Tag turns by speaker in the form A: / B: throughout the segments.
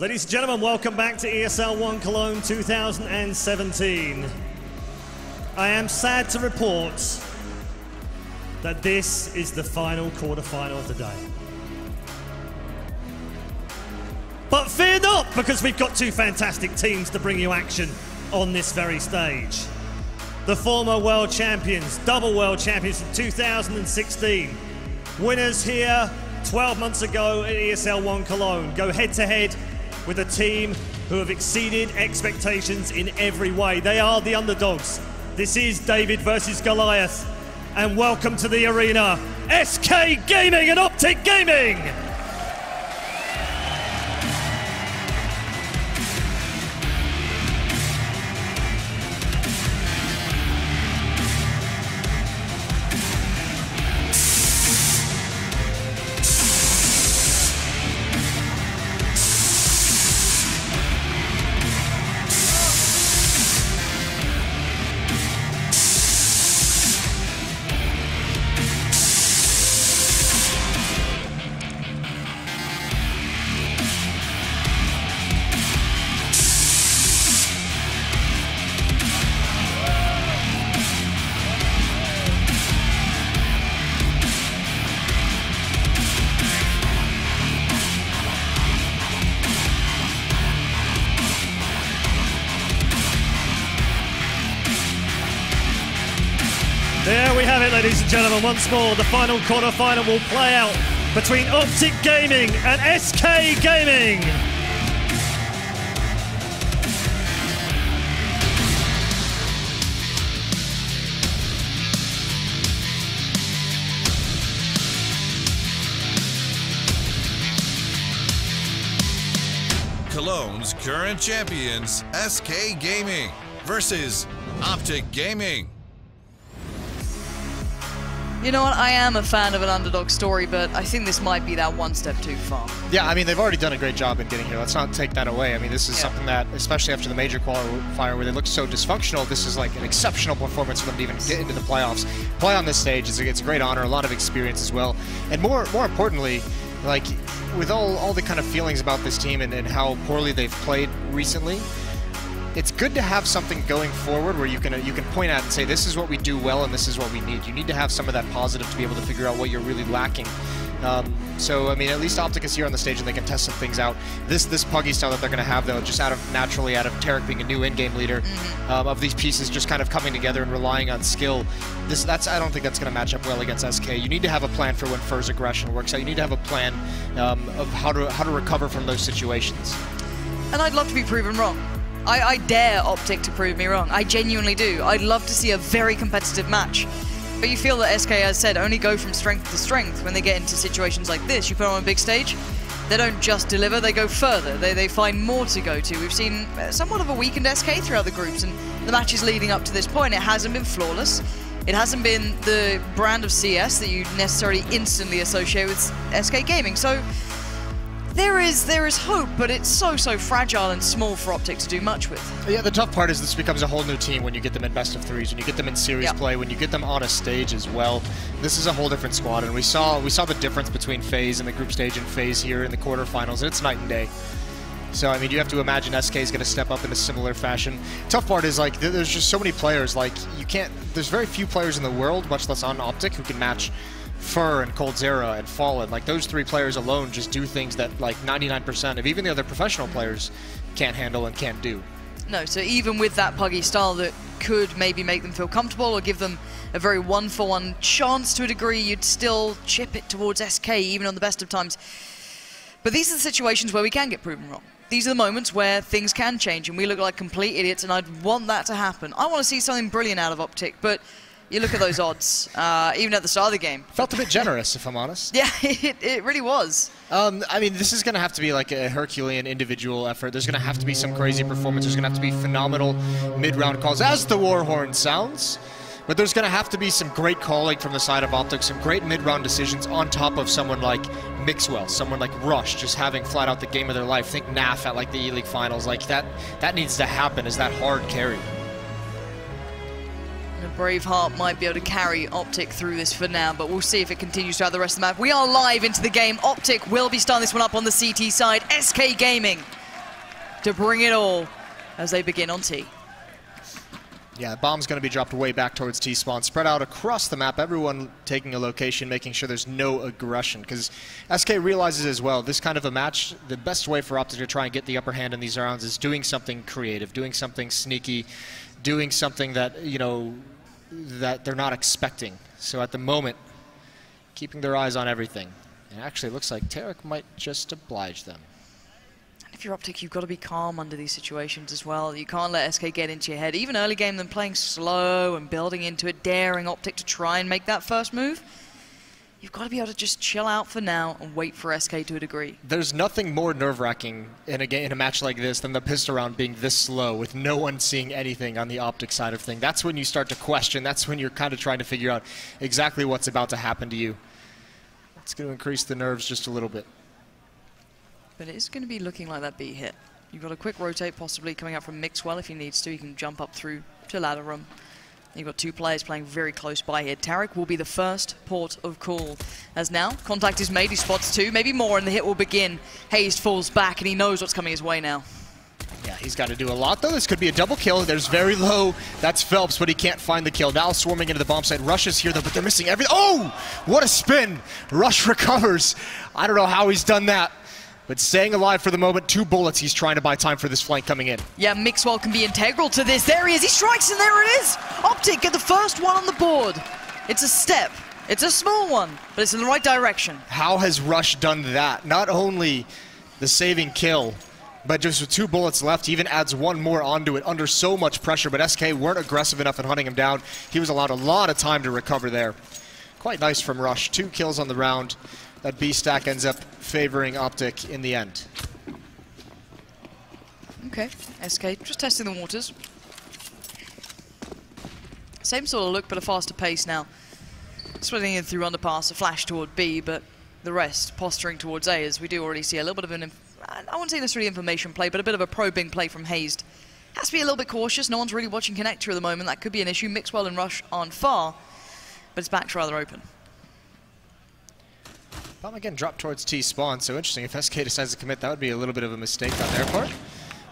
A: Ladies and gentlemen, welcome back to ESL 1 Cologne 2017. I am sad to report that this is the final quarterfinal of the day. But fear not, because we've got two fantastic teams to bring you action on this very stage. The former world champions, double world champions from 2016. Winners here 12 months ago at ESL 1 Cologne go head to head with a team who have exceeded expectations in every way. They are the underdogs. This is David versus Goliath. And welcome to the arena, SK Gaming and OpTic Gaming. There we have it, ladies and gentlemen. Once more, the final quarterfinal will play out between OpTic Gaming and SK Gaming.
B: Cologne's current champions, SK Gaming versus OpTic Gaming.
C: You know what, I am a fan of an underdog story, but I think this might be that one step too far.
D: Yeah, I mean, they've already done a great job in getting here. Let's not take that away. I mean, this is something that, especially after the major qualifier where they looked so dysfunctional, this is like an exceptional performance for them to even get into the playoffs. Play on this stage, it's a great honor, a lot of experience as well. And more importantly, like, with all the kind of feelings about this team and how poorly they've played recently, it's good to have something going forward where you can point at and say, this is what we do well and this is what we need. You need to have some of that positive to be able to figure out what you're really lacking. So, I mean, at least OpTic is here on the stage and they can test some things out. This puggy style that they're going to have, though, just naturally out of Tarek being a new in-game leader, of these pieces just kind of coming together and relying on skill, I don't think that's going to match up well against SK. You need to have a plan for when Fur's aggression works out. You need to have a plan of how to recover from those situations.
C: And I'd love to be proven wrong. I dare OpTic to prove me wrong. I genuinely do. I'd love to see a very competitive match. But you feel that SK, as said, only go from strength to strength when they get into situations like this. You put them on a big stage, they don't just deliver, they go further. They find more to go to. We've seen somewhat of a weakened SK throughout the groups, and the matches leading up to this point, it hasn't been flawless. It hasn't been the brand of CS that you necessarily instantly associate with SK Gaming. So there is hope, but it's so fragile and small for OpTic to do much with.
D: Yeah, the tough part is this becomes a whole new team when you get them in best of threes, when you get them in series play, when you get them on a stage as well. This is a whole different squad, and we saw the difference between FaZe in the group stage and FaZe here in the quarterfinals, and it's night and day. So, I mean, you have to imagine SK is going to step up in a similar fashion. Tough part is, like, there's just so many players, like, there's very few players in the world, much less on OpTic, who can match Fur and coldzera and Fallen. Like, those three players alone just do things that, like, 99% of even the other professional players can't handle and can't do.
C: No, so even with that puggy style that could maybe make them feel comfortable or give them a very one-for-one chance to a degree, you'd still chip it towards SK, even on the best of times. But these are the situations where we can get proven wrong. These are the moments where things can change and we look like complete idiots, and I'd want that to happen. I want to see something brilliant out of OpTic, but you look at those odds, even at the start of the game.
D: Felt a bit generous, if I'm honest.
C: Yeah, it really was.
D: I mean, this is going to have to be like a Herculean individual effort. There's going to have to be some crazy performance. There's going to have to be phenomenal mid-round calls, as the war horn sounds. But there's going to have to be some great calling from the side of OpTic, some great mid-round decisions on top of someone like Mixwell, someone like Rush, just having flat out the game of their life. Think NAF at like the E-League finals. Like that needs to happen as that hard carry.
C: Braveheart might be able to carry OpTic through this for now, but we'll see if it continues throughout the rest of the map. We are live into the game. OpTic will be starting this one up on the CT side. SK Gaming to bring it all as they begin on T.
D: Yeah, bomb's going to be dropped way back towards T-spawn, spread out across the map, everyone taking a location, making sure there's no aggression, because SK realizes as well, this kind of a match, the best way for OpTic to try and get the upper hand in these rounds is doing something creative, doing something sneaky, doing something that, you know, that they're not expecting. So at the moment, keeping their eyes on everything. And actually, it looks like Tarek might just oblige them.
C: If you're OpTic, you've got to be calm under these situations as well. You can't let SK get into your head. Even early game, them playing slow and building into it, daring OpTic to try and make that first move. You've got to be able to just chill out for now and wait for SK to a degree.
D: There's nothing more nerve-wracking in a match like this than the pistol round being this slow with no one seeing anything on the OpTic side of things. That's when you start to question. That's when you're kind of trying to figure out exactly what's about to happen to you. It's going to increase the nerves just a little bit.
C: But it is going to be looking like that B hit. You've got a quick rotate possibly coming up from Mixwell if he needs to. He can jump up through to ladder room. You've got two players playing very close by here. Tarek will be the first port of call. As now, contact is made, he spots two, maybe more, and the hit will begin. Hazed falls back, and he knows what's coming his way now.
D: Yeah, he's got to do a lot, though. This could be a double kill. There's very low. That's Phelps, but he can't find the kill. Now swarming into the bomb site. Rush is here, though, but they're missing everything. Oh! What a spin! Rush recovers. I don't know how he's done that. But staying alive for the moment, 2 bullets, he's trying to buy time for this flank coming in.
C: Yeah, Mixwell can be integral to this. There he is, he strikes, and there it is! OpTic get the first one on the board. It's a step. It's a small one, but it's in the right direction.
D: How has Rush done that? Not only the saving kill, but just with 2 bullets left, he even adds 1 more onto it under so much pressure, but SK weren't aggressive enough in hunting him down. He was allowed a lot of time to recover there. Quite nice from Rush. 2 kills on the round. That B stack ends up favoring OpTic in the end.
C: Okay, SK just testing the waters. Same sort of look, but a faster pace now. Splitting in through underpass, a flash toward B, but the rest posturing towards A, as we do already see a little bit of an, I wouldn't say necessarily information play, but a bit of a probing play from Hazed. Has to be a little bit cautious. No one's really watching connector at the moment. That could be an issue. Mixwell and Rush aren't far, but his back's rather open.
D: Bomb again dropped towards T-spawn, so interesting. If SK decides to commit, that would be a little bit of a mistake on their part.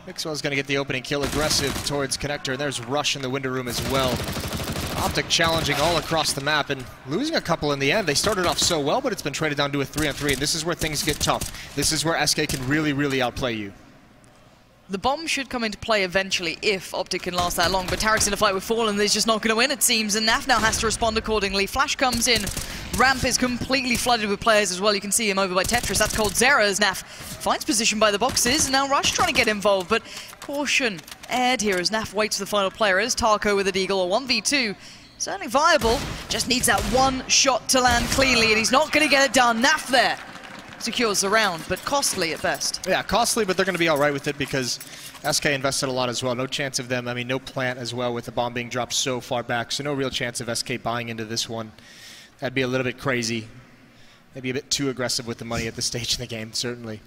D: Mixwell's going to get the opening kill, aggressive towards connector, and there's Rush in the window room as well. OpTic challenging all across the map and losing a couple in the end. They started off so well, but it's been traded down to a 3-on-3, and this is where things get tough. This is where SK can really, really outplay you.
C: The bomb should come into play eventually if OpTic can last that long, but Tarek's in a fight with Fallen, and he's just not going to win, it seems, and Naf now has to respond accordingly. Flash comes in, ramp is completely flooded with players as well. You can see him over by Tetris, that's called Zera, as Naf finds position by the boxes, and now Rush trying to get involved, but caution aired here as Naf waits for the final player. It is Tarko with a deagle, a 1v2. Certainly viable, just needs that one shot to land cleanly, and he's not going to get it done. Naf there secures the round, but costly at best.
D: Yeah, costly, but they're going to be all right with it because SK invested a lot as well. No chance of them, I mean, no plant as well with the bomb being dropped so far back, so no real chance of SK buying into this one. That'd be a little bit crazy. Maybe a bit too aggressive with the money at this stage in the game, certainly.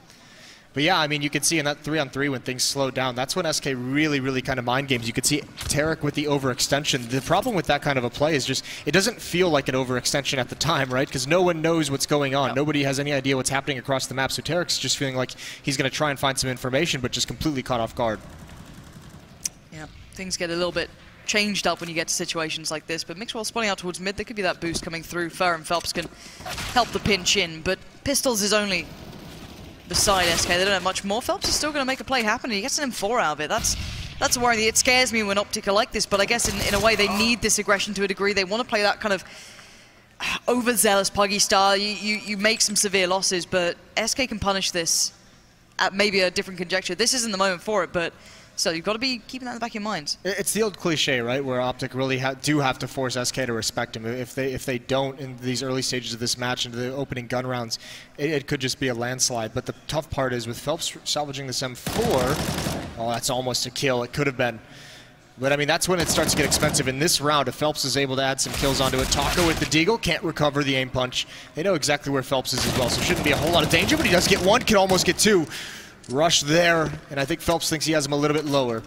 D: But yeah, I mean, you can see in that 3-on-3 when things slow down, that's when SK really, really kind of mind games. You could see Tarek with the overextension. The problem with that kind of a play is just, it doesn't feel like an overextension at the time, right? Because no one knows what's going on. No. Nobody has any idea what's happening across the map. So Tarek's just feeling like he's going to try and find some information, but just completely caught off guard.
C: Yeah, things get a little bit changed up when you get to situations like this, but Mixwell spawning out towards mid, there could be that boost coming through. Fur and Phelps can help the pinch in, but Pistols is only beside SK. They don't have much more. Phelps is still going to make a play happen, and he gets an M4 out of it. That's a worry. It scares me when OpTic are like this, but I guess in a way they need this aggression to a degree. They want to play that kind of overzealous Puggy style. You make some severe losses, but SK can punish this at maybe a different conjecture. This isn't the moment for it, but so you've got to be keeping that in the back of your mind. It's
D: the old cliche, right, where OpTic really do have to force SK to respect him. If they don't in these early stages of this match into the opening gun rounds, it could just be a landslide. But the tough part is with Phelps salvaging this M4, oh, that's almost a kill. It could have been. But I mean, that's when it starts to get expensive. In this round, if Phelps is able to add some kills onto it, Taco with the deagle can't recover the aim punch. They know exactly where Phelps is as well, so shouldn't be a whole lot of danger, but he does get one, can almost get two. Rush there, and I think Phelps thinks he has him a little bit lower.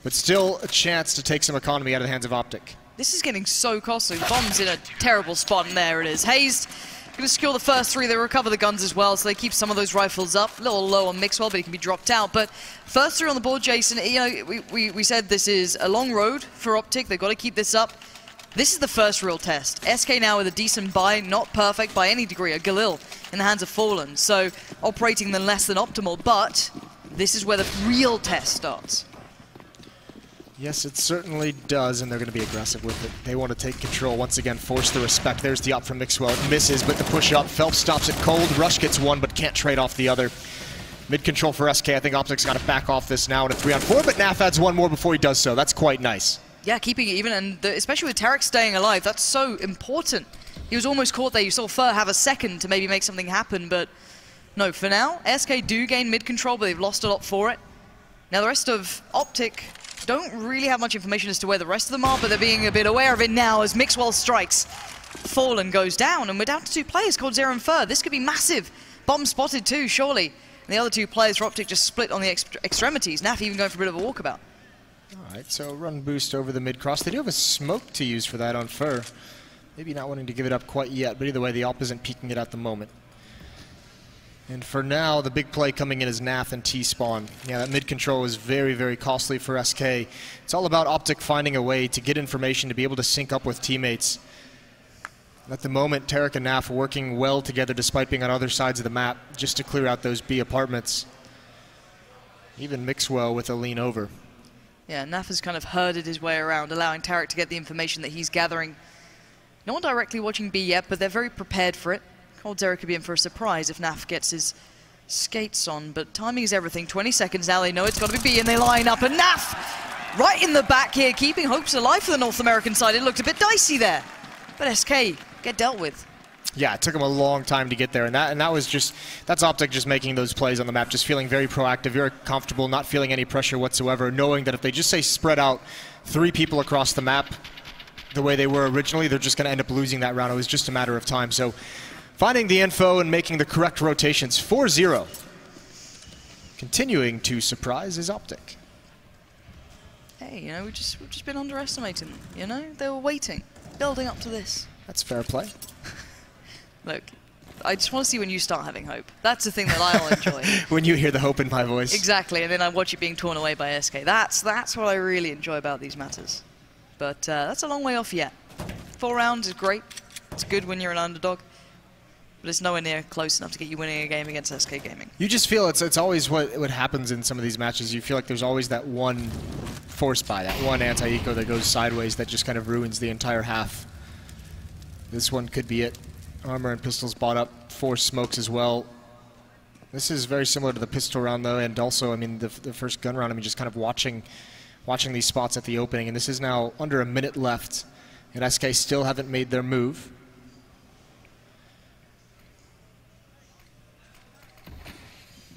D: But still a chance to take some economy out of the hands of OpTic.
C: This is getting so costly. The bomb's in a terrible spot, and there it is. Hazed Going to secure the first 3. They recover the guns as well, so they keep some of those rifles up. A little low on Mixwell, but he can be dropped out. But first 3 on the board, Jason. You know, we said this is a long road for OpTic. They've got to keep this up. This is the first real test. SK now with a decent buy, not perfect by any degree. A Galil in the hands of Fallen, so operating than less than optimal. But this is where the real test starts.
D: Yes, it certainly does, and they're going to be aggressive with it. They want to take control. Once again, force the respect. There's the up from Mixwell. It misses, but the push up. Phelps stops it cold. Rush gets one, but can't trade off the other. Mid-control for SK. I think OpTic's got to back off this now in a 3-on-4, but Naf adds one more before he does so. That's quite nice.
C: Yeah, keeping it even, and especially with Tarek staying alive, that's so important. He was almost caught there. You saw Fur have a second to maybe make something happen, but no, for now, SK do gain mid-control, but they've lost a lot for it. Now, the rest of OpTic don't really have much information as to where the rest of them are, but they're being a bit aware of it now as Mixwell strikes. Fallen goes down, and we're down to 2 players called Zero and Fur. This could be massive. Bomb spotted too, surely. And the other 2 players for OpTic just split on the extremities. Naf even going for a bit of a walkabout.
D: All right, so run boost over the mid-cross. They do have a smoke to use for that on Fur. Maybe not wanting to give it up quite yet, but either way, the op isn't peeking it at the moment. And for now, the big play coming in is Nath and T-Spawn. Yeah, that mid-control is very, very costly for SK. It's all about OpTic finding a way to get information, to be able to sync up with teammates. At the moment, Tarek and Naf are working well together despite being on other sides of the map, just to clear out those B apartments. Even Mixwell with a lean over.
C: Yeah, Naf has kind of herded his way around, allowing Tarek to get the information that he's gathering. No one directly watching B yet, but they're very prepared for it. Old Zero could be in for a surprise if Naf gets his skates on, but timing is everything. 20 seconds now, they know it's got to be B, and they line up, and Naf right in the back here, keeping hopes alive for the North American side. It looked a bit dicey there, but SK get dealt with.
D: Yeah, it took him a long time to get there, and that was just, that's OpTic just making those plays on the map, just feeling very proactive, very comfortable, not feeling any pressure whatsoever, knowing that if they just say spread out 3 people across the map the way they were originally, they're just going to end up losing that round. It was just a matter of time. So finding the info and making the correct rotations. 4-0. Continuing to surprise is OpTic.
C: Hey, you know, we've just been underestimating them, you know? They were waiting, building up to this.
D: That's fair play.
C: Look, I just want to see when you start having hope. That's the thing that I'll enjoy.
D: When you hear the hope in my voice.
C: Exactly, and then I watch it being torn away by SK. That's what I really enjoy about these matters. But that's a long way off yet. 4 rounds is great. It's good when you're an underdog. But it's nowhere near close enough to get you winning a game against SK Gaming.
D: You just feel it's always what happens in some of these matches. You feel like there's always that one force buy, that one anti-eco that goes sideways that just kind of ruins the entire half. This one could be it. Armor and pistols bought up, 4 smokes as well. This is very similar to the pistol round though, and also, I mean, the first gun round, I mean, just kind of watching these spots at the opening, and this is now under a minute left, and SK still haven't made their move.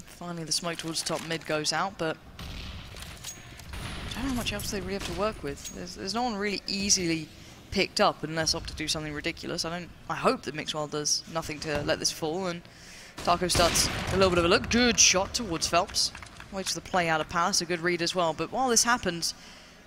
C: Finally, the smoke towards top mid goes out, but I don't know how much else they really have to work with. There's no one really easily picked up unless OpTic do something ridiculous. I hope that Mixwell does nothing to let this fall, and Taco starts a little bit of a look. Good shot towards Phelps. Waits for the play out of Palace, a good read as well. But while this happens,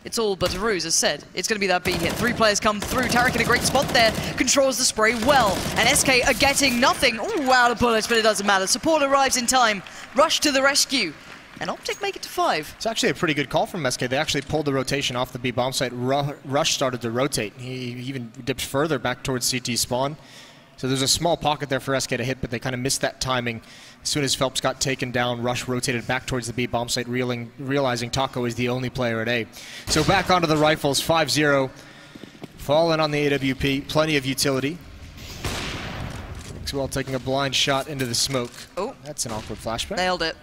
C: it's all but a ruse. As said, it's going to be that B hit. 3 players come through. Tarek in a great spot there. Controls the spray well. And SK are getting nothing. Ooh, out of bullets, but it doesn't matter. Support arrives in time. Rush to the rescue. And OpTic make it to 5.
D: It's actually a pretty good call from SK. They actually pulled the rotation off the B bomb site. Rush started to rotate. He even dipped further back towards CT spawn. So there's a small pocket there for SK to hit, but they kind of missed that timing. As soon as Phelps got taken down, Rush rotated back towards the B bomb site, realizing Taco is the only player at A. So back onto the rifles, 5-0. Fallen on the AWP, plenty of utility. Mixwell taking a blind shot into the smoke. Oh, that's an awkward flashback.
C: Nailed it.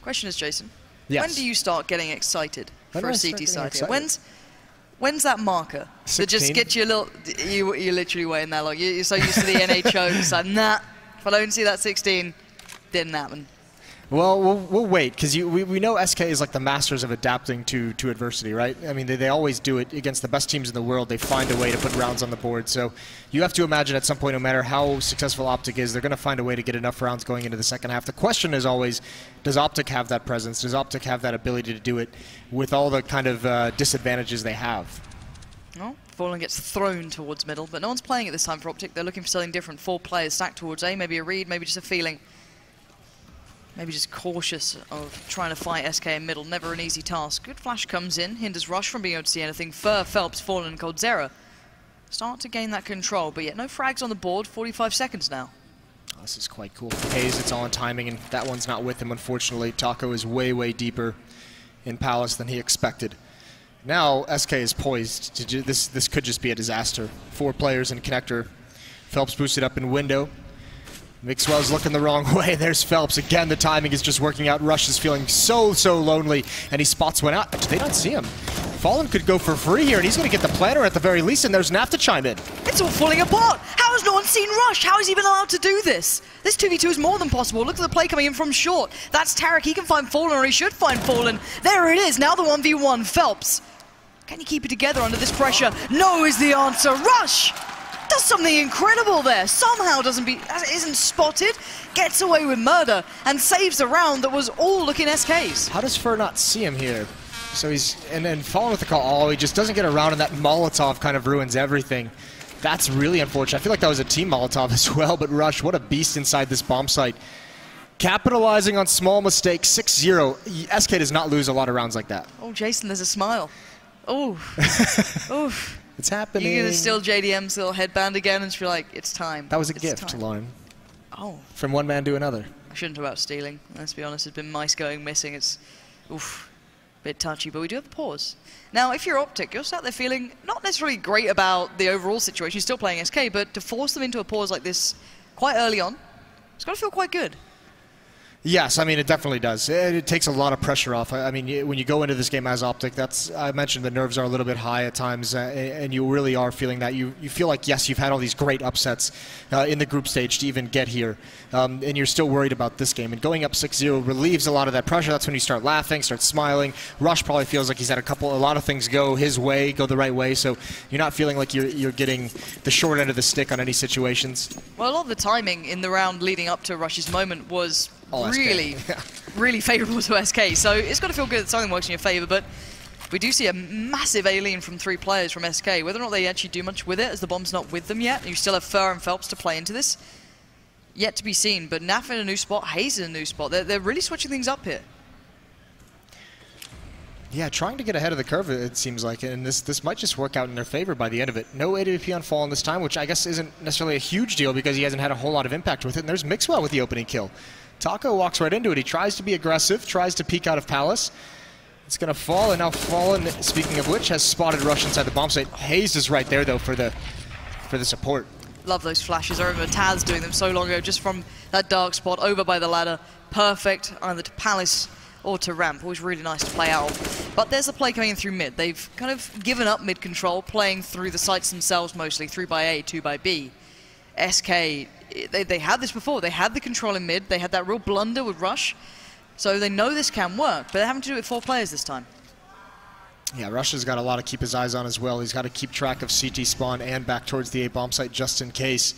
C: Question is, Jason,
D: yes.
C: When do you start getting excited for a CT side here? When's that marker
D: 16?
C: that just gets you a little? You're literally waiting that long. You're so used to the NHO. It's like, nah. If I don't see that 16, didn't happen.
D: Well, we'll wait, because we know SK is like the masters of adapting to adversity, right? I mean, they always do it against the best teams in the world. They find a way to put rounds on the board. So you have to imagine at some point, no matter how successful OpTic is, they're going to find a way to get enough rounds going into the second half. The question is always, does OpTic have that presence? Does OpTic have that ability to do it with all the kind of disadvantages they have?
C: Well, Fallen gets thrown towards middle, but no one's playing it this time for OpTic. They're looking for something different. 4 players stacked towards A, maybe a read, maybe just a feeling. Maybe just cautious of trying to fight SK in middle. Never an easy task. Good flash comes in, hinders Rush from being able to see anything. Fur, Phelps, Fallen, and Coldzera start to gain that control, but yet no frags on the board. 45 seconds now.
D: Oh, this is quite cool. Hayes, it's all in timing, and that one's not with him, unfortunately. Taco is way, way deeper in Palace than he expected. Now SK is poised to do this. This could just be a disaster. 4 players in connector. Phelps boosted up in window. Mixwell's looking the wrong way. There's Phelps. Again, the timing is just working out. Rush is feeling so lonely, and he spots one out. Do they not see him? Fallen could go for free here, and he's going to get the planner at the very least, and there's Naf to chime in.
C: It's all falling apart. How has no one seen Rush? How has he been allowed to do this? This 2v2 is more than possible. Look at the play coming in from short. That's Tarek. He can find Fallen, or he should find Fallen. There it is. Now the 1v1. Phelps. Can he keep it together under this pressure? No is the answer. Rush does something incredible there. Somehow isn't spotted, gets away with murder, and saves a round that was all looking SK's.
D: How does Fur not see him here? So he's, and then Fallen with the call, oh, he just doesn't get around, and that Molotov kind of ruins everything. That's really unfortunate. I feel like that was a team Molotov as well, but Rush, what a beast inside this bomb site. Capitalizing on small mistakes, 6-0. SK does not lose a lot of rounds like that.
C: Oh, Jason, there's a smile. Oh, oof.
D: It's happening.
C: You're going to steal JDM's little headband again and just be like, it's time.
D: That was a gift, Lauren.
C: Oh.
D: From one man to another.
C: I shouldn't talk about stealing. Let's be honest, it's been mice going missing. It's, oof, a bit touchy, but we do have a pause. Now, if you're OpTic, you're sat there feeling not necessarily great about the overall situation. You're still playing SK, but to force them into a pause like this quite early on, it's got to feel quite good.
D: Yes, I mean, it definitely does. It takes a lot of pressure off. I mean, when you go into this game as OpTic, I mentioned the nerves are a little bit high at times, and you really are feeling that. You feel like, yes, you've had all these great upsets in the group stage to even get here, and you're still worried about this game. And going up 6-0 relieves a lot of that pressure. That's when you start laughing, start smiling. Rush probably feels like he's had a lot of things go his way, go the right way, so you're not feeling like you're getting the short end of the stick on any situations.
C: Well, a lot of the timing in the round leading up to Rush's moment was really favourable to SK, so it's got to feel good that something works in your favour, but we do see a massive alien from 3 players from SK. Whether or not they actually do much with it, as the bomb's not with them yet, you still have Fur and Phelps to play into this, yet to be seen, but Naf in a new spot, Hayes in a new spot, they're really switching things up here.
D: Yeah, trying to get ahead of the curve, it seems like, and this might just work out in their favor by the end of it. No AWP on Fallen this time, which I guess isn't necessarily a huge deal because he hasn't had a whole lot of impact with it, and there's Mixwell with the opening kill. Taco walks right into it. He tries to be aggressive, tries to peek out of Palace. It's going to fall, and now Fallen, speaking of which, has spotted Rush inside the bomb site. Hayes is right there, though, for the support.
C: Love those flashes. I remember Taz doing them so long ago, just from that dark spot over by the ladder. Perfect, either to Palace or to ramp. Always really nice to play out. But there's a play coming in through mid. They've kind of given up mid control, playing through the sites themselves mostly, 3 by A, 2 by B. SK, they had this before. They had the control in mid. They had that real blunder with Rush. So they know this can work, but they're having to do it with 4 players this time.
D: Yeah, Rush has got a lot to keep his eyes on as well. He's got to keep track of CT spawn and back towards the A bomb site just in case.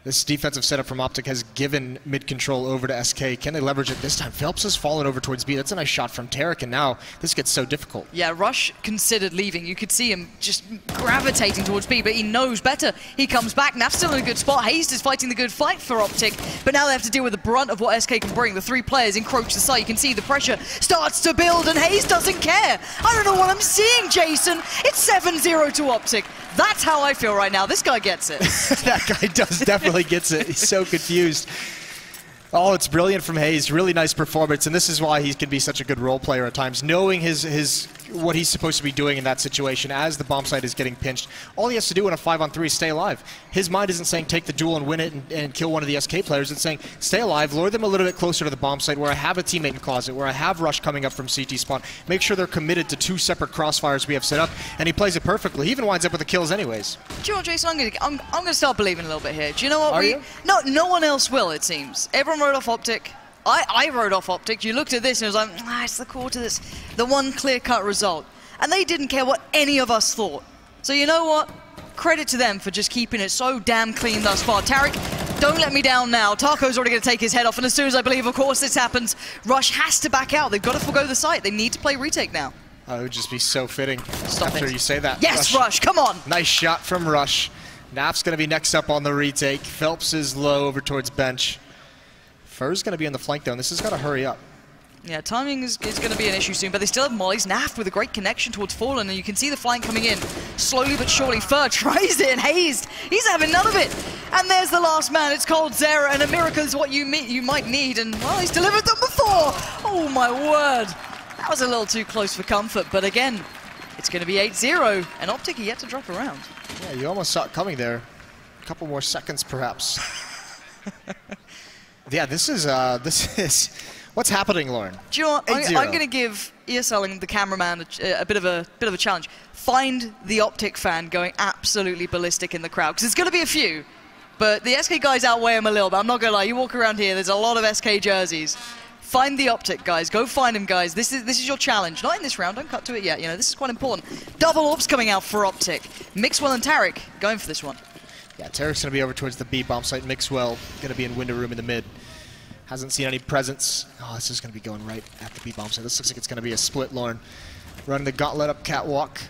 D: This defensive setup from OpTic has given mid-control over to SK. Can they leverage it this time? Phelps has fallen over towards B. That's a nice shot from Tarek, and now this gets so difficult. Yeah,
C: Rush considered leaving. You could see him just gravitating towards B, but he knows better. He comes back. Naf's still in a good spot. Hayes is fighting the good fight for OpTic, but now they have to deal with the brunt of what SK can bring. The 3 players encroach the site. You can see the pressure starts to build, and Hayes doesn't care. I don't know what I'm seeing, Jason. It's 7-0 to OpTic. That's how I feel right now. This guy gets it.
D: That guy definitely gets it. He's so confused. Oh, it's brilliant from Hayes. Really nice performance, and this is why he can be such a good role player at times. Knowing what he's supposed to be doing in that situation as the bomb site is getting pinched. All he has to do in a 5-on-3 is stay alive. His mind isn't saying take the duel and win it and kill one of the SK players. It's saying stay alive, lure them a little bit closer to the bomb site where I have a teammate in closet, where I have Rush coming up from CT spawn. Make sure they're committed to 2 separate crossfires we have set up, and he plays it perfectly. He even winds up with the kills anyways.
C: Do you know what, Jason? I'm gonna start believing a little bit here. Do you know what?
D: Are you?
C: No one else will, it seems. Everyone wrote off OpTic. I wrote off OpTic. You looked at this and it was like, it's the quarter that's the one clear-cut result. And they didn't care what any of us thought. So you know what? Credit to them for just keeping it so damn clean thus far. Tarek, don't let me down now. Taco's already going to take his head off, and as soon as I believe, of course, this happens, Rush has to back out. They've got to forgo the site. They need to play retake now.
D: Oh, it would just be so fitting
C: Stop
D: after
C: it.
D: you say that.
C: Yes, Rush, come on!
D: Nice shot from Rush. Naf's going to be next up on the retake. Phelps is low over towards bench. Fur's going to be on the flank though, and this has got to hurry up.
C: Yeah, timing is going to be an issue soon, but they still have mollies. Naf with a great connection towards Fallen, and you can see the flank coming in. Slowly but surely, Fur tries it, and Hazed, he's having none of it. And there's the last man, it's coldzera, and a miracle is what you might need, and well, he's delivered them before! Oh my word! That was a little too close for comfort, but again, it's going to be 8-0, and OpTic yet to drop around.
D: Yeah, you almost saw it coming there. A couple more seconds, perhaps. Yeah, this is what's happening, Lauren?
C: Do you know what? I'm going to give ESL and the cameraman a bit of a challenge. Find the OpTic fan going absolutely ballistic in the crowd, because there's going to be a few, but the SK guys outweigh them a little bit. I'm not going to lie. You walk around here, there's a lot of SK jerseys. Find the OpTic guys. Go find them, guys. This is your challenge. Not in this round. Don't cut to it yet. You know, this is quite important. Double AWPs coming out for OpTic. Mixwell and Tarek going for this one.
D: Yeah, Tarek's going to be over towards the B bomb site. Mixwell going to be in window room in the mid. Hasn't seen any presence. Oh, this is going to be going right at the B bomb site. This looks like it's going to be a split, Lauren. Running the gauntlet up catwalk.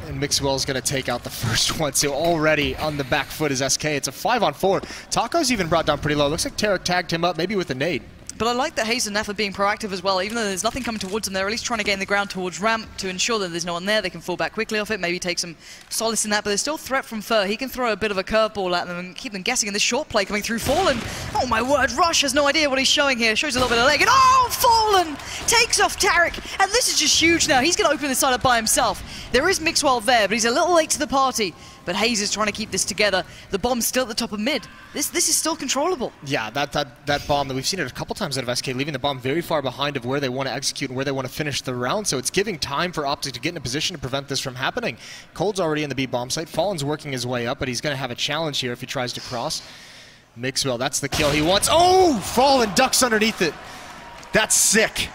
D: And Mixwell's going to take out the first one. So already on the back foot is SK. It's a 5-on-4. Taco's even brought down pretty low. Looks like Tarek tagged him up, maybe with a nade.
C: But I like that Hayes and Naf are being proactive as well. Even though there's nothing coming towards them, they're at least trying to gain the ground towards ramp to ensure that there's no one there. They can fall back quickly off it, maybe take some solace in that. But there's still threat from Fur. He can throw a bit of a curveball at them and keep them guessing. And this short play coming through Fallen. Oh my word, Rush has no idea what he's showing here. Shows a little bit of leg. And oh, Fallen takes off Tarek. And this is just huge now. He's going to open this side up by himself. There is Mixwell there, but he's a little late to the party. But Hayes is trying to keep this together. The bomb's still at the top of mid. This is still controllable. Yeah,
D: that bomb, that we've seen it a couple times out of SK, leaving the bomb very far behind of where they want to execute and where they want to finish the round. So it's giving time for OpTic to get in a position to prevent this from happening. Cold's already in the B bomb site. Fallen's working his way up, but he's going to have a challenge here if he tries to cross. Mixwell, that's the kill he wants. Oh! Fallen ducks underneath it. That's sick.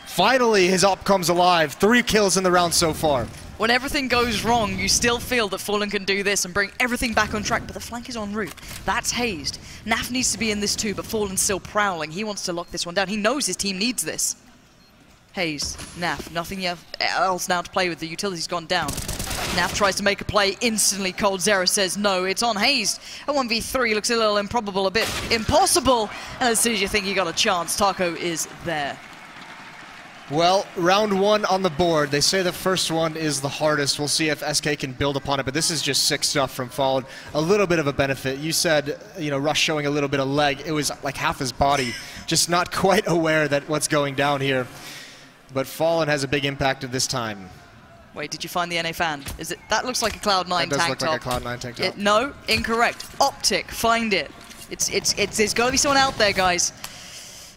D: Finally, his op comes alive. 3 kills in the round so far.
C: When everything goes wrong, you still feel that Fallen can do this and bring everything back on track, but the flank is en route. That's hazed. Naf needs to be in this too, but Fallen's still prowling. He wants to lock this one down. He knows his team needs this. Hazed, Naf, nothing else now to play with. The utility's gone down. Naf tries to make a play instantly. coldzera says no, it's on Hazed. A 1v3 looks a little improbable, a bit impossible. And as soon as you think you got a chance, Taco is there.
D: Well, round 1 on the board. They say the first one is the hardest. We'll see if SK can build upon it, but this is just sick stuff from Fallen. A little bit of a benefit. You said, you know, Rush showing a little bit of leg. It was like half his body, just not quite aware that what's going down here. But Fallen has a big impact at this time.
C: Wait, did you find the NA fan? Is it? That looks like a Cloud9 tank top.
D: That does look like a Cloud9 tank top.
C: No, incorrect. OpTic, find it. There's got to be someone out there, guys.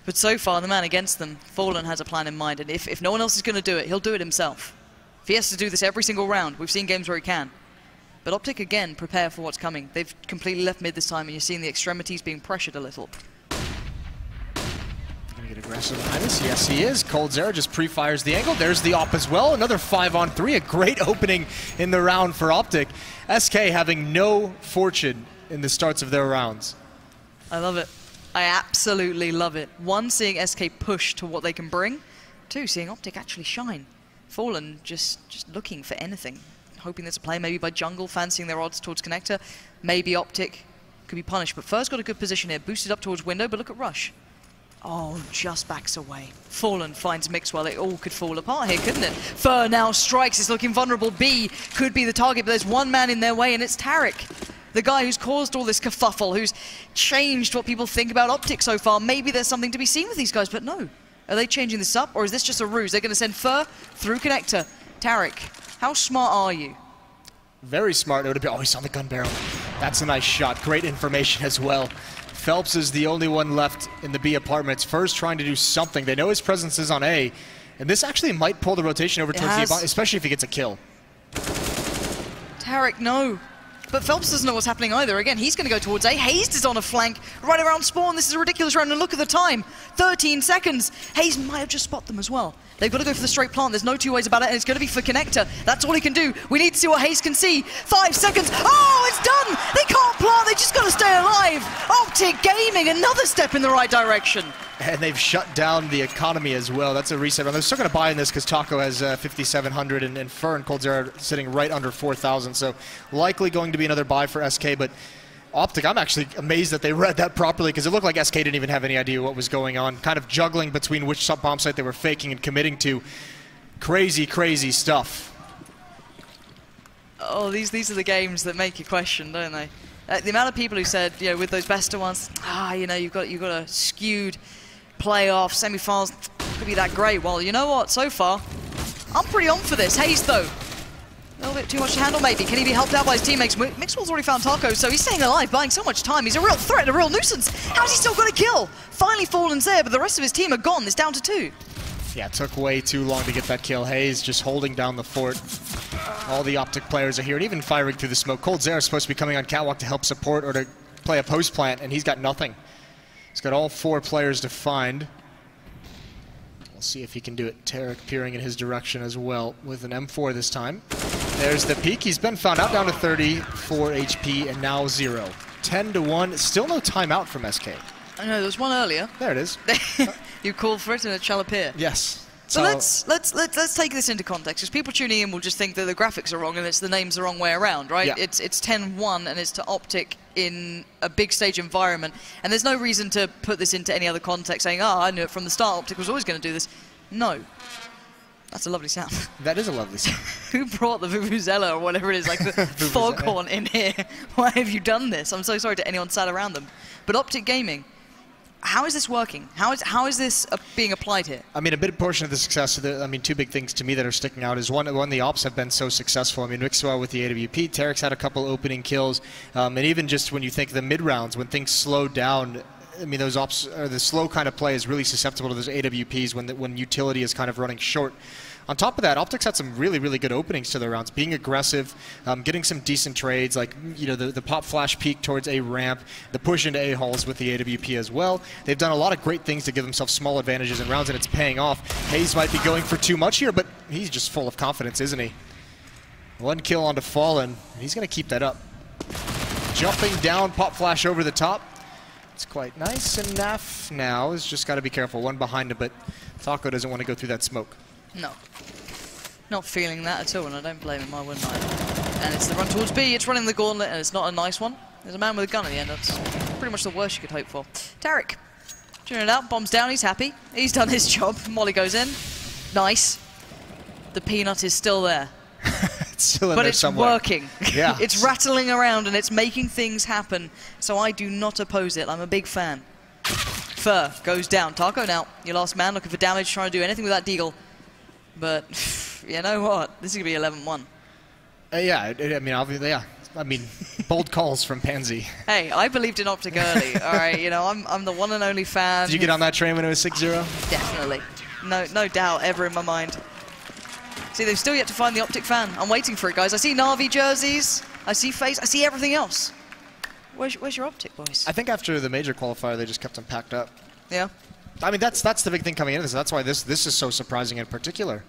C: But so far, the man against them, Fallen has a plan in mind, and if no one else is going to do it, he'll do it himself. If he has to do this every single round, we've seen games where he can. But OpTic, again, prepare for what's coming. They've completely left mid this time, and you're seeing the extremities being pressured a little.
D: Gonna get aggressive behind this. Yes, he is. coldzera just pre-fires the angle. There's the op as well. Another 5-on-3. A great opening in the round for OpTic. SK having no fortune in the starts of their rounds.
C: I love it. I absolutely love it. 1, seeing SK push to what they can bring. 2, seeing OpTic actually shine. Fallen just looking for anything. Hoping there's a play maybe by jungle, fancying their odds towards connector. Maybe OpTic could be punished. But Fur's got a good position here. Boosted up towards window, but look at Rush. Oh, just backs away. Fallen finds Mixwell. It all could fall apart here, couldn't it? Fur now strikes. It's looking vulnerable. B could be the target, but there's one man in their way, and it's Tarek. The guy who's caused all this kerfuffle, who's changed what people think about OpTic so far. Maybe there's something to be seen with these guys, but no. Are they changing this up, or is this just a ruse? They're going to send Fur through connector. Tarek, how smart are you?
D: Very smart. It would have been, oh, he's on the gun barrel. That's a nice shot. Great information as well. Phelps is the only one left in the B apartments. Fur's trying to do something. They know his presence is on A, and this actually might pull the rotation over towards the A, especially if he gets a kill.
C: Tarek, no. But Phelps doesn't know what's happening either. Again, he's going to go towards A. Hazed is on a flank right around spawn. This is a ridiculous round, and look at the time. 13 seconds. Hayes might have just spotted them as well. They've got to go for the straight plant. There's no two ways about it, and it's going to be for connector. That's all he can do. We need to see what Hayes can see. 5 seconds. Oh, it's done! They can't plant. They just got to stay alive. OpTic Gaming, another step in the right direction.
D: And they've shut down the economy as well. That's a reset. They're still going to buy in this because Taco has 5,700 and Fur and coldzera sitting right under 4,000. So likely going to be another buy for SK. But OpTic, I'm actually amazed that they read that properly because it looked like SK didn't even have any idea what was going on. Kind of juggling between which bomb site they were faking and committing to. Crazy, crazy stuff.
C: Oh, these are the games that make you question, don't they? The amount of people who said, you know, with those best of ones, you know, you've got a skewed playoff, semi-finals, could be that great. Well, you know what? So far, I'm pretty on for this. Hayes, though, a little bit too much to handle, maybe. Can he be helped out by his teammates? Mixwell's already found Taco, so he's staying alive, buying so much time. He's a real threat, a real nuisance. How's he still got a kill? Finally Fallen's there, but the rest of his team are gone. It's down to 2.
D: Yeah, it took way too long to get that kill. Hayes just holding down the fort. All the OpTic players are here, and even firing through the smoke. coldzera is supposed to be coming on catwalk to help support or to play a post plant, and he's got nothing. He's got all 4 players to find. We'll see if he can do it. Tarek peering in his direction as well with an M4 this time. There's the peak. He's been found out, down to 34 HP and now 0. 10-1. Still no timeout from SK.
C: I know, there was one earlier.
D: There it is.
C: You called for it and it shall appear.
D: Yes.
C: So let's take this into context, because people tuning in will just think that the graphics are wrong and it's the names the wrong way around, right?
D: Yeah.
C: It's 10-1 and it's to OpTic in a big stage environment, and there's no reason to put this into any other context, saying, I knew it from the start, OpTic was always going to do this. No. That's a lovely sound.
D: That is a lovely sound.
C: Who brought the Vuvuzela or whatever it is, like the foghorn in here? Why have you done this? I'm so sorry to anyone sat around them. But OpTic Gaming, how is this working? How is this being applied here?
D: I mean, a big portion of the success, I mean, 2 big things to me that are sticking out is one, the ops have been so successful. I mean, Mixwell with the AWP, Tarek's had a couple opening kills, and even just when you think the mid rounds, when things slow down, I mean, those ops, or the slow kind of play is really susceptible to those AWPs when utility is kind of running short. On top of that, OpTic's had some really, really good openings to their rounds, being aggressive, getting some decent trades, like, you know, the pop flash peek towards A ramp, the push into A halls with the AWP as well. They've done a lot of great things to give themselves small advantages in rounds, and it's paying off. Hayes might be going for too much here, but he's just full of confidence, isn't he? 1 kill onto Fallen, and he's going to keep that up. Jumping down, pop flash over the top. It's quite nice, and Naf now has just got to be careful. 1 behind him, but Taco doesn't want to go through that smoke.
C: No. Not feeling that at all, and I don't blame him, I wouldn't either. And it's the run towards B, it's running the gauntlet, and it's not a nice one. There's a man with a gun at the end, that's pretty much the worst you could hope for. Tarek, tuning it out, bombs down, he's happy. He's done his job, Molly goes in. Nice. The peanut is still there.
D: It's still in
C: but
D: there
C: it's
D: somewhere.
C: working.
D: Yeah.
C: It's rattling around, and it's making things happen, so I do not oppose it. I'm a big fan. Fur goes down. Taco now, your last man, looking for damage, trying to do anything with that deagle. But, you know what? This is going to be 11-1.
D: Yeah, I mean, obviously, yeah. I mean, bold calls from Pansy.
C: Hey, I believed in OpTic early, all right? You know, I'm the one and only fan.
D: Did you get on that train when it was 6-0?
C: Definitely. No doubt ever in my mind. See, they've still yet to find the OpTic fan. I'm waiting for it, guys. I see Na'Vi jerseys. I see FaZe. I see everything else. Where's your OpTic, boys?
D: I think after the major qualifier, they just kept them packed up.
C: Yeah.
D: I mean, that's the big thing coming into this. That's why this is so surprising in particular.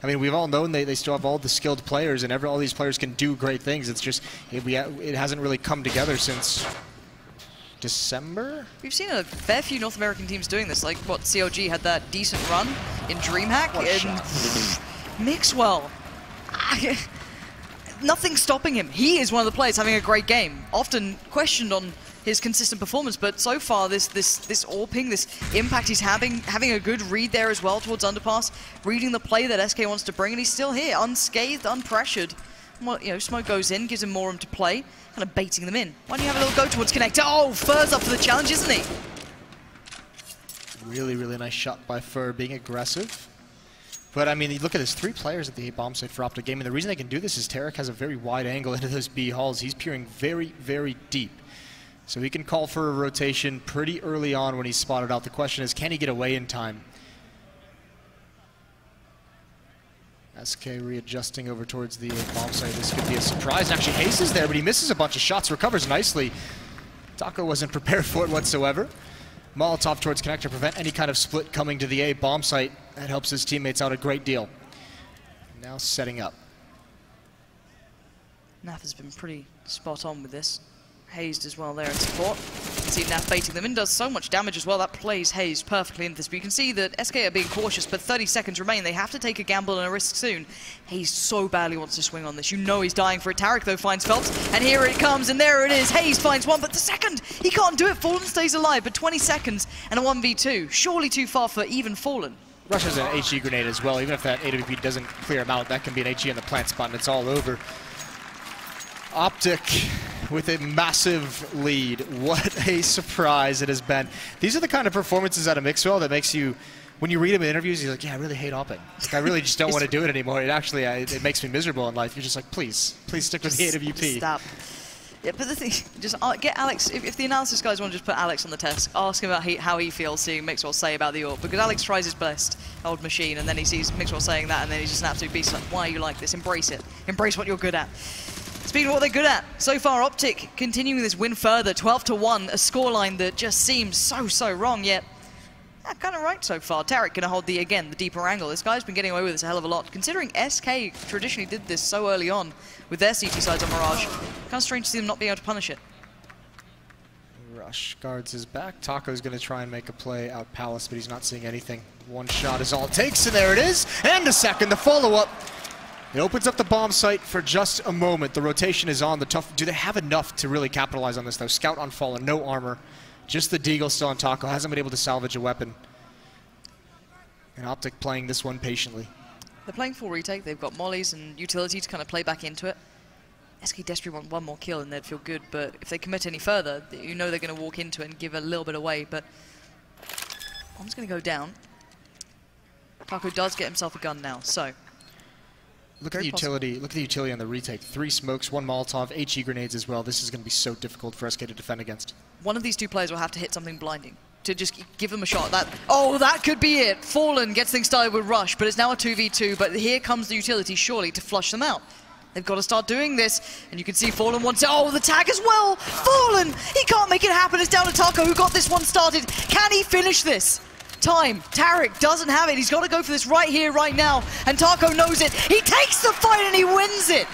D: I mean, we've all known they still have all the skilled players, and all these players can do great things. It's just it hasn't really come together since December.
C: We've seen a fair few North American teams doing this. Like, what, COG had that decent run in DreamHack, and Mixwell. Nothing's stopping him. He is one of the players having a great game. Often questioned on his consistent performance, but so far this AWPing, this impact he's having a good read there as well towards underpass, reading the play that SK wants to bring, and he's still here, unscathed, unpressured. Well, you know, smoke goes in, gives him more room to play, kind of baiting them in. Why don't you have a little go towards connector? Oh, Fur's up for the challenge, isn't he?
D: Really, really nice shot by Fur, being aggressive. But, I mean, you look at this, 3 players at the A bomb site for OpTic Gaming. The reason they can do this is Tarek has a very wide angle into those B halls. He's peering very, very deep. So he can call for a rotation pretty early on when he's spotted out. The question is, can he get away in time? SK readjusting over towards the bomb site. This could be a surprise. Actually, Hayes is there, but he misses a bunch of shots, recovers nicely. Taco wasn't prepared for it whatsoever. Molotov towards connector, prevent any kind of split coming to the A bomb site. That helps his teammates out a great deal. Now setting up.
C: Naf has been pretty spot on with this. hazed as well there in support. You can see Naf baiting them in, does so much damage as well. That plays hazed perfectly into this. But you can see that SK are being cautious, but 30 seconds remain. They have to take a gamble and a risk soon. Hazed so badly wants to swing on this. You know he's dying for it. Tarek, though, finds Phelps, and here it comes, and there it is. Hazed finds one, but the second, he can't do it. Fallen stays alive, but 20 seconds and a 1v2. Surely too far for even Fallen.
D: Rush has an HE grenade as well. Even if that AWP doesn't clear him out, that can be an HE on the plant spot, and it's all over. OpTic with a massive lead. What a surprise it has been. These are the kind of performances out of Mixwell that makes you, when you read him in interviews, he's like, yeah, I really hate OpTic. Like, I really just don't want to do it anymore. It actually, it makes me miserable in life. You're just like, please stick with the AWP.
C: Just stop. Yeah, but the thing, just get Alex, if the analysis guys want to just put Alex on the test, ask him about how he feels seeing Mixwell say about the AWP, because Alex tries his best, old machine, and then he sees Mixwell saying that, and then he's just an absolute beast. Like, why are you like this? Embrace it. Embrace what you're good at. Speaking of what they're good at, so far OpTic continuing this win further, 12-1, a scoreline that just seems so wrong, yet kind of right so far. Tarek gonna hold the deeper angle. This guy's been getting away with this a hell of a lot, considering SK traditionally did this so early on with their CT sides on Mirage. Kind of strange to see them not being able to punish it.
D: Rush guards his back. Taco's gonna try and make a play out Palace, but he's not seeing anything. One shot is all it takes, and there it is, and a second, the follow-up. It opens up the bomb site for just a moment. The rotation is on. Do they have enough to really capitalize on this, though? Scout on Fallen, no armor. Just the Deagle still on Taco. Hasn't been able to salvage a weapon. And OpTic playing this one patiently.
C: They're playing full retake. They've got mollies and utility to kind of play back into it. SK desperately want one more kill and they'd feel good, but if they commit any further, you know they're going to walk into it and give a little bit away, but bomb's going to go down. Taco does get himself a gun now, so...
D: Look at the utility. Look at the utility on the retake. 3 smokes, 1 Molotov, HE grenades as well. This is going to be so difficult for SK to defend against.
C: One of these two players will have to hit something blinding to just give them a shot. That could be it. Fallen gets things started with Rush, but it's now a 2v2. But here comes the utility, surely, to flush them out. They've got to start doing this, and you can see Fallen wants it. Oh, the tag as well. Fallen, he can't make it happen. It's down to Taco, who got this one started. Can he finish this? Time. Tarek doesn't have it. He's got to go for this right here, right now. And Taco knows it. He takes the fight and he wins it.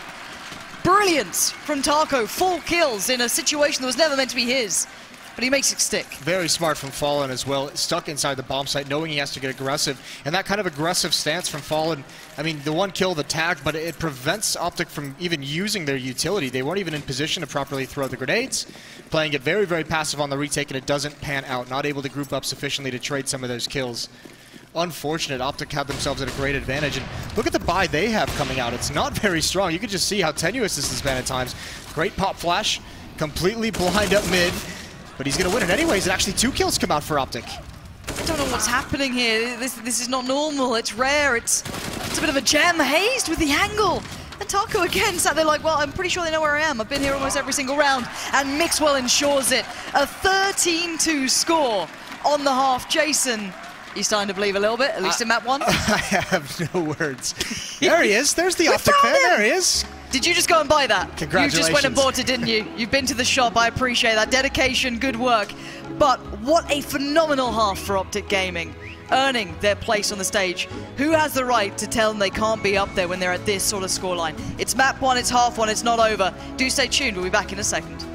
C: Brilliance from Taco. 4 kills in a situation that was never meant to be his. But he makes it stick.
D: Very smart from Fallen as well. Stuck inside the bomb site, knowing he has to get aggressive. And that kind of aggressive stance from Fallen, I mean, the one kill, the tag, but it prevents OpTic from even using their utility. They weren't even in position to properly throw the grenades. Playing it very passive on the retake, and it doesn't pan out. Not able to group up sufficiently to trade some of those kills. Unfortunate. OpTic have themselves at a great advantage. And look at the buy they have coming out. It's not very strong. You can just see how tenuous this has been at times. Great pop flash. Completely blind up mid. But he's going to win it anyways. And actually 2 kills come out for OpTic.
C: I don't know what's happening here. This is not normal. It's rare. It's a bit of a gem. Hazed with the angle. And Taco again sat there like, well, I'm pretty sure they know where I am. I've been here almost every single round. And Mixwell ensures it. A 13-2 score on the half. Jason, you starting to believe a little bit, at least in map 1?
D: I have no words. There he is. There's the OpTic fan. There he is.
C: Did you just go and buy that?
D: Congratulations.
C: You just went and bought it, didn't you? You've been to the shop. I appreciate that. Dedication, good work. But what a phenomenal half for OpTic Gaming. Earning their place on the stage. Who has the right to tell them they can't be up there when they're at this sort of scoreline? It's map 1, it's half 1, it's not over. Do stay tuned. We'll be back in a second.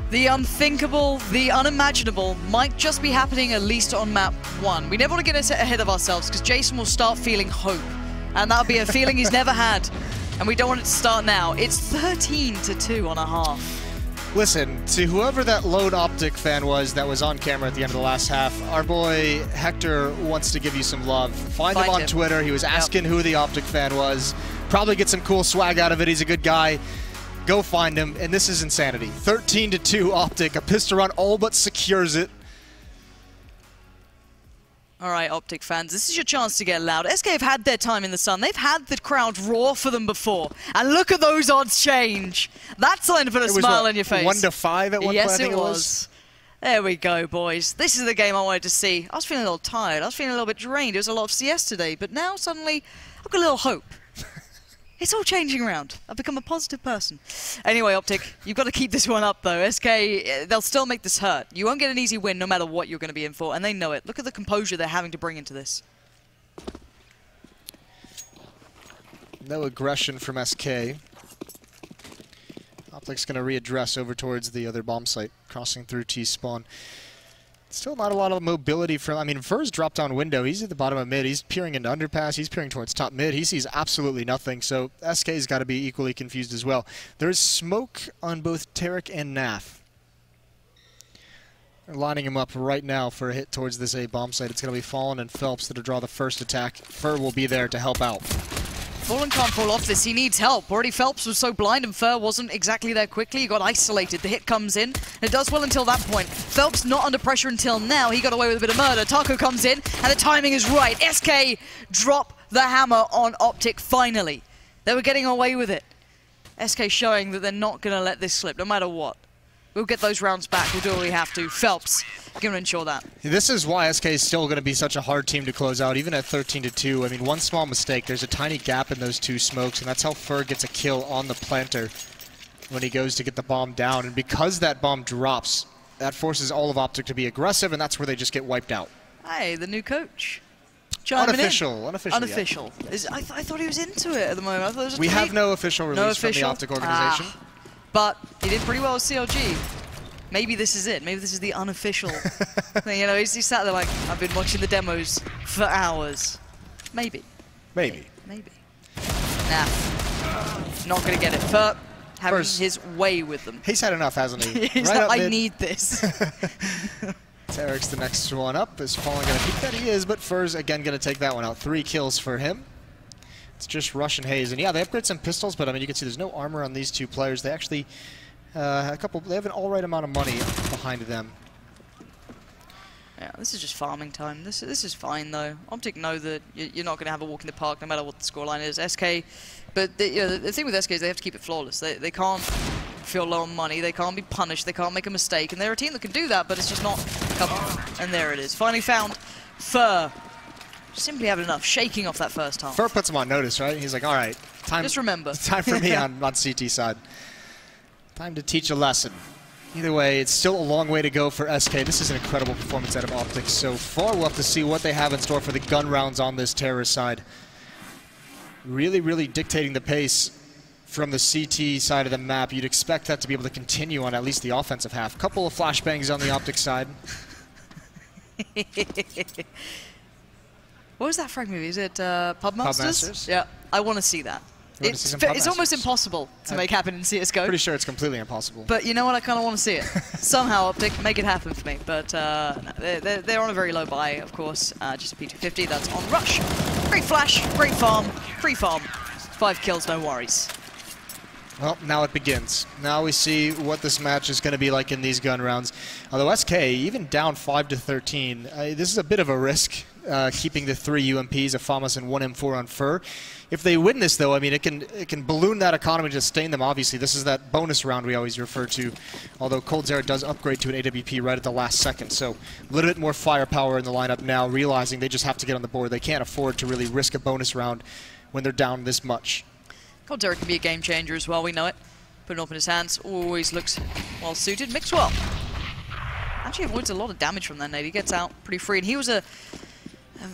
C: The unthinkable, the unimaginable might just be happening at least on map 1. We never want to get ahead of ourselves because Jason will start feeling hope. And that'll be a feeling he's never had. And we don't want it to start now. It's 13-2 on a half.
D: Listen, to whoever that lone OpTic fan was that was on camera at the end of the last half, our boy Hector wants to give you some love. Find him on Twitter. He was asking who the OpTic fan was. Probably get some cool swag out of it. He's a good guy. Go find him, and this is insanity. 13-2 OpTic. A pistol run all but secures it.
C: All right, OpTic fans, this is your chance to get loud. SK have had their time in the sun. They've had the crowd roar for them before. And look at those odds change. That's something to put a smile on your face.
D: 1-5 at one point,
C: yes,
D: I think
C: it was. There we go, boys. This is the game I wanted to see. I was feeling a little tired. I was feeling a little bit drained. It was a lot of CS today. But now, suddenly, I've got a little hope. It's all changing around. I've become a positive person. Anyway, OpTic, you've got to keep this one up, though. SK, they'll still make this hurt. You won't get an easy win no matter what you're going to be in for, and they know it. Look at the composure they're having to bring into this.
D: No aggression from SK. OpTic's going to readdress over towards the other bomb site, crossing through T-spawn. Still not a lot of mobility from, I mean, Ver's dropped down window. He's at the bottom of mid. He's peering into underpass. He's peering towards top mid. He sees absolutely nothing, so SK's got to be equally confused as well. There's smoke on both Tarek and Naf. They're lining him up right now for a hit towards this A bomb site. It's going to be Fallen and Phelps that'll draw the first attack. Fer will be there to help out.
C: Fallen can't fall off this. He needs help. Already Phelps was so blind and Fer wasn't exactly there quickly. He got isolated. The hit comes in. And it does well until that point. Phelps not under pressure until now. He got away with a bit of murder. Taco comes in and the timing is right. SK drop the hammer on OpTic finally. They were getting away with it. SK showing that they're not going to let this slip no matter what. We'll get those rounds back. We'll do what we have to. Phelps, going to ensure that.
D: This is why SK is still going to be such a hard team to close out, even at 13-2. I mean, one small mistake, there's a tiny gap in those two smokes, and that's how Fer gets a kill on the planter when he goes to get the bomb down. And because that bomb drops, that forces all of OpTic to be aggressive, and that's where they just get wiped out.
C: Hey, the new coach.
D: Unofficial.
C: Unofficial.
D: Yeah.
C: I thought he was into it at the moment. I thought it was
D: we have no official release from the OpTic organization.
C: But he did pretty well with CLG. Maybe this is it. Maybe this is the unofficial thing. You know, he sat there like, I've been watching the demos for hours. Maybe.
D: Maybe.
C: Nah. Not going to get it. Fer having his way with them.
D: He's had enough, hasn't he?
C: He's like, I need this.
D: Tarek's the next one up. Is Fallen going to peek that? He is, but Fer's again going to take that one out. 3 kills for him. It's just Rush and Haze. And yeah, they upgrade some pistols, but I mean, you can see there's no armor on these two players. They actually, they have an all right amount of money behind them.
C: Yeah, this is just farming time. This is fine, though. OpTic know that you're not going to have a walk in the park no matter what the scoreline is. SK, but the thing with SK is they have to keep it flawless. They can't feel low on money. They can't be punished. They can't make a mistake. And they're a team that can do that, but it's just not coming. And there it is. Finally found Fer. Simply having enough, shaking off that first half.
D: Fer puts him on notice, right? He's like, all right, time.
C: Just remember.
D: Time for me on CT side. Time to teach a lesson. Either way, it's still a long way to go for SK. This is an incredible performance out of OpTic so far. We'll have to see what they have in store for the gun rounds on this terrorist side. Really, really dictating the pace from the CT side of the map. You'd expect that to be able to continue on at least the offensive half. Couple of flashbangs on the OpTic side.
C: What was that frag movie? Is it Pub Masters?
D: Pub Masters?
C: Yeah, I want to see that. It's almost impossible to make happen in CSGO.
D: Pretty sure it's completely impossible.
C: But you know what? I kind of want to see it. Somehow, OpTic, make it happen for me. But no, they're on a very low buy, of course. Just a P250. That's on Rush. Great flash, great farm, free farm. 5 kills, no worries.
D: Well, now it begins. Now we see what this match is going to be like in these gun rounds. Although SK, even down 5-13, this is a bit of a risk, keeping the 3 UMPs, a FAMAS, and 1 M4 on Fer. If they win this, though, I mean, it can balloon that economy to sustain them, obviously. This is that bonus round we always refer to, although coldzera does upgrade to an AWP right at the last second. So a little bit more firepower in the lineup now, realizing they just have to get on the board. They can't afford to really risk a bonus round when they're down this much.
C: coldzera can be a game changer as well, we know it. Putting it up in his hands, always looks well suited. Mix well. Actually avoids a lot of damage from that nade. He gets out pretty free, and he was a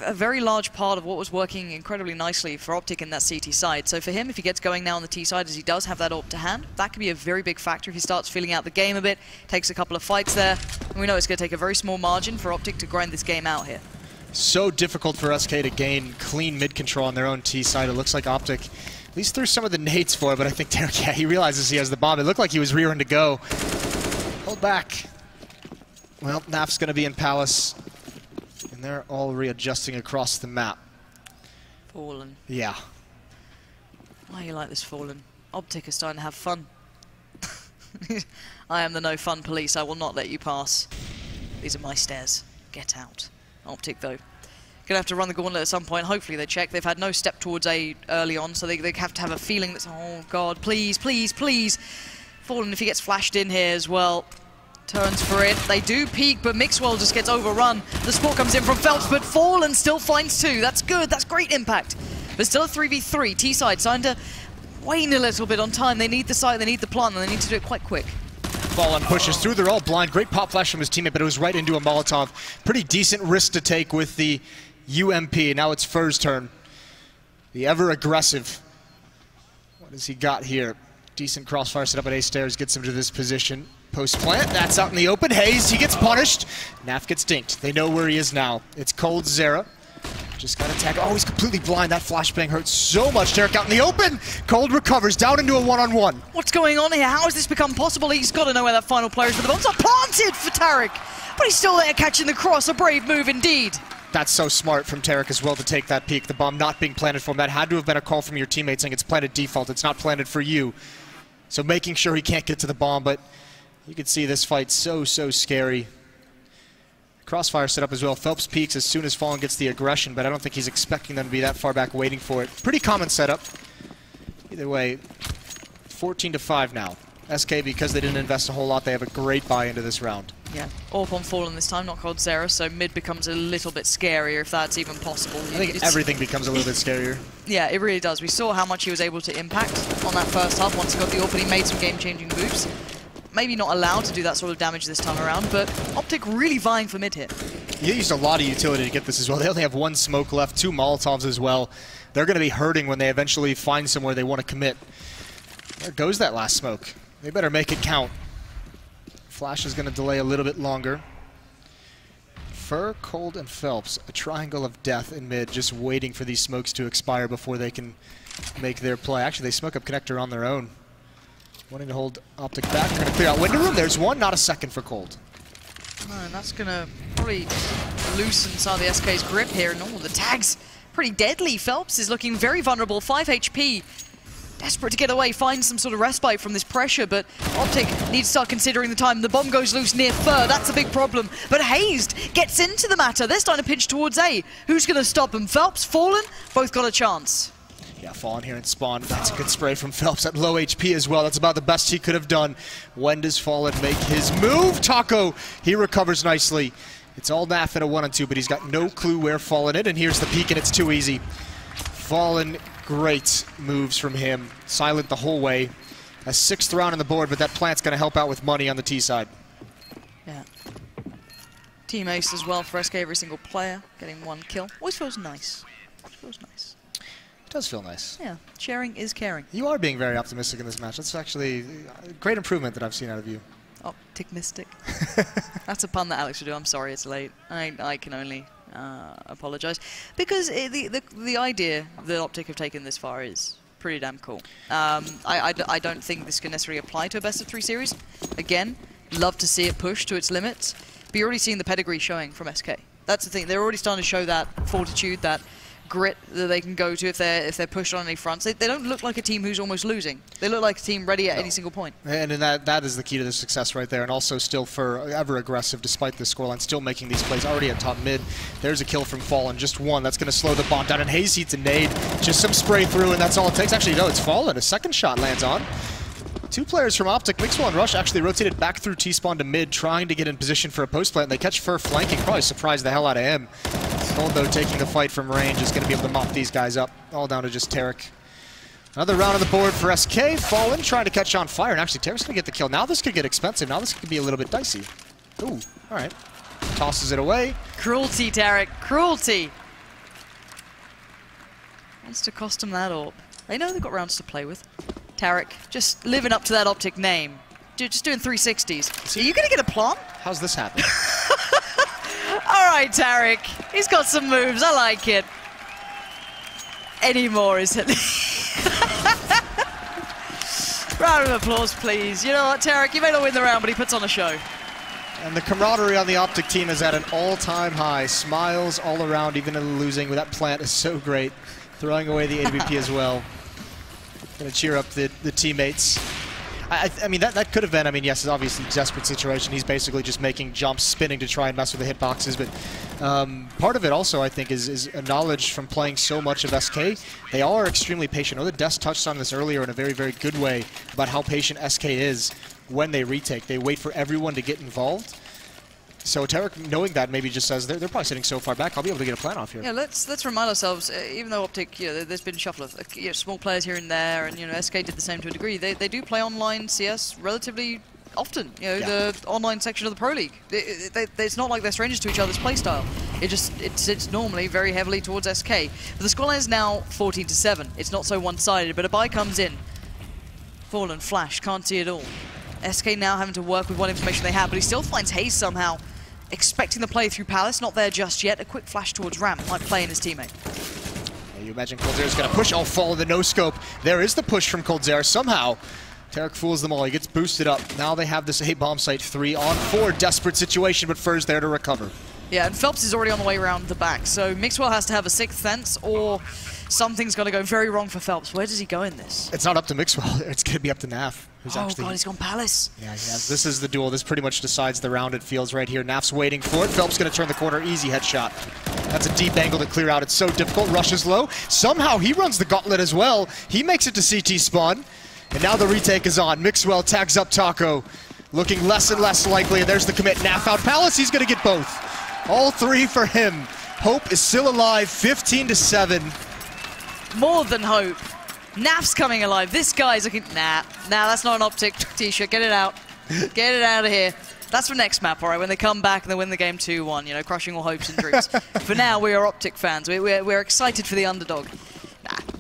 C: a very large part of what was working incredibly nicely for OpTic in that CT side. So for him, if he gets going now on the T side, as he does have that AWP to hand, that could be a very big factor if he starts feeling out the game a bit, takes a couple of fights there, and we know it's going to take a very small margin for OpTic to grind this game out here.
D: So difficult for SK to gain clean mid control on their own T side. It looks like OpTic at least threw some of the nades for it, but I think Derek, yeah, he realizes he has the bomb. It looked like he was rearing to go. Hold back. Well, Naf's going to be in Palace. And they're all readjusting across the map.
C: Fallen.
D: Yeah.
C: Why are you like this, Fallen? OpTic is starting to have fun. I am the no fun police. I will not let you pass. These are my stairs. Get out. OpTic, though, gonna have to run the gauntlet at some point. Hopefully they check. They've had no step towards A early on, so they have to have a feeling that's, oh god, please, please, please. Fallen, if he gets flashed in here as well, turns for it. They do peek, but Mixwell just gets overrun. The support comes in from Phelps, but Fallen still finds two. That's good. That's great impact. But still a 3v3. T-side starting to wane a little bit on time. They need the site, they need the plant, and they need to do it quite quick.
D: Fallen pushes through. They're all blind. Great pop flash from his teammate, but it was right into a Molotov. Pretty decent risk to take with the UMP. Now it's Fur's turn. The ever aggressive. What has he got here? Decent crossfire set up at A stairs. Gets him to this position. Post plant, that's out in the open. Hayes, he gets punished. Naf gets dinked. They know where he is now. It's Cold Zera. Just got attacked. Oh, he's completely blind. That flashbang hurts so much. Derek out in the open. Cold recovers down into a one-on-one.
C: What's going on here? How has this become possible? He's got to know where that final player is, but the bombs are planted for Tarek. But he's still there catching the cross. A brave move indeed.
D: That's so smart from Tarek as well to take that peek. The bomb not being planted for him. That had to have been a call from your teammate saying it's planted default. It's not planted for you. So making sure he can't get to the bomb, but you can see this fight so scary. Crossfire set up as well. Phelps peeks as soon as Fallen gets the aggression, but I don't think he's expecting them to be that far back waiting for it. Pretty common setup. Either way, 14-5 now. SK, because they didn't invest a whole lot, they have a great buy into this round.
C: Yeah, AWP on Fallen this time, not Cold Zera, so mid becomes a little bit scarier if that's even possible.
D: I think everything becomes a little bit scarier.
C: Yeah, it really does. We saw how much he was able to impact on that first half once he got the AWP, but he made some game-changing moves. Maybe not allowed to do that sort of damage this time around, but OpTic really vying for mid here.
D: He used a lot of utility to get this as well. They only have one smoke left, 2 Molotovs as well. They're going to be hurting when they eventually find somewhere they want to commit. There goes that last smoke. They better make it count. Flash is going to delay a little bit longer. Fur, Cold, and Phelps, a triangle of death in mid, just waiting for these smokes to expire before they can make their play. Actually, they smoke up connector on their own. Wanting to hold OpTic back. They're going to clear out window room. There's one, not a second for Cold.
C: No, and that's going to probably loosen some of the SK's grip here. And all the tags pretty deadly. Phelps is looking very vulnerable. 5 HP. Desperate to get away, find some sort of respite from this pressure, but OpTic needs to start considering the time. The bomb goes loose near Fur, that's a big problem. But Hazed gets into the matter. They're starting to pinch towards A. Who's going to stop them? Phelps, Fallen, both got a chance. Yeah,
D: Fallen here and Spawn. That's a good spray from Phelps at low HP as well. That's about the best he could have done. When does Fallen make his move? Taco, he recovers nicely. It's all Naf in a 1-on-2, but he's got no clue where Fallen is, and here's the peek, and it's too easy. Fallen, great moves from him. Silent the whole way. A 6th round on the board, but that plant's going to help out with money on the T side.
C: Yeah. Team ace as well for SK, every single player, getting 1 kill. Always feels nice. Feels nice.
D: It does feel nice.
C: Yeah, sharing is caring.
D: You are being very optimistic in this match. That's actually a great improvement that I've seen out of you.
C: OpTic mystic. That's a pun that Alex would do. I'm sorry it's late. I can only apologize. Because the idea that OpTic have taken this far is pretty damn cool. I don't think this can necessarily apply to a best-of-3 series. Again, love to see it push to its limits. But you're already seeing the pedigree showing from SK. That's the thing. They're already starting to show that fortitude, that grit that they can go to if they're pushed on any fronts. They don't look like a team who's almost losing. They look like a team ready at any single point.
D: And that is the key to the success right there. And also still for ever aggressive despite the scoreline, still making these plays already at top mid. There's a kill from Fallen, just one. That's going to slow the bomb down. And Hayes hits a nade, just some spray through, and that's all it takes. Actually, no, it's Fallen. A second shot lands on. 2 players from OpTic. Mixwell and Rush actually rotated back through T-spawn to mid, trying to get in position for a post plant. They catch Fur flanking, probably surprised the hell out of him. Cold, though, taking the fight from range, is going to be able to mop these guys up. All down to just Tarek. Another round on the board for SK. Fallen trying to catch on fire, and actually Tarek's going to get the kill. Now this could get expensive. Now this could be a little bit dicey. Ooh, all right. Tosses it away.
C: Cruelty, Tarek. Cruelty. Wants to cost him that orb. They know they've got rounds to play with. Tarek, just living up to that OpTic name. Just doing 360s. Are you going to get a plant?
D: How's this happen?
C: All right, Tarek. He's got some moves. I like it. Any more is it? Round of applause, please. You know what, Tarek? You may not win the round, but he puts on a show.
D: And the camaraderie on the OpTic team is at an all-time high. Smiles all around, even in losing. That plant is so great. Throwing away the AWP as well. Gonna cheer up the teammates. I mean, that could have been, I mean, yes, it's obviously a desperate situation. He's basically just making jumps, spinning to try and mess with the hitboxes. But part of it also, I think, is a knowledge from playing so much of SK. They are extremely patient. I know that Des touched on this earlier in a very, very good way about how patient SK is when they retake. They wait for everyone to get involved. So Tarek, knowing that, maybe just says they're probably sitting so far back, I'll be able to get a plan off here.
C: Yeah, let's remind ourselves, even though OpTic, there's been shuffle of small players here and there, and SK did the same to a degree. They do play online CS relatively often. The online section of the Pro League. It's not like they're strangers to each other's playstyle. It sits normally very heavily towards SK. But the scoreline is now 14-7. It's not so one-sided, but a buy comes in. Fallen, Flash, can't see it all. SK now having to work with what information they have, but he still finds Hayes somehow. Expecting the play through Palace, not there just yet. A quick flash towards Ramp, might play in his teammate.
D: You imagine Coldzera's going to push. Oh, follow the no-scope. There is the push from Coldzera. Somehow, Tarek fools them all. He gets boosted up. Now they have this A-bomb site 3 on 4. Desperate situation, but Fur's there to recover. Yeah,
C: and Phelps is already on the way around the back, so Mixwell has to have a 6th sense, or something's going to go very wrong for Phelps. Where does he go in this?
D: It's not up to Mixwell. It's going to be up to Naf.
C: Oh god, he's gone Palace.
D: Yeah, he has. This is the duel. This pretty much decides the round, it feels, right here. Naf's waiting for it. Phelps going to turn the corner. Easy headshot. That's a deep angle to clear out. It's so difficult. Rushes low. Somehow he runs the gauntlet as well. He makes it to CT spawn. And now the retake is on. Mixwell tags up Taco. Looking less and less likely. And there's the commit. Naf out Palace. He's going to get both. All 3 for him. Hope is still alive. 15-7.
C: More than hope. Naf's coming alive. This guy's looking... Nah, that's not an OpTic t-shirt. Get it out. Get it out of here. That's for next map, all right? When they come back and they win the game 2-1, crushing all hopes and dreams. For now, we are OpTic fans. We're excited for the underdog.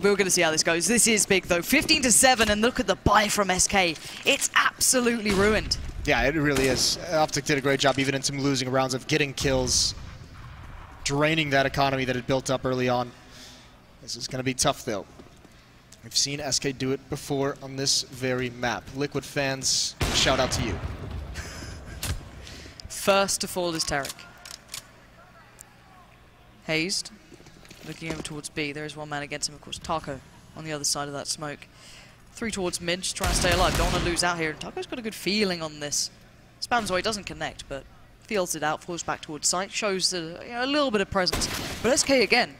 C: We're going to see how this goes. This is big, though. 15-7, and look at the buy from SK. It's absolutely ruined.
D: Yeah, it really is. OpTic did a great job, even in some losing rounds, of getting kills, draining that economy that had built up early on. This is going to be tough, though. We've seen SK do it before on this very map. Liquid fans, shout out to you.
C: First to fall is Tarek. Hazed, looking over towards B. There is one man against him, of course. Taco on the other side of that smoke. 3 towards mid, just trying to stay alive. Don't want to lose out here. Taco's got a good feeling on this. Spams away, doesn't connect, but feels it out, falls back towards site, shows a little bit of presence. But SK again,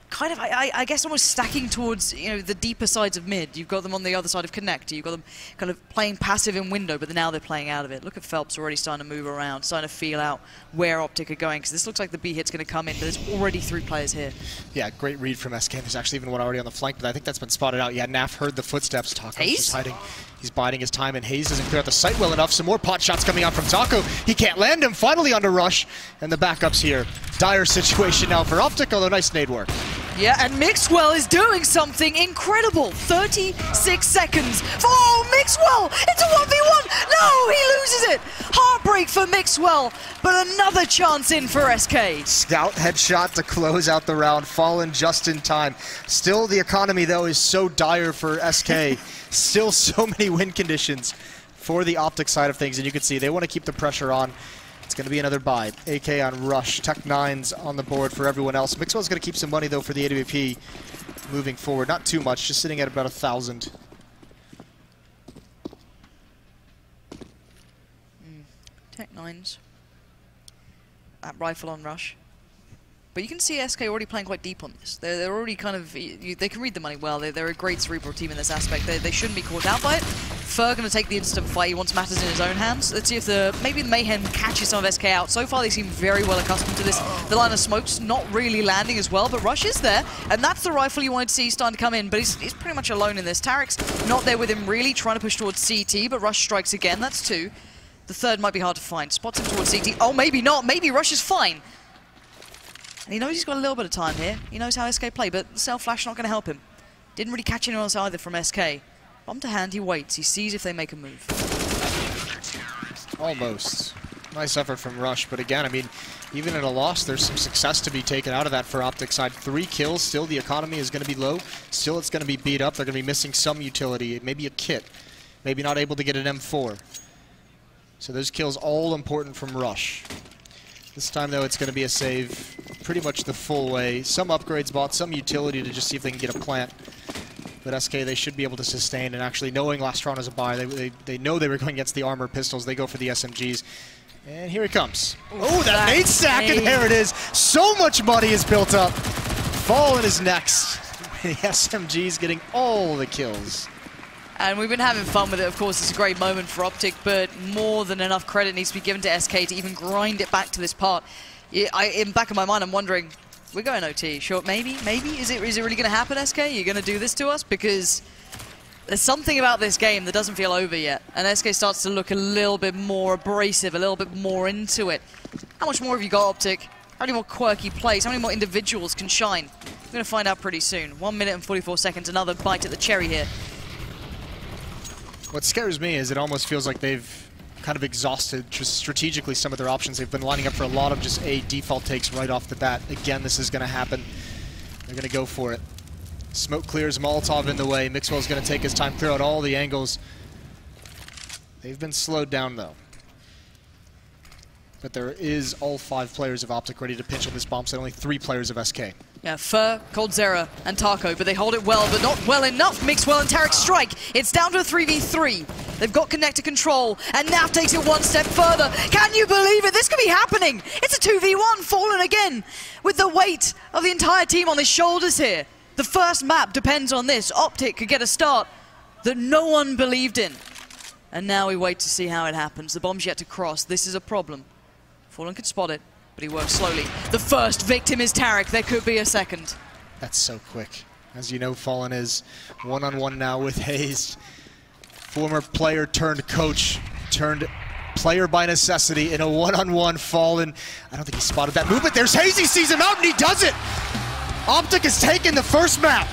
C: kind of, I guess, almost stacking towards, the deeper sides of mid. You've got them on the other side of connector. You've got them kind of playing passive in window, but now they're playing out of it. Look at Phelps already starting to move around, starting to feel out where OpTic are going, because this looks like the B hit's going to come in, but there's already 3 players here. Yeah, great read from SK. There's actually even one already on the flank, but I think that's been spotted out. Yeah, Naf heard the footsteps. Taco's just hiding. He's biding his time, and Hayes doesn't clear out the site well enough. Some more pot shots coming out from Taco. He can't land him. Finally under rush, and the backup's here. Dire situation now for OpTic, although nice nade work. Yeah, and Mixwell is doing something incredible. 36 seconds. Oh, Mixwell! It's a 1v1! No, he loses it! Heartbreak for Mixwell, but another chance in for SK. Scout headshot to close out the round. Fallen just in time. Still, the economy, though, is so dire for SK. Still so many win conditions for the OpTic side of things, and you can see they want to keep the pressure on. It's going to be another buy. AK on Rush. Tech 9's on the board for everyone else. Mixwell's going to keep some money, though, for the AWP moving forward. Not too much, just sitting at about 1,000. Tech 9's. That rifle on Rush. But you can see SK already playing quite deep on this. They're already kind of... they can read the money well. They're a great cerebral team in this aspect. They shouldn't be caught out by it. Fur going to take the instant fight. He wants matters in his own hands. Let's see if maybe the Mayhem catches some of SK out. So far, they seem very well accustomed to this. The line of smoke's not really landing as well, but Rush is there. And that's the rifle you wanted to see starting to come in. But he's pretty much alone in this. Tarek's not there with him, really trying to push towards CT, but Rush strikes again. That's 2. The third might be hard to find. Spots him towards CT. Oh, maybe not. Maybe Rush is fine. And he knows he's got a little bit of time here. He knows how SK play, but the Cell Flash not going to help him. Didn't really catch anyone else either from SK. Bomb to hand, he waits. He sees if they make a move.
D: Almost. Nice effort from Rush, but again, I mean, even in a loss, there's some success to be taken out of that for OpTic side. 3 kills, still the economy is going to be low. Still it's going to be beat up. They're going to be missing some utility, maybe a kit. Maybe not able to get an M4. So those kills all important from Rush. This time, though, it's going to be a save pretty much the full way. Some upgrades bought, some utility to just see if they can get a plant. But SK, they should be able to sustain, and actually knowing last round as a buy, they know they were going against the armor pistols. They go for the SMGs. And here he comes. Oh, that nade stack, and there it is. So much money is built up. Fallen is next. The SMG's getting all the kills.
C: And we've been having fun with it. Of course, it's a great moment for OpTic, but more than enough credit needs to be given to SK to even grind it back to this part. In the back of my mind, I'm wondering, we're going OT. Sure, maybe? Is it really going to happen, SK? You're going to do this to us? Because there's something about this game that doesn't feel over yet. And SK starts to look a little bit more abrasive, a little bit more into it. How much more have you got, OpTic? How many more quirky plays? How many more individuals can shine? We're going to find out pretty soon. 1 minute and 44 seconds, another bite at the cherry here.
D: What scares me is it almost feels like they've kind of exhausted strategically some of their options. They've been lining up for a lot of just A default takes right off the bat. Again, this is going to happen. They're going to go for it. Smoke clears, Molotov in the way. Mixwell's going to take his time, clear out all the angles. They've been slowed down, though. But there is all 5 players of OpTic ready to pinch on this bomb set, only 3 players of SK.
C: Yeah, Fur, Coldzera, and Taco, but they hold it well, but not well enough. Mixwell and Tarek strike. It's down to a 3v3. They've got connector control, and Nav takes it one step further. Can you believe it? This could be happening. It's a 2v1, Fallen again, with the weight of the entire team on his shoulders here. The first map depends on this. OpTic could get a start that no one believed in. And now we wait to see how it happens. The bomb's yet to cross. This is a problem. Fallen could spot it, but he works slowly. The first victim is Tarek. There could be a second.
D: That's so quick. As you know, Fallen is one-on-one now with Hayes. Former player turned coach, turned player by necessity in a one-on-one. Fallen. I don't think he spotted that movement. There's Hayes. He sees him out, and he does it. OpTic has taken the first map.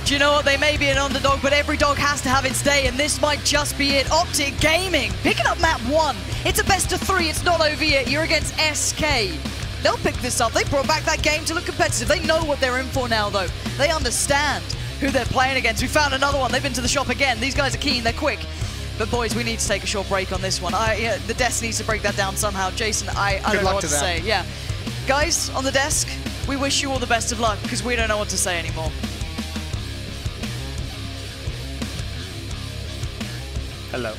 C: Do you know what? They may be an underdog, but every dog has to have its day, and this might just be it. OpTic Gaming picking up map 1. It's a best of 3. It's not over yet. You're against SK. They'll pick this up. They brought back that game to look competitive. They know what they're in for now, though. They understand who they're playing against. We found another one. They've been to the shop again. These guys are keen. They're quick. But boys, we need to take a short break on this one. The desk needs to break that down somehow. Jason, I don't know what to say. Yeah, guys on the desk, we wish you all the best of luck because we don't know what to say anymore.
E: Hello.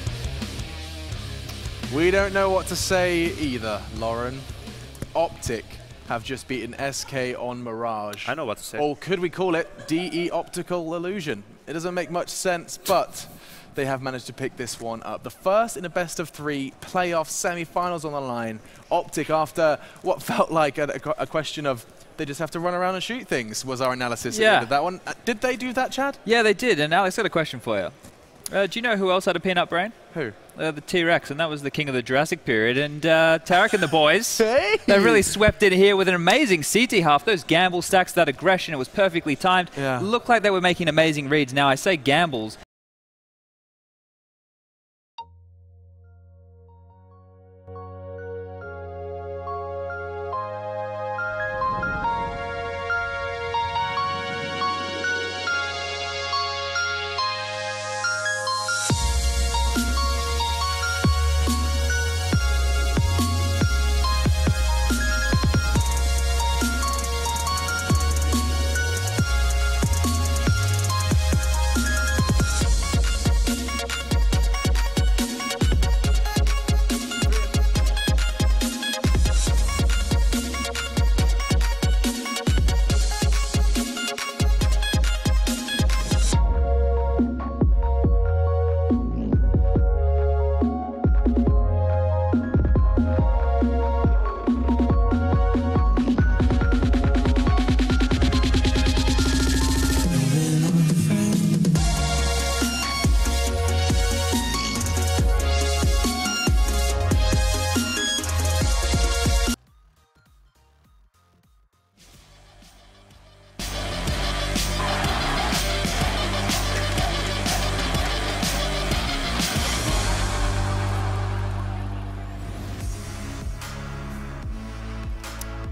E: We don't know what to say either, Lauren. OpTic have just beaten SK on Mirage.
F: I know what to say.
E: Or could we call it DE Optical Illusion? It doesn't make much sense, but they have managed to pick this one up. The first in a best of 3 playoff semi-finals on the line. OpTic, after what felt like a question of they just have to run around and shoot things, was our analysis at the end of that one. Did they do that, Chad?
F: Yeah, they did. And Alex, got a question for you. Do you know who else had a peanut brain?
E: Who?
F: The T-Rex, and that was the king of the Jurassic period. And Tarek and the boys, they really swept in here with an amazing CT half. Those gamble stacks, that aggression, it was perfectly timed.
E: Yeah.
F: Looked like they were making amazing reads. Now, I say gambles.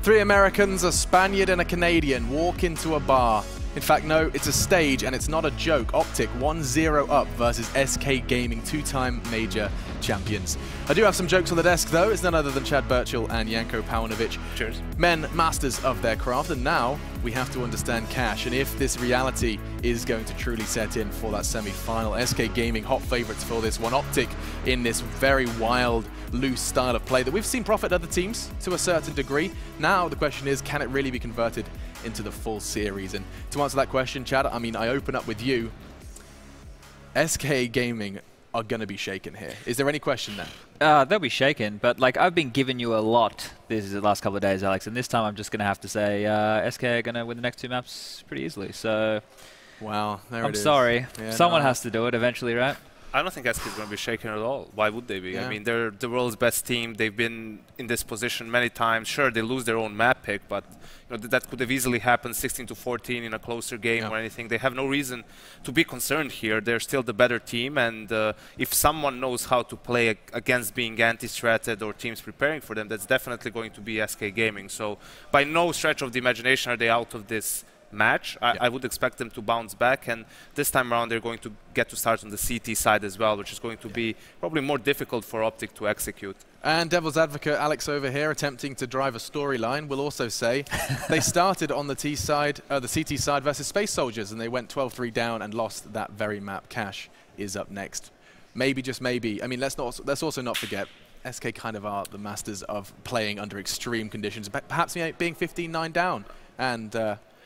E: 3 Americans, a Spaniard and a Canadian walk into a bar. In fact, no, it's a stage and it's not a joke. OpTic 1-0 up versus SK Gaming, 2-time major champions. I do have some jokes on the desk though. It's none other than Chad Birchall and Janko Paunovic.
G: Cheers.
E: Men, masters of their craft, and now we have to understand cash and if this reality is going to truly set in for that semi-final. SK Gaming, hot favorites for this one. OpTic in this very wild, loose style of play that we've seen profit other teams to a certain degree. Now the question is, can it really be converted into the full series? And to answer that question, Chad, I mean, I open up with you. SK Gaming are going to be shaken here. Is there any question there?
F: They'll be shaken, but like I've been giving you a lot this the last couple of days, Alex, and this time I'm just going to have to say SK are going to win the next 2 maps pretty easily. So,
E: wow, there it is.
F: I'm sorry.
E: Yeah,
F: Someone has to do it eventually, right?
G: I don't think SK is going to be shaken at all. Why would they be?
E: Yeah.
G: I mean, they're the world's best team. They've been in this position many times. Sure, they lose their own map pick, but you know, that could have easily happened 16-14 in a closer game or anything. They have no reason to be concerned here. They're still the better team, and if someone knows how to play against being anti-stratted or teams preparing for them, that's definitely going to be SK Gaming. So by no stretch of the imagination are they out of this match. I would expect them to bounce back, and this time around they're going to get to start on the CT side as well, which is going to be probably more difficult for OpTic to execute.
E: And Devil's Advocate Alex over here attempting to drive a storyline will also say they started on the T side, the CT side versus Space Soldiers, and they went 12-3 down and lost that very map. Cash is up next. Maybe, just maybe. I mean, let's also not forget SK kind of are the masters of playing under extreme conditions, perhaps being 15-9 down and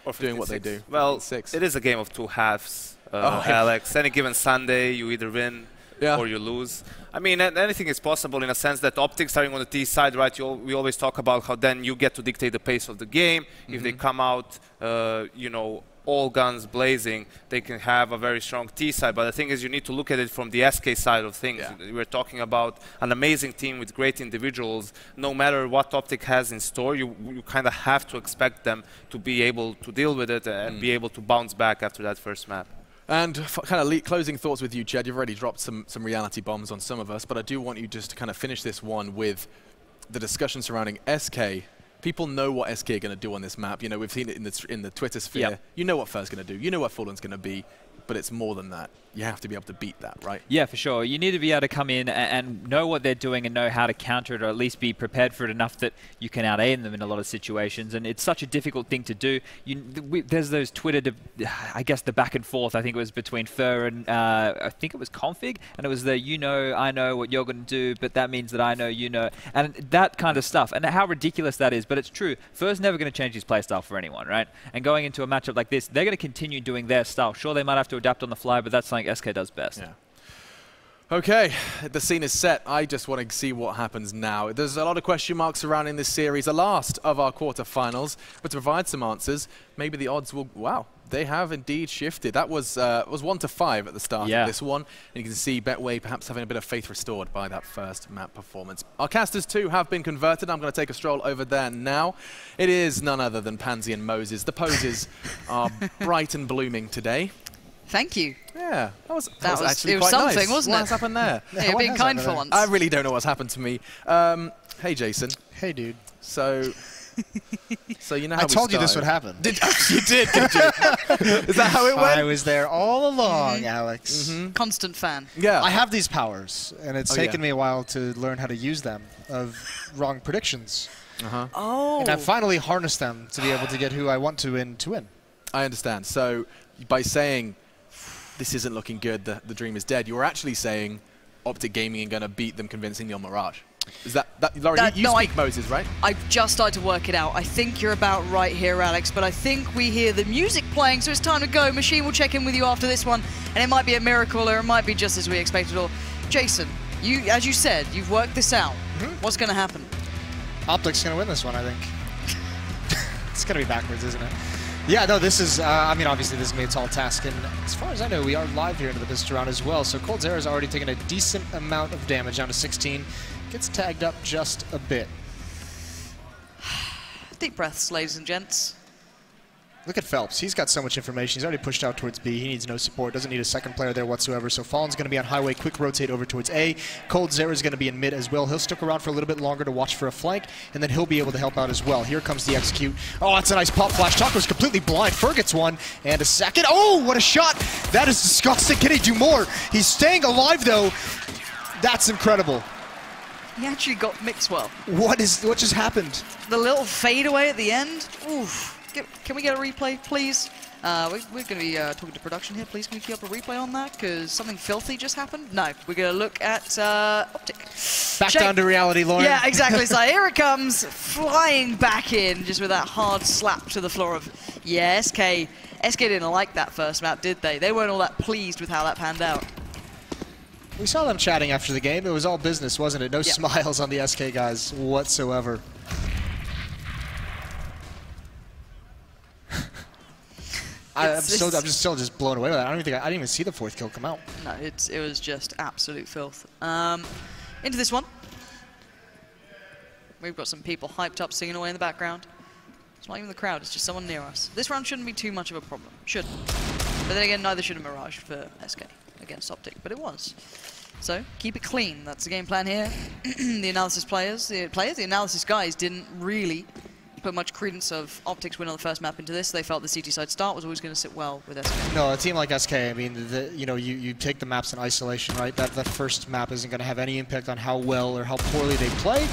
G: or
E: doing what they do.
G: Well, it is a game of 2 halves, Alex. Any given Sunday, you either win or you lose. I mean, anything is possible in a sense that OpTic starting on the T side, right? We always talk about how then you get to dictate the pace of the game. If they come out, you know, all guns blazing, they can have a very strong T side. But the thing is, you need to look at it from the SK side of things. We're talking about an amazing team with great individuals. No matter what OpTic has in store, you kind of have to expect them to be able to deal with it and be able to bounce back after that first map.
E: And kind of closing thoughts with you, Chad. You've already dropped some reality bombs on some of us, but I do want you just to kind of finish this one with the discussion surrounding SK. People know what SK are going to do on this map. You know, we've seen it in the Twitter sphere. Yep. You know what Fur's going to do. You know what Fallen's going to be. But it's more than that. You have to be able to beat that, right? Yeah,
F: for sure. You need to be able to come in and know what they're doing and know how to counter it, or at least be prepared for it enough that you can out-aim them in a lot of situations. And it's such a difficult thing to do. There's those Twitter, I guess the back and forth, I think it was between Fur and, I think it was Config, and it was the, you know, I know what you're going to do, but that means that I know you know, and that kind of stuff. And how ridiculous that is, but it's true. Fur's never going to change his playstyle for anyone, right? And going into a matchup like this, they're going to continue doing their style. Sure, they might have to adapt on the fly, but that's something SK does best.
E: Yeah. Okay, the scene is set. I just want to see what happens now. There's a lot of question marks surrounding this series, the last of our quarterfinals, but to provide some answers, maybe the odds will, wow, they have indeed shifted. That was 1-5 at the start of this one, and you can see Betway perhaps having a bit of faith restored by that first map performance. Our casters too have been converted. I'm going to take a stroll over there now. It is none other than Pansy and Moses. The poses are bright and blooming today.
C: Thank you.
E: Yeah, that was actually
C: it was
E: quite
C: something,
E: nice.
C: wasn't it?
E: What's happened there?
C: Yeah, you're being kind for once.
E: I really don't know what's happened to me. Hey, Jason.
D: Hey, dude.
E: So you know how
D: I told you this would happen.
E: You did, didn't you? Is that how it went?
D: I was there all along, Alex.
C: Constant fan.
E: Yeah.
D: I have these powers, and it's taken me a while to learn how to use them of wrong predictions. And I've finally harnessed them to be able to get who I want to win.
E: I understand. So by saying this isn't looking good, the dream is dead, you were actually saying OpTic Gaming are going to beat them convincingly on Mirage. Is that Laurie, you speak Moses, right?
C: I've just started to work it out. I think you're about right here, Alex, but I think we hear the music playing, so it's time to go. Machine will check in with you after this one, and it might be a miracle, or it might be just as we expected. Or Jason, as you said, you've worked this out. What's going to happen?
D: OpTic's going to win this one, I think. It's going to be backwards, isn't it? Yeah, no, this is, I mean, obviously this is going to be a tall task, and as far as I know, we are live here into the pistol round as well, so Cold Zera has already taken a decent amount of damage, down to 16. Gets tagged up just a bit.
C: Deep breaths, ladies and gents.
D: Look at Phelps. He's got so much information. He's already pushed out towards B. He needs no support. Doesn't need a second player there whatsoever. So Fallen's going to be on highway. Quick rotate over towards A. coldzera is going to be in mid as well. He'll stick around for a little bit longer to watch for a flank, and then he'll be able to help out as well. Here comes the execute. Oh, that's a nice pop flash. Taco's completely blind. Fer gets one and a second. Oh, what a shot. That is disgusting. Can he do more? He's staying alive, though. That's incredible.
C: He actually got Mixwell.
D: What just happened?
C: The little fadeaway at the end. Oof. Can we get a replay, please? We're going to be talking to production here. Please, can we keep up a replay on that? Because something filthy just happened. No, we're going to look at OpTic.
D: Back down to reality, Lauren.
C: Yeah, exactly. So here it comes, flying back in, just with that hard slap to the floor of, yeah, SK. SK didn't like that first map, did they? They weren't all that pleased with how that panned out.
D: We saw them chatting after the game. It was all business, wasn't it? No smiles on the SK guys whatsoever. I'm still just blown away with that. I didn't even see the 4th kill come out.
C: No, it was just absolute filth. Into this one. We've got some people hyped up, singing away in the background. It's not even the crowd, it's just someone near us. This round shouldn't be too much of a problem. Shouldn't. But then again, neither should a Mirage for SK against OpTic, but it was. So, keep it clean. That's the game plan here. The analysis the analysis guys didn't really put much credence of OpTic's win on the first map into this. They felt the CT side start was always going to sit well with SK.
D: No, a team like SK, I mean, you take the maps in isolation, right? That first map isn't going to have any impact on how well or how poorly they play.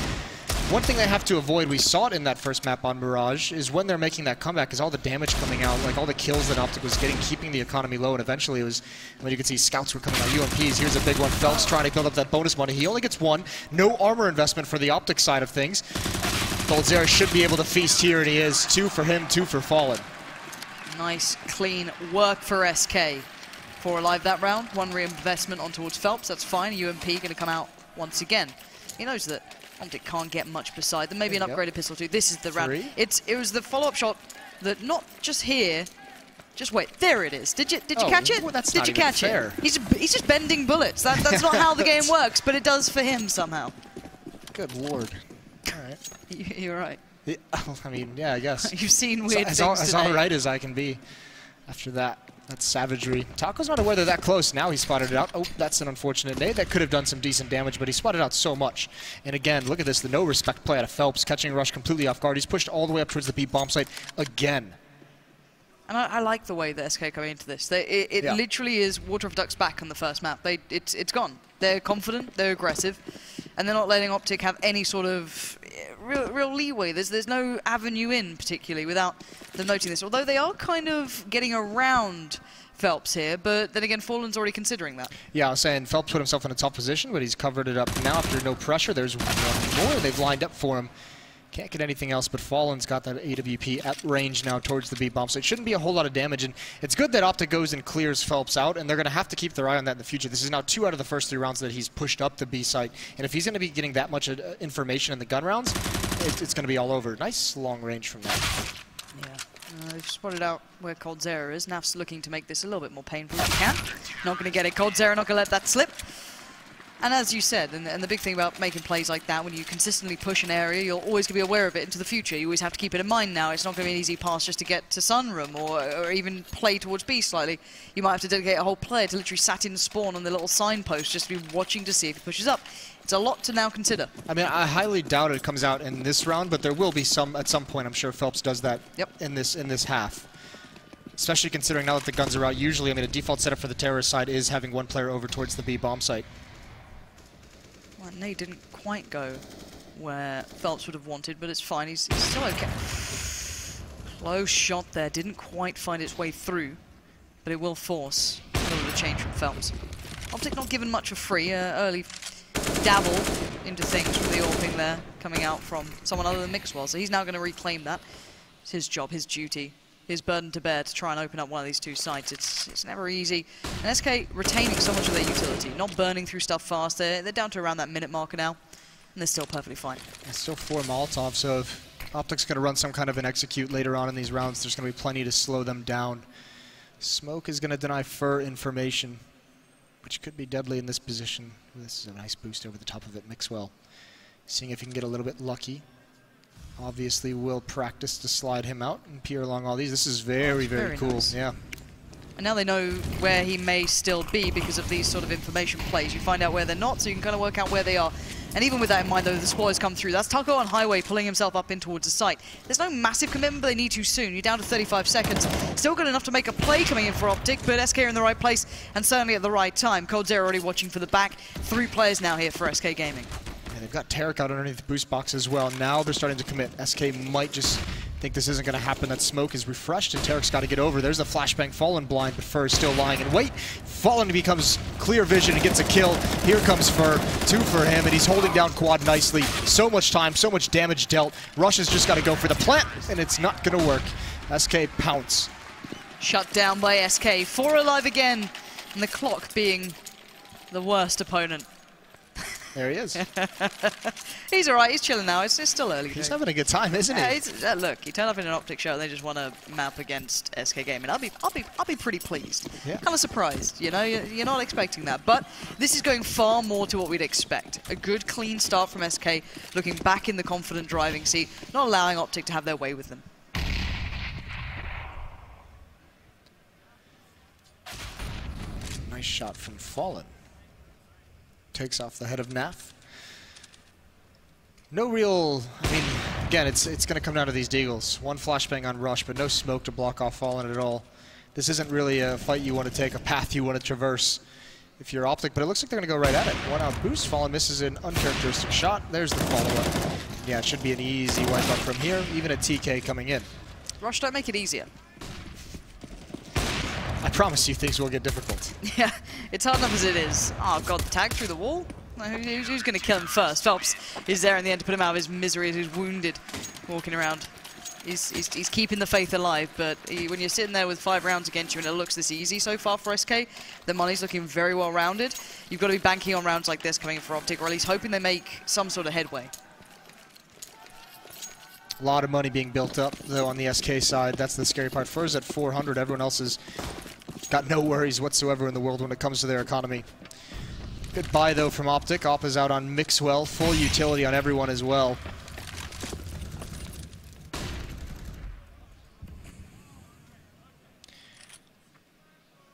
D: One thing they have to avoid, we saw it in that first map on Mirage, is when they're making that comeback, is all the damage coming out, like all the kills that OpTic was getting, keeping the economy low, and eventually it was, when you can see scouts were coming out, UMPs, here's a big one, Phelps trying to build up that bonus money. He only gets one, no armor investment for the OpTic side of things. coldzera should be able to feast here, and he is. 2 for him, 2 for Fallen.
C: Nice, clean work for SK. 4 alive that round, 1 reinvestment on towards Phelps, that's fine. UMP going to come out once again. He knows that OpTic can't get much beside them. Maybe an upgraded pistol too. This is the round. It was the follow-up shot that not just here. Just wait. There it is. Did you catch it?
D: Well, that's
C: Did
D: not
C: you
D: even
C: catch
D: fair.
C: it? He's just bending bullets. That's not how the game works, but it does for him somehow.
D: Good lord. All right.
C: You're right.
D: Yeah, I mean, yeah, I guess.
C: You've seen weird things
D: as
C: today.
D: all right as I can be after that. That's savagery. Taco's not aware they're that close. Now he spotted it out. Oh, that's an unfortunate nade. That could have done some decent damage, but he spotted out so much. And again, look at this. The no-respect play out of Phelps, catching Rush completely off guard. He's pushed all the way up towards the B bomb site again.
C: And I like the way that SK coming into this. It literally is water off duck's back on the first map. It's gone. They're confident, they're aggressive, and they're not letting OpTic have any sort of real leeway. There's no avenue in, particularly, without them noting this. Although they are kind of getting around Phelps here, but then again, Fallen's already considering that.
D: Yeah, I was saying Phelps put himself in a tough position, but he's covered it up now after no pressure. There's one more they've lined up for him. Can't get anything else, but Fallen's got that AWP at range now towards the B bomb, so it shouldn't be a whole lot of damage. And it's good that OpTic goes and clears Phelps out, and they're going to have to keep their eye on that in the future. This is now 2 out of the first 3 rounds that he's pushed up the B site, and if he's going to be getting that much information in the gun rounds, it's going to be all over. Nice long range from that.
C: Yeah. They've spotted out where coldzera is. Naf's looking to make this a little bit more painful if he can. Not going to get it. coldzera not going to let that slip. And as you said, and the big thing about making plays like that, when you consistently push an area, you're always going to be aware of it into the future. You always have to keep it in mind now. It's not going to be an easy pass just to get to Sunroom or even play towards B slightly. You might have to dedicate a whole player to literally sat in spawn on the little signpost just to be watching to see if he pushes up. It's a lot to now consider. I
D: mean, I highly doubt it comes out in this round, but there will be some at some point. I'm sure Phelps does that in this half. Especially considering now that the guns are out. Usually, I mean, a default setup for the terrorist side is having one player over towards the B bomb site.
C: Well, nade didn't quite go where Phelps would have wanted, but it's fine. He's still okay. Close shot there. Didn't quite find its way through, but it will force a little bit of change from Phelps. OpTic not given much for free. Early dabble into things from the AWPing there, coming out from someone other than Mixwell. So he's now going to reclaim that. It's his job, his duty, his burden to bear to try and open up one of these 2 sites. It's never easy. And SK retaining so much of their utility, not burning through stuff fast. They're down to around that minute marker now, and they're still perfectly fine.
D: It's still 4 Molotovs, so if OpTic's going to run some kind of an execute later on in these rounds, there's going to be plenty to slow them down. Smoke is going to deny Fer information, which could be deadly in this position. This is a nice boost over the top of it. Mixwell seeing if he can get a little bit lucky. Obviously will practice to slide him out and peer along all these. This is very, very cool.
C: Nice.
D: Yeah.
C: And now they know where he may still be because of these sort of information plays. You find out where they're not, so you can kind of work out where they are. And even with that in mind, though, the squad has come through. That's Taco on highway, pulling himself up in towards the site. There's no massive commitment, but they need to soon. You're down to 35 seconds. Still good enough to make a play coming in for OpTic, but SK are in the right place and certainly at the right time. coldzera already watching for the back. 3 players now here for SK Gaming.
D: And they've got Tarek out underneath the boost box as well. Now they're starting to commit. SK might just think this isn't going to happen. That smoke is refreshed, and Tarek's got to get over. There's a flashbang. Fallen blind, but Fur is still lying in wait. Fallen becomes clear vision and gets a kill. Here comes Fur. 2 for him, and he's holding down Quad nicely. So much time, so much damage dealt. Rush has just got to go for the plant, and it's not going to work. SK pounce.
C: Shut down by SK. 4 alive again, and the clock being the worst opponent.
D: There he is.
C: He's all right. He's chilling now. It's still early.
D: He's having a good time, isn't he?
C: Look, he turned up in an OpTic show and they just won a map against SK Gaming. I'll be pretty pleased.
D: Yeah.
C: Kind of surprised. You know, you're not expecting that, but this is going far more to what we'd expect. A good, clean start from SK, looking back in the confident driving seat, not allowing OpTic to have their way with them.
D: Nice shot from Fallen. Takes off the head of Naf. No real, I mean, again, it's going to come down to these deagles. 1 flashbang on Rush, but no smoke to block off Fallen at all. This isn't really a fight you want to take, a path you want to traverse if you're OpTic, but it looks like they're going to go right at it. 1 out boost, Fallen misses an uncharacteristic shot. There's the follow-up. Yeah, it should be an easy wipe up from here, even a TK coming in.
C: Rush, don't make it easier.
D: I promise you things will get difficult.
C: Yeah, it's hard enough as it is. Oh god, tag through the wall? Who's going to kill him first? Phelps is there in the end to put him out of his misery as he's wounded, walking around. He's keeping the faith alive, but when you're sitting there with 5 rounds against you and it looks this easy so far for SK, the money's looking very well rounded. You've got to be banking on rounds like this coming in for OpTic, or at least hoping they make some sort of headway.
D: A lot of money being built up, though, on the SK side. That's the scary part. Fur's at 400. Everyone else has got no worries whatsoever in the world when it comes to their economy. Good buy, though, from OpTic. Op is out on Mixwell. Full utility on everyone as well.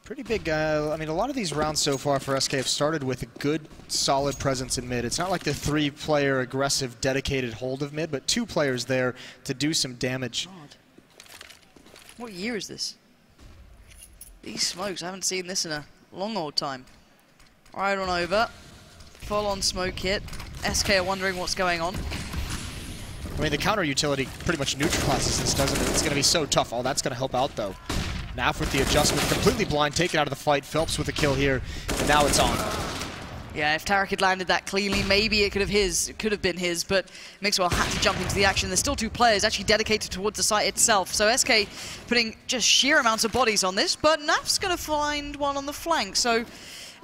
D: Pretty big, I mean, a lot of these rounds so far for SK have started with a good, solid presence in mid. It's not like the 3-player aggressive, dedicated hold of mid, but 2 players there to do some damage.
C: God. What year is this? These smokes, I haven't seen this in a long old time. Right on over. Full on smoke hit. SK are wondering what's going on.
D: I mean, the counter utility pretty much neutralizes this, doesn't it? It's going to be so tough. Oh, that's going to help out, though. Naf with the adjustment, completely blind, taken out of the fight. Phelps with a kill here, and now it's on.
C: Yeah, if Tarek had landed that cleanly, maybe it could have been his, but Mixwell had to jump into the action. There's still 2 players actually dedicated towards the site itself, so SK putting just sheer amounts of bodies on this, but Naf's going to find one on the flank, so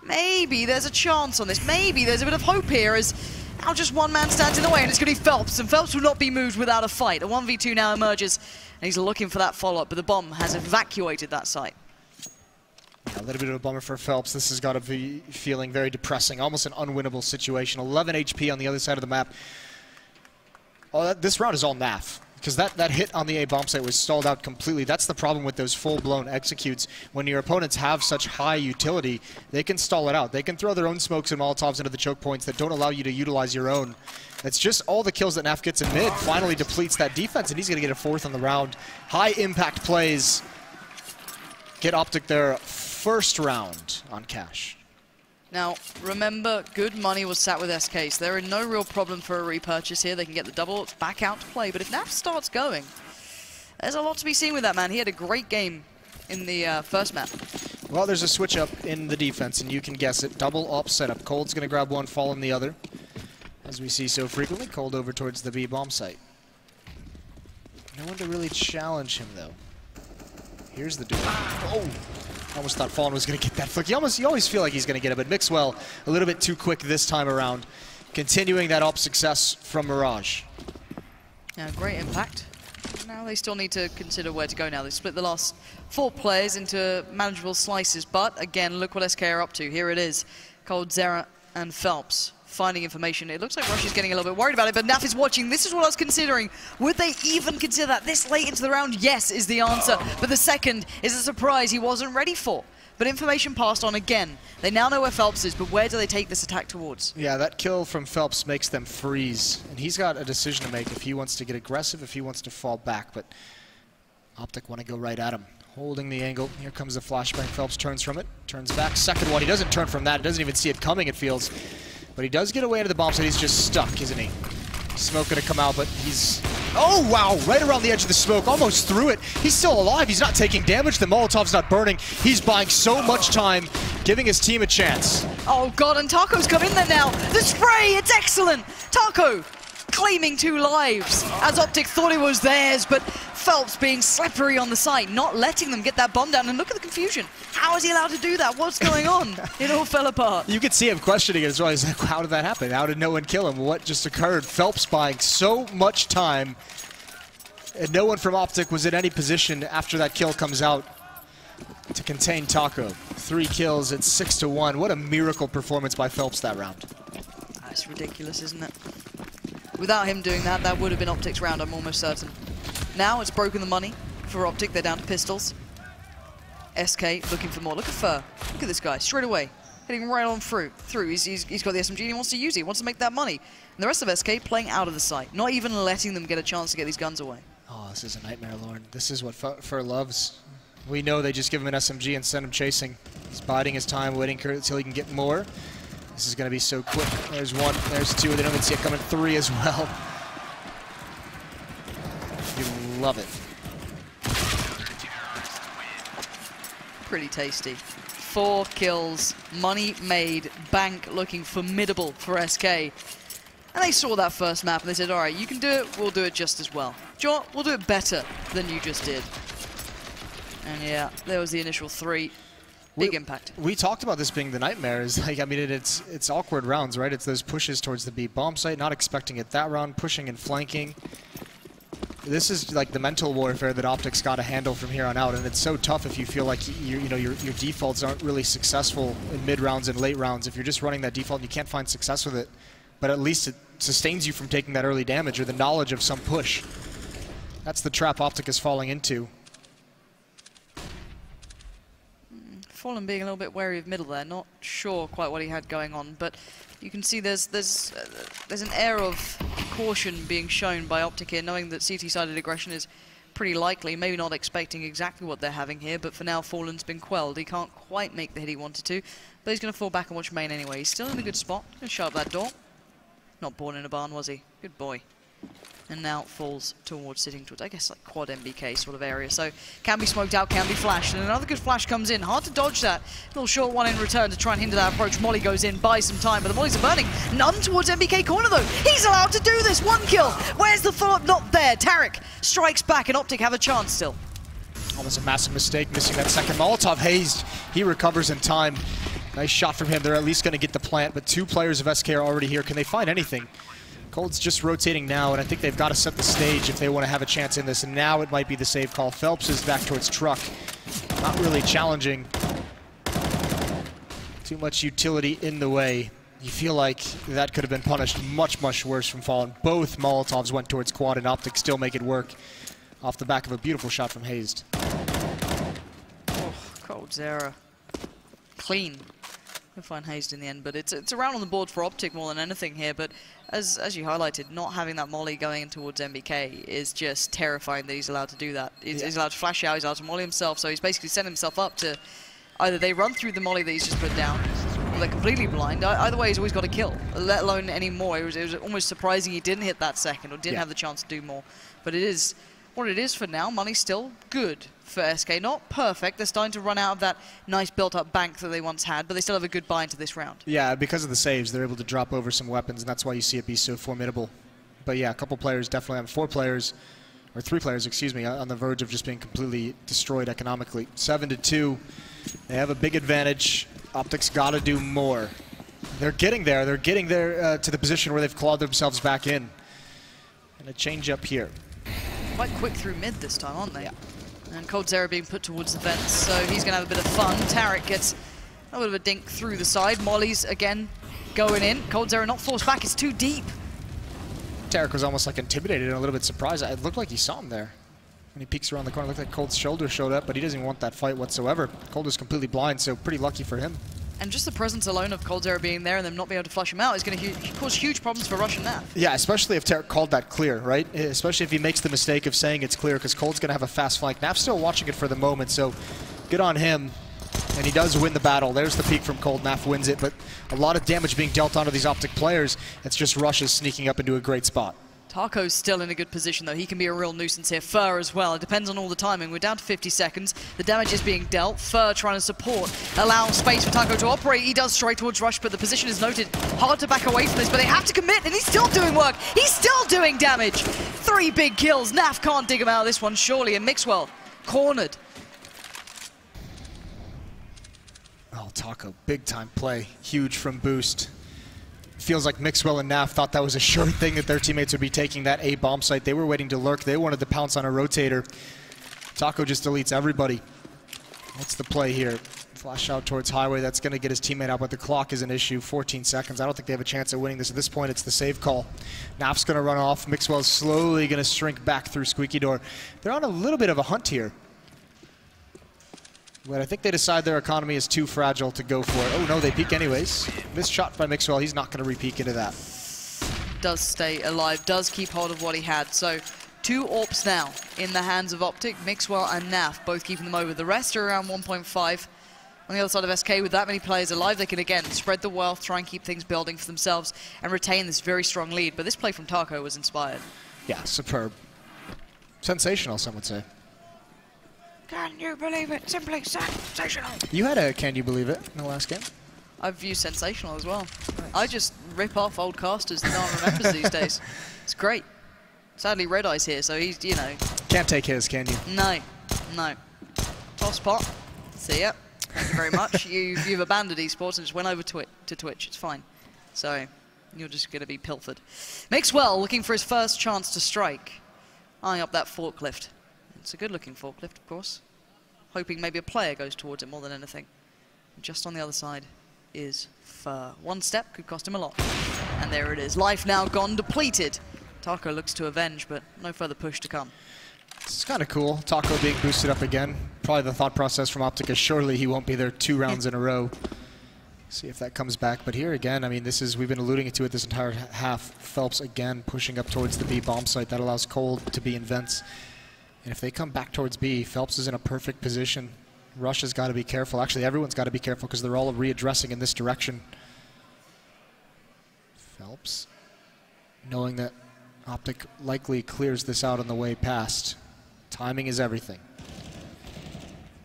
C: maybe there's a chance on this. Maybe there's a bit of hope here as now just 1 man stands in the way, and it's going to be Phelps, and Phelps will not be moved without a fight. A 1v2 now emerges, and he's looking for that follow-up, but the bomb has evacuated that site.
D: A little bit of a bummer for Phelps. This has got to be feeling very depressing, almost an unwinnable situation. 11 HP on the other side of the map. Oh, this round is all Naf, because that hit on the A bomb site was stalled out completely. That's the problem with those full-blown executes. When your opponents have such high utility, they can stall it out. They can throw their own smokes and Molotovs into the choke points that don't allow you to utilize your own. It's just all the kills that Naf gets in mid finally depletes that defense, and he's going to get a 4th on the round. High-impact plays get OpTic their first round on cash.
C: Now, remember, good money was sat with SK, so they're in no real problem for a repurchase here. They can get the double back out to play, but if Naf starts going, there's a lot to be seen with that man. He had a great game in the first map.
D: Well, there's a switch up in the defense, and you can guess it. Double op setup. Cold's going to grab one, Fallen the other. As we see so frequently, Cold over towards the B bomb site. No one to really challenge him, though. Here's the duel. Oh! I almost thought Fallen was going to get that flick. You always feel like he's going to get it, but Mixwell a little bit too quick this time around. Continuing that op success from Mirage.
C: Yeah, great impact. Now they still need to consider where to go now. They split the last 4 players into manageable slices, but again, look what SK are up to. Here it is. coldzera and Phelps. finding information. It looks like Rush is getting a little bit worried about it, but Naf is watching. This is what I was considering. Would they even consider that this late into the round? Yes is the answer, but the second is a surprise he wasn't ready for. But information passed on again. They now know where Phelps is, but where do they take this attack towards?
D: Yeah, that kill from Phelps makes them freeze, and he's got a decision to make if he wants to get aggressive, if he wants to fall back, but OpTic want to go right at him. Holding the angle. Here comes the flashbang. Phelps turns from it, turns back. Second one, he doesn't turn from that. He doesn't even see it coming, it feels. But he does get away into the bomb site. He's just stuck, isn't he? Smoke gonna come out, but he's... Oh, wow! Right around the edge of the smoke, almost through it. He's still alive. He's not taking damage. The Molotov's not burning. He's buying so much time, giving his team a chance.
C: Oh, God, and Taco's come in there now. The spray, it's excellent! Taco claiming 2 lives, as OpTic thought it was theirs, but Phelps being slippery on the site, not letting them get that bomb down. And look at the confusion. How is he allowed to do that? What's going on? It all fell apart.
D: You could see him questioning it as well. He's like, how did that happen? How did no one kill him? What just occurred? Phelps buying so much time, and no one from OpTic was in any position after that kill comes out to contain Taco. 3 kills, it's 6-1. What a miracle performance by Phelps that round.
C: That's ridiculous, isn't it? Without him doing that, that would have been OpTic's round, I'm almost certain. Now it's broken the money for OpTic. They're down to pistols. SK looking for more. Look at Fur. Look at this guy, straight away. Heading right on through. He's got the SMG and he wants to use it. He wants to make that money. And the rest of SK playing out of the site, not even letting them get a chance to get these guns away.
D: Oh, this is a nightmare, Lauren. This is what Fur loves. We know they just give him an SMG and send him chasing. He's biding his time, waiting until he can get more. This is going to be so quick. There's 1, there's 2, they don't even see it coming. 3 as well. You love it.
C: Pretty tasty. 4 kills, money made, bank looking formidable for SK. And they saw that first map and they said, all right, you can do it, we'll do it just as well. John, we'll do it better than you just did. And yeah, there was the initial 3. Big impact.
D: We talked about this being the nightmare. Like, I mean, it's awkward rounds, right? It's those pushes towards the B bomb site, not expecting it that round, pushing and flanking. This is like the mental warfare that OpTic's got to handle from here on out, and it's so tough if you feel like your defaults aren't really successful in mid rounds and late rounds. If you're just running that default and you can't find success with it, but at least it sustains you from taking that early damage or the knowledge of some push. That's the trap OpTic is falling into.
C: Fallen being a little bit wary of middle there, not sure quite what he had going on, but you can see there's an air of caution being shown by OpTic here, knowing that CT-sided aggression is pretty likely, maybe not expecting exactly what they're having here, but for now Fallen's been quelled. He can't quite make the hit he wanted to, but he's going to fall back and watch main anyway. He's still in a good spot, going to shut up that door. Not born in a barn, was he? Good boy. And now falls towards, sitting towards, I guess, like quad MBK sort of area. So can be smoked out, can be flashed, and another good flash comes in. Hard to dodge that. Little short one in return to try and hinder that approach. Molly goes in, buys some time, but the Mollies are burning. None towards MBK corner though. He's allowed to do this. 1 kill. Where's the follow-up? Not there. Tarek strikes back, and OpTic have a chance still.
D: Almost a massive mistake, missing that second Molotov. Hazed. He recovers in time. Nice shot from him. They're at least going to get the plant, but 2 players of SK are already here. Can they find anything? Cold's just rotating now, and I think they've got to set the stage if they want to have a chance in this, and now it might be the save call. Phelps is back towards truck. Not really challenging. Too much utility in the way. You feel like that could have been punished much, much worse from Fallen. Both Molotovs went towards quad, and OpTic still make it work off the back of a beautiful shot from Hazed.
C: Oh, Cold Zera. Clean. We'll find Hazed in the end, but it's a round on the board for OpTic more than anything here, but as you highlighted, not having that molly going in towards MBK is just terrifying that he's allowed to do that. He's allowed to flash out, he's allowed to molly himself, so he's basically set himself up to either they run through the molly that he's just put down, or they're completely blind. Either way, he's always got a kill, let alone any more. It was almost surprising he didn't hit that second, or didn't have the chance to do more. But it is what it is for now. Money's still good for SK. Not perfect. They're starting to run out of that nice built-up bank that they once had, but they still have a good buy into this round. Yeah, because of the saves, they're able to drop over some weapons, and that's why you see it be so formidable. But yeah, a couple players definitely, 4 players, or 3 players, excuse me, on the verge of just being completely destroyed economically. 7-2. They have a big advantage. OpTic's got to do more. They're getting there. They're getting there to the position where they've clawed themselves back in. And a change up here. Quite quick through mid this time, aren't they? Yeah. And Cold Zera being put towards the vents, so he's going to have a bit of fun. Tarek gets a little bit of a dink through the side. Molly's, again, going in. coldzera not forced back, it's too deep.
D: Tarek was almost like intimidated and a little bit surprised. It looked like he saw him there. When he peeks around the corner, it looked like Cold's shoulder showed up, but he doesn't even want that fight whatsoever. Cold is completely blind, so pretty lucky for him.
C: And just the presence alone of coldzera being there and them not being able to flush him out is going to cause huge problems for Rush and Naf.
D: Yeah, especially if Tarek called that clear, right? Especially if he makes the mistake of saying it's clear, because Cold's going to have a fast flank. Naf's still watching it for the moment, so good on him. And he does win the battle. There's the peek from Cold. Naf wins it, but a lot of damage being dealt onto these OpTic players. It's just Rush is sneaking up into a great spot.
C: Taco's still in a good position, though. He can be a real nuisance here. Fur as well. It depends on all the timing. We're down to 50 seconds. The damage is being dealt. Fur trying to support, allow space for Taco to operate. He does straight towards Rush, but the position is noted. Hard to back away from this, but they have to commit, and he's still doing work. He's still doing damage. 3 big kills. Naf can't dig him out of this one, surely. And Mixwell cornered.
D: Oh, Taco, big time play. Huge from Boost. Feels like Mixwell and Naf thought that was a sure thing that their teammates would be taking that A bomb site. They were waiting to lurk. They wanted to pounce on a rotator. Taco just deletes everybody. What's the play here? Flash out towards Highway. That's going to get his teammate out, but the clock is an issue. 14 seconds. I don't think they have a chance of winning this. At this point, it's the save call. Naf's going to run off. Mixwell's slowly going to shrink back through Squeaky Door. They're on a little bit of a hunt here. But I think they decide their economy is too fragile to go for it. Oh no, they peek anyways. Missed shot by Mixwell. He's not going to re-peek into that.
C: Does stay alive, does keep hold of what he had. So 2 AWPs now in the hands of OpTic. Mixwell and Naf both keeping them over. The rest are around 1.5. On the other side of SK, with that many players alive, they can again spread the wealth, try and keep things building for themselves, and retain this very strong lead. But this play from Taco was inspired.
D: Yeah, superb. Sensational, some would say.
C: Can you believe it? Simply sensational.
D: You had a can you believe it in the last game?
C: I've used sensational as well. Nice. I just rip off old casters that no one remembers these days. It's great. Sadly, Red Eye's here, so he's, you know.
D: Can't take his, can you?
C: No, no. Toss pot. See ya. Thank you very much. You've abandoned esports and just went over to Twitch. It's fine. So you're just going to be pilfered. Mixwell looking for his first chance to strike. Eyeing up that forklift. It's a good-looking forklift, of course. Hoping maybe a player goes towards it more than anything. Just on the other side is Fur. One step could cost him a lot. And there it is. Life now gone, depleted. Taco looks to avenge, but no further push to come.
D: This is kind of cool. Taco being boosted up again. Probably the thought process from OpTic is surely he won't be there 2 rounds in a row. See if that comes back. But here again, I mean, this is, we've been alluding to it this entire half. Phelps again pushing up towards the B bomb site. That allows Cold to be in vents. And if they come back towards B, Phelps is in a perfect position. Rush has got to be careful. Actually, everyone's got to be careful because they're all readdressing in this direction. Phelps, knowing that OpTic likely clears this out on the way past. Timing is everything.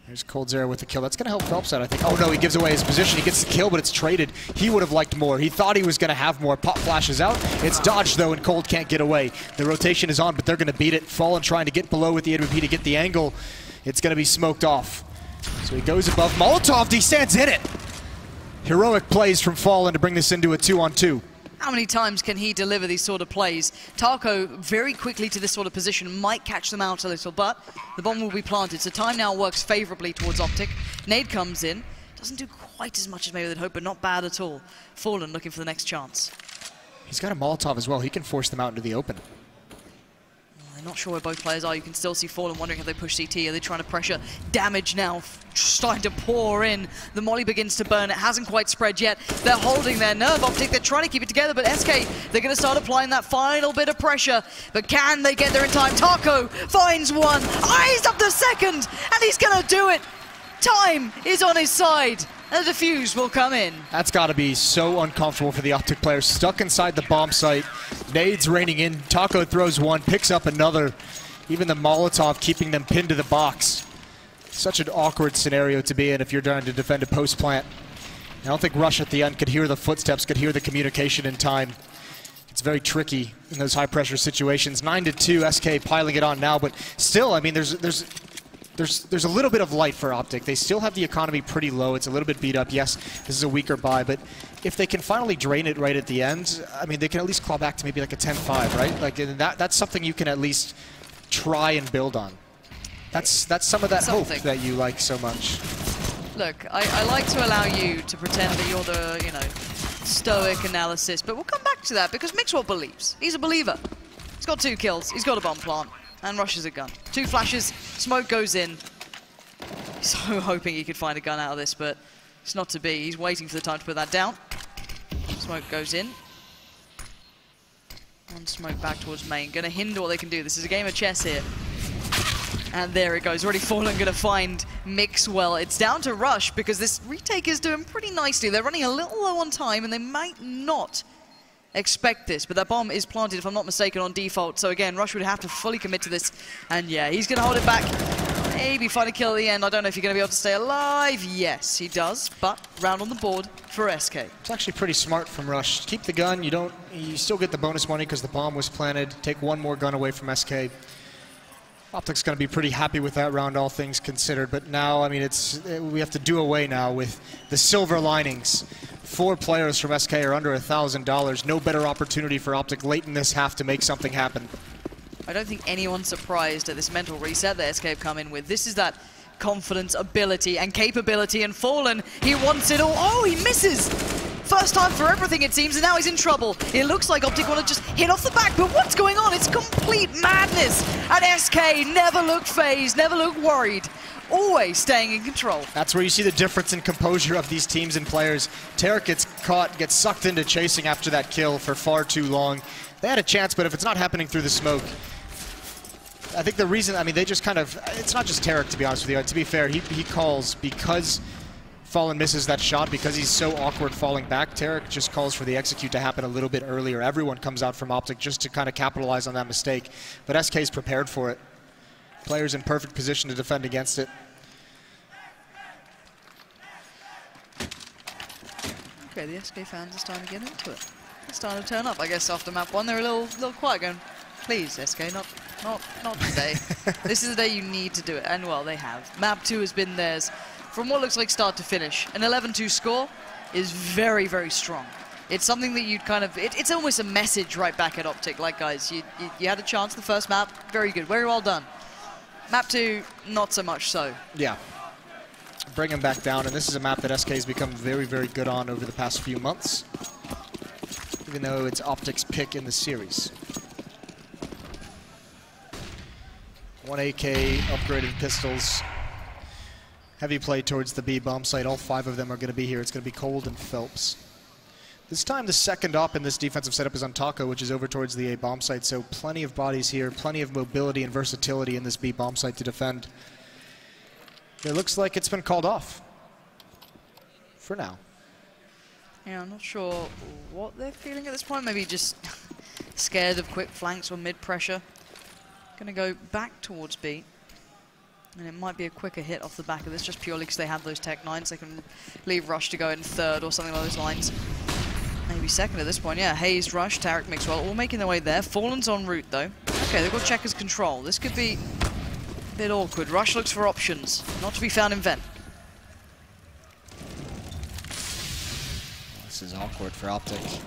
D: There's coldzera with the kill. That's going to help Phelps out, I think. Oh no, he gives away his position. He gets the kill, but it's traded. He would have liked more. He thought he was going to have more. Pop flashes out. It's dodged, though, and Cold can't get away. The rotation is on, but they're going to beat it. Fallen trying to get below with the AWP to get the angle. It's going to be smoked off. So he goes above. Molotov, he stands in it. Heroic plays from Fallen to bring this into a 2-on-2.
C: How many times can he deliver these sort of plays? Taco very quickly to this sort of position might catch them out a little, but the bomb will be planted. So time now works favorably towards OpTic. Nade comes in. Doesn't do quite as much as maybe they'd hope, but not bad at all. Fallen looking for the next chance.
D: He's got a Molotov as well. He can force them out into the open.
C: I'm not sure where both players are. You can still see Fallen wondering if they push CT. Are they trying to pressure? Damage now starting to pour in. The molly begins to burn. It hasn't quite spread yet. They're holding their nerve. OpTic, they're trying to keep it together, but SK, they're going to start applying that final bit of pressure. But can they get there in time? Taco finds one. Eyes up the second, and he's going to do it. Time is on his side. And the defuse will come in.
D: That's got to be so uncomfortable for the OpTic players. Stuck inside the bomb site. Nades raining in. Taco throws one, picks up another. Even the Molotov keeping them pinned to the box. Such an awkward scenario to be in if you're trying to defend a post plant. I don't think Rush at the end could hear the footsteps, could hear the communication in time. It's very tricky in those high pressure situations. 9-2, SK piling it on now, but still, I mean, there's a little bit of light for OpTic. They still have the economy pretty low. It's a little bit beat up. Yes, this is a weaker buy, but if they can finally drain it right at the end, I mean, they can at least claw back to maybe like a 10-5, right? Like that's something you can at least try and build on. That's some of that hope that you like so much.
C: Look, I like to allow you to pretend that you're the, stoic analysis, but we'll come back to that because Mixwell believes. He's a believer. He's got 2 kills, he's got a bomb plant, and rushes a gun. 2 flashes, smoke goes in. So hoping he could find a gun out of this, but it's not to be. He's waiting for the time to put that down. Smoke goes in. One smoke back towards main. Gonna hinder what they can do. This is a game of chess here. And there it goes. Already Fallen gonna find Mixwell. It's down to Rush because this retake is doing pretty nicely. They're running a little low on time and they might not expect this, but that bomb is planted, if I'm not mistaken, on default. So again, Rush would have to fully commit to this. And yeah, he's gonna hold it back. Maybe find a kill at the end. I don't know if you're going to be able to stay alive. Yes, he does, but round on the board for SK.
D: It's actually pretty smart from Rush. Keep the gun. You still get the bonus money because the bomb was planted. Take one more gun away from SK. OpTic's going to be pretty happy with that round, all things considered. But now, I mean, we have to do away now with the silver linings. 4 players from SK are under $1,000. No better opportunity for OpTic late in this half to make something happen.
C: I don't think anyone's surprised at this mental reset that SK have come in with. This is that confidence, ability, and capability, and Fallen, he wants it all. Oh, he misses! First time for everything, it seems, and now he's in trouble. It looks like OpTic want to just hit off the back, but what's going on? It's complete madness! And SK never look phased, never look worried. Always staying in control.
D: That's where you see the difference in composure of these teams and players. Tarek gets caught, gets sucked into chasing after that kill for far too long. They had a chance, but if it's not happening through the smoke, I think the reason, I mean, they just kind of, it's not just Tarek, to be honest with you. To be fair, he calls because Fallen misses that shot, because he's so awkward falling back. Tarek just calls for the execute to happen a little bit earlier. Everyone comes out from OpTic just to kind of capitalize on that mistake. But SK's prepared for it. Players in perfect position to defend against it.
C: Okay, the SK fans are starting to get into it. They're starting to turn up, I guess, after map 1. They're a little quiet, going, please, SK, not today. This is the day you need to do it, and well, they have. Map 2 has been theirs from what looks like start to finish. An 11-2 score is very, very strong. It's something that you'd kind of, it's almost a message right back at OpTic, like, guys, you had a chance the first map, very good, very well done. Map 2, not so much so.
D: Yeah. Bring him back down, and this is a map that SK has become very, very good on over the past few months, even though it's OpTic's pick in the series. 1 AK, upgraded pistols. Heavy play towards the B bomb site. All 5 of them are going to be here. It's going to be Cold and Phelps. This time the second op in this defensive setup is on Taco, which is over towards the A bomb site. So plenty of bodies here, plenty of mobility and versatility in this B bomb site to defend. It looks like it's been called off for now.
C: Yeah, I'm not sure what they're feeling at this point. Maybe just scared of quick flanks or mid-pressure. Going to go back towards B. And it might be a quicker hit off the back of this, just purely because they have those Tech 9s. They can leave Rush to go in third or something along those lines. Maybe second at this point, yeah. Hayes, Rush, Tarek, Mixwell, all making their way there. Fallen's en route, though. Okay, they've got Checkers control. This could be a bit awkward. Rush looks for options, not to be found in Vent.
D: This is awkward for OpTic.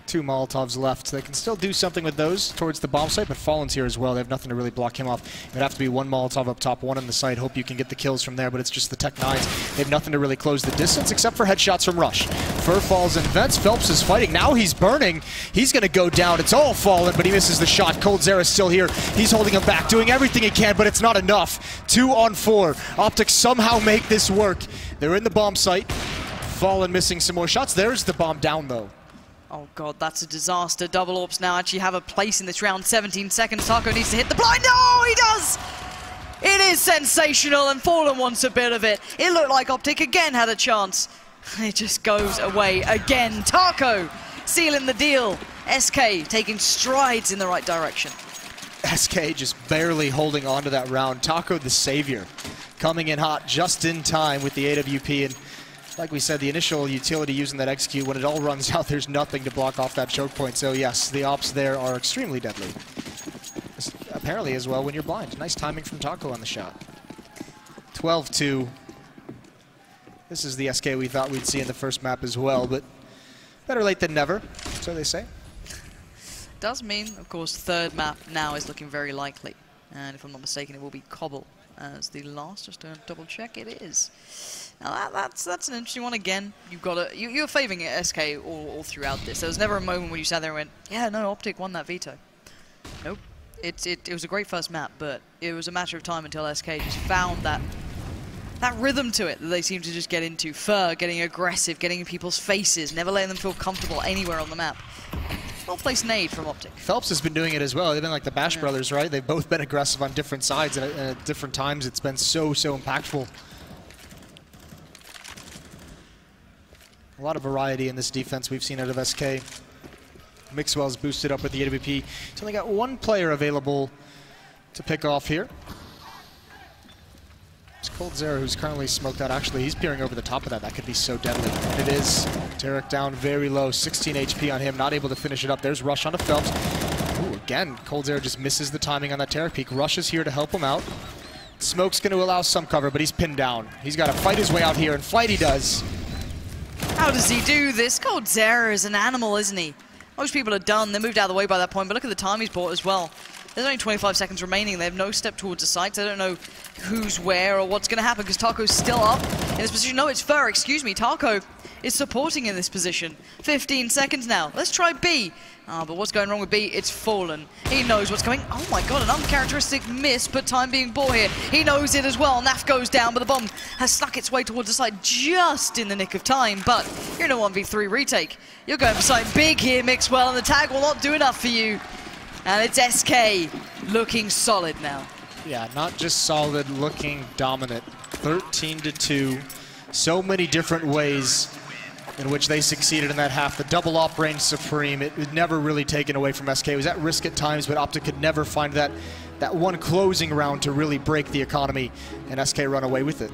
D: 2 Molotovs left. They can still do something with those towards the bomb site, but Fallen's here as well. They have nothing to really block him off. It would have to be 1 Molotov up top, 1 on the side. Hope you can get the kills from there, but it's just the Tech 9s. They have nothing to really close the distance except for headshots from Rush. Fur falls in vents. Phelps is fighting. Now he's burning. He's going to go down. It's all Fallen, but he misses the shot. Cold Zera's still here. He's holding him back, doing everything he can, but it's not enough. 2 on 4. OpTic somehow make this work. They're in the bomb site. Fallen missing some more shots. There's the bomb down, though.
C: Oh god, that's a disaster. Double Orps now actually have a place in this round. 17 seconds. Taco needs to hit the blind. Oh, he does! It is sensational, and Fallen wants a bit of it. It looked like OpTic again had a chance. It just goes away again. Taco sealing the deal. SK taking strides in the right direction.
D: SK just barely holding on to that round. Taco the savior coming in hot just in time with the AWP, and like we said, the initial utility using that execute, when it all runs out, there's nothing to block off that choke point. So yes, the ops there are extremely deadly. Apparently as well when you're blind. Nice timing from Taco on the shot. 12-2. This is the SK we thought we'd see in the first map as well, but better late than never, so they say.
C: Does mean, of course, third map now is looking very likely. And if I'm not mistaken, it will be Cobble as the last. Just to double check, it is. Now that's an interesting one again. You're favouring SK all throughout this. There was never a moment when you sat there and went, yeah, no, OpTic won that veto. Nope. It was a great first map, but it was a matter of time until SK just found that rhythm to it that they seem to just get into. Getting aggressive, getting in people's faces, never letting them feel comfortable anywhere on the map. Well-placed nade from OpTic.
D: Phelps has been doing it as well. They've been like the Bash brothers, right? They've both been aggressive on different sides, and at different times it's been so impactful. A lot of variety in this defense we've seen out of SK. Mixwell's boosted up with the AWP. He's only got one player available to pick off here. It's coldzera, who's currently smoked out. Actually, he's peering over the top of that. That could be so deadly. And it is. Tarek down very low. 16 HP on him. Not able to finish it up. There's Rush onto Phelps. Ooh, again, coldzera just misses the timing on that Tarek peek. Rush is here to help him out. Smoke's going to allow some cover, but he's pinned down. He's got to fight his way out here, and fight he does.
C: How does he do this? coldzera is an animal, isn't he? Most people are done. They're moved out of the way by that point, but look at the time he's bought as well. There's only 25 seconds remaining. They have no step towards the site. They don't know who's where or what's going to happen because Taco's still up in this position. No, it's Fur, excuse me. Taco is supporting in this position. 15 seconds now. Let's try B. But what's going wrong with B? It's Fallen. He knows what's coming. Oh my god, an uncharacteristic miss, but time being bought here. He knows it as well. Naf goes down, but the bomb has snuck its way towards the site just in the nick of time. But you're in a 1v3 retake. You're going for something big here, Mixwell, and the tag will not do enough for you. And it's SK looking solid now.
D: Yeah, not just solid, looking dominant. 13-2. So many different ways in which they succeeded in that half. The double op reigned supreme. It was never really taken away from SK. It was at risk at times, but OpTic could never find that one closing round to really break the economy, and SK run away with it.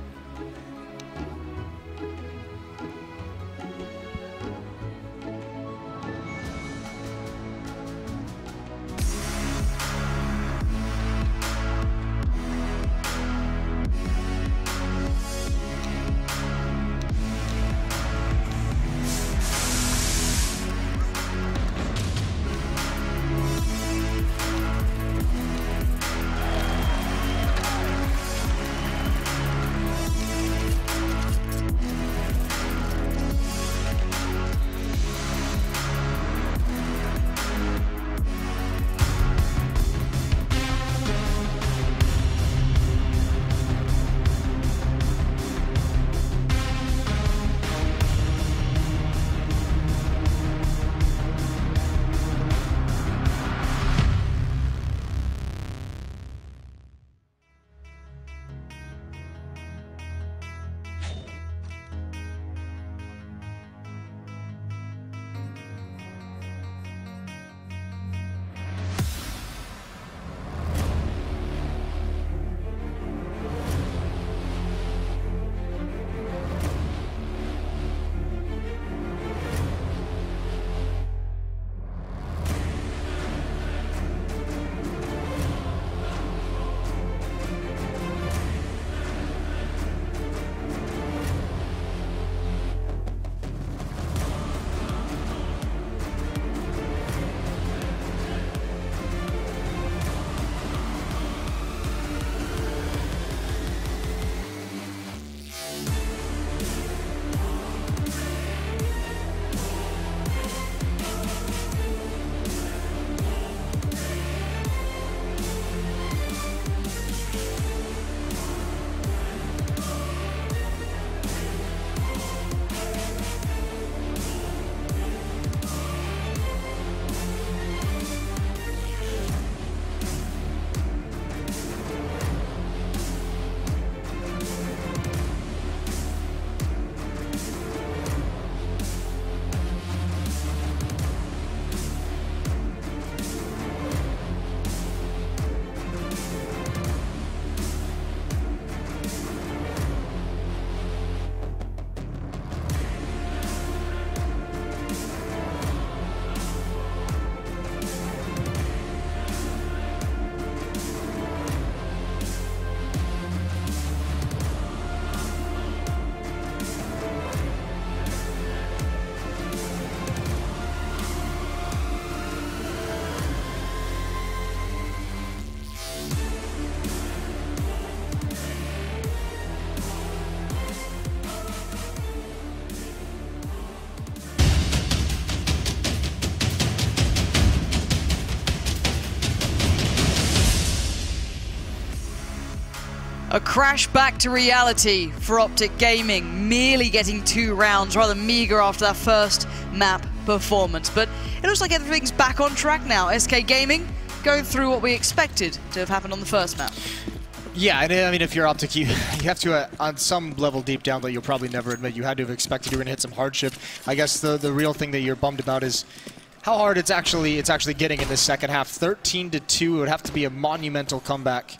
C: A crash back to reality for OpTic Gaming, merely getting 2 rounds, rather meager after that first map performance. But it looks like everything's back on track now. SK Gaming going through what we expected to have happened on the first map.
D: Yeah, and I mean, if you're OpTic, you have to, on some level deep down that you'll probably never admit, you had to have expected you were going to hit some hardship. I guess the real thing that you're bummed about is how hard it's actually getting in this second half. 13-2, it would have to be a monumental comeback.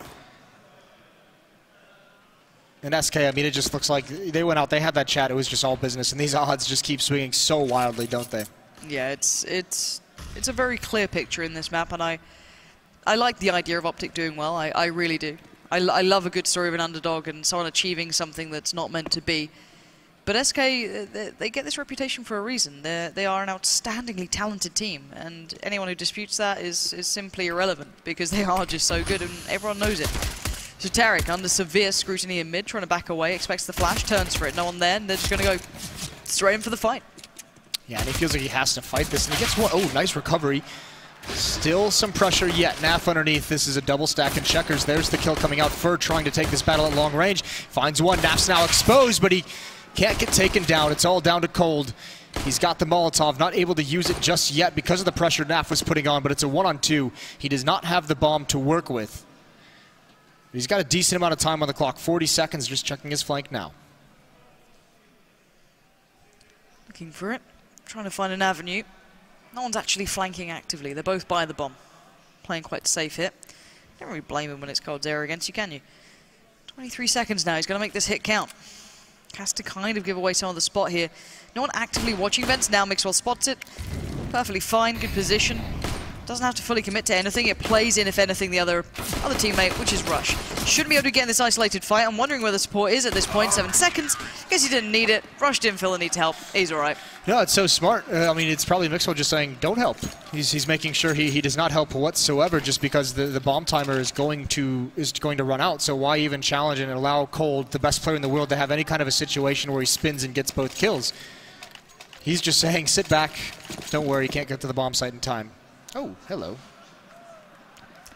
D: And SK, I mean, it just looks like they went out, they had that chat, it was just all business, and these odds just keep swinging so wildly, don't they?
C: Yeah, it's a very clear picture in this map, and I like the idea of OpTic doing well, I really do. I love a good story of an underdog and someone achieving something that's not meant to be. But SK, they get this reputation for a reason. They are an outstandingly talented team, and anyone who disputes that is simply irrelevant, because they are just so good and everyone knows it. So Tarek, under severe scrutiny in mid, trying to back away, expects the flash, turns for it, no one there, and they're just going to go straight in for the fight.
D: Yeah, and he feels like he has to fight this, and he gets one. Oh, nice recovery. Still some pressure yet. Naf underneath. This is a double stack and checkers. There's the kill coming out. Fur trying to take this battle at long range. Finds one. Naf's now exposed, but he can't get taken down. It's all down to Cold. He's got the Molotov, not able to use it just yet because of the pressure Naf was putting on, but it's a 1-on-2. He does not have the bomb to work with. He's got a decent amount of time on the clock. 40 seconds, just checking his flank now.
C: Looking for it. Trying to find an avenue. No one's actually flanking actively. They're both by the bomb. Playing quite safe here. Don't really blame him when it's Cold's air against you, can you? 23 seconds now. He's going to make this hit count. Has to kind of give away some of the spot here. No one actively watching vents. Now Mixwell spots it. Perfectly fine. Good position. Doesn't have to fully commit to anything. It plays in, if anything, the other teammate, which is Rush. Shouldn't be able to get in this isolated fight. I'm wondering where the support is at this point. 7 seconds. Guess he didn't need it. Rush didn't feel the need to help. He's all right.
D: No, it's so smart. I mean, it's probably Mixwell just saying, don't help. He's making sure he does not help whatsoever, just because the bomb timer is going to run out. So why even challenge and allow Cold, the best player in the world, to have any kind of a situation where he spins and gets both kills? He's just saying, sit back. Don't worry, you can't get to the bomb site in time. Oh, hello.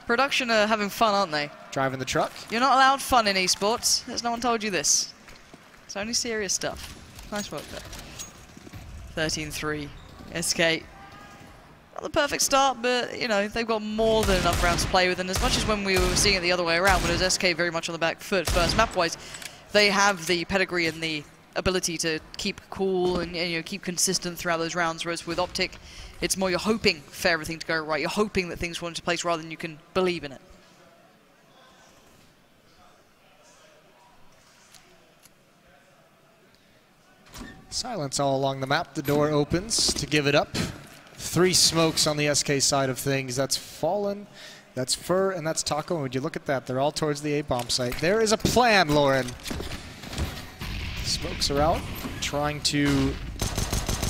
C: Production are having fun, aren't they?
D: Driving the truck.
C: You're not allowed fun in esports. Has no one told you this? It's only serious stuff. Nice work there. 13-3. SK. Not the perfect start, but, you know, they've got more than enough rounds to play with. And as much as when we were seeing it the other way around, when it was SK very much on the back foot first map-wise, they have the pedigree and the ability to keep cool and you know, keep consistent throughout those rounds, whereas with OpTic, it's more you're hoping for everything to go right. You're hoping that things fall into place rather than you can believe in it.
D: Silence all along the map. The door opens to give it up. 3 smokes on the SK side of things. That's Fallen, that's Fur, and that's Taco. And would you look at that? They're all towards the A-bomb site. There is a plan, Lauren. Smokes are out, trying to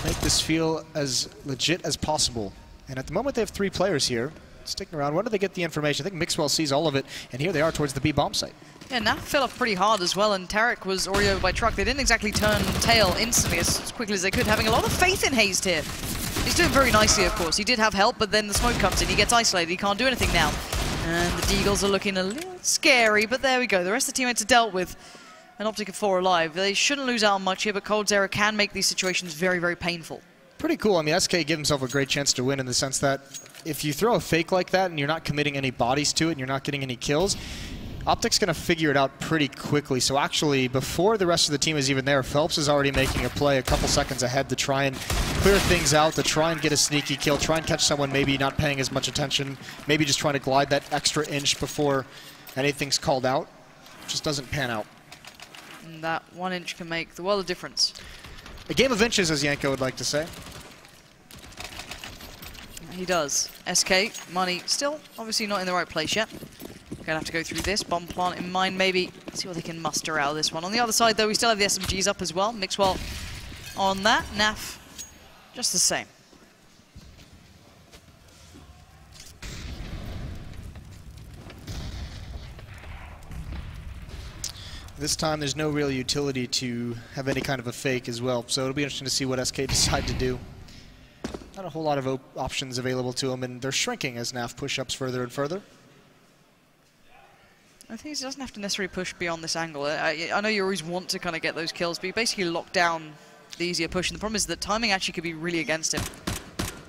D: make this feel as legit as possible. And at the moment they have 3 players here sticking around. When do they get the information? I think Mixwell sees all of it, and here they are towards the B-bomb site.
C: Yeah, Naf fell off pretty hard as well, and Tarek was already over by truck. They didn't exactly turn tail instantly as quickly as they could, having a lot of faith in Hazed here. He's doing very nicely, of course. He did have help, but then the smoke comes in. He gets isolated. He can't do anything now. And the Deagles are looking a little scary, but there we go. The rest of the teammates are dealt with. And OpTic are 4 alive. They shouldn't lose out on much here, but Cold's error can make these situations very, very painful.
D: Pretty cool. I mean, SK give himself a great chance to win in the sense that if you throw a fake like that and you're not committing any bodies to it and you're not getting any kills, OpTic's going to figure it out pretty quickly. So actually, before the rest of the team is even there, Phelps is already making a play a couple seconds ahead to try and clear things out, to try and get a sneaky kill, try and catch someone maybe not paying as much attention, maybe just trying to glide that extra inch before anything's called out. Just doesn't pan out.
C: And that 1 inch can make the world of difference.
D: A game of inches, as Yanko would like to say.
C: He does. SK, money, still obviously not in the right place yet. Gonna have to go through this. Bomb plant in mind, maybe. See what they can muster out of this one. On the other side, though, we still have the SMGs up as well. Mixwell on that. Naf, just the same.
D: This time, there's no real utility to have any kind of a fake as well, so it'll be interesting to see what SK decide to do. Not a whole lot of options available to them, and they're shrinking as NAF push-ups further and further.
C: I think he doesn't have to necessarily push beyond this angle. I know you always want to kind of get those kills, but you basically lock down the easier push. And the problem is that timing actually could be really against him.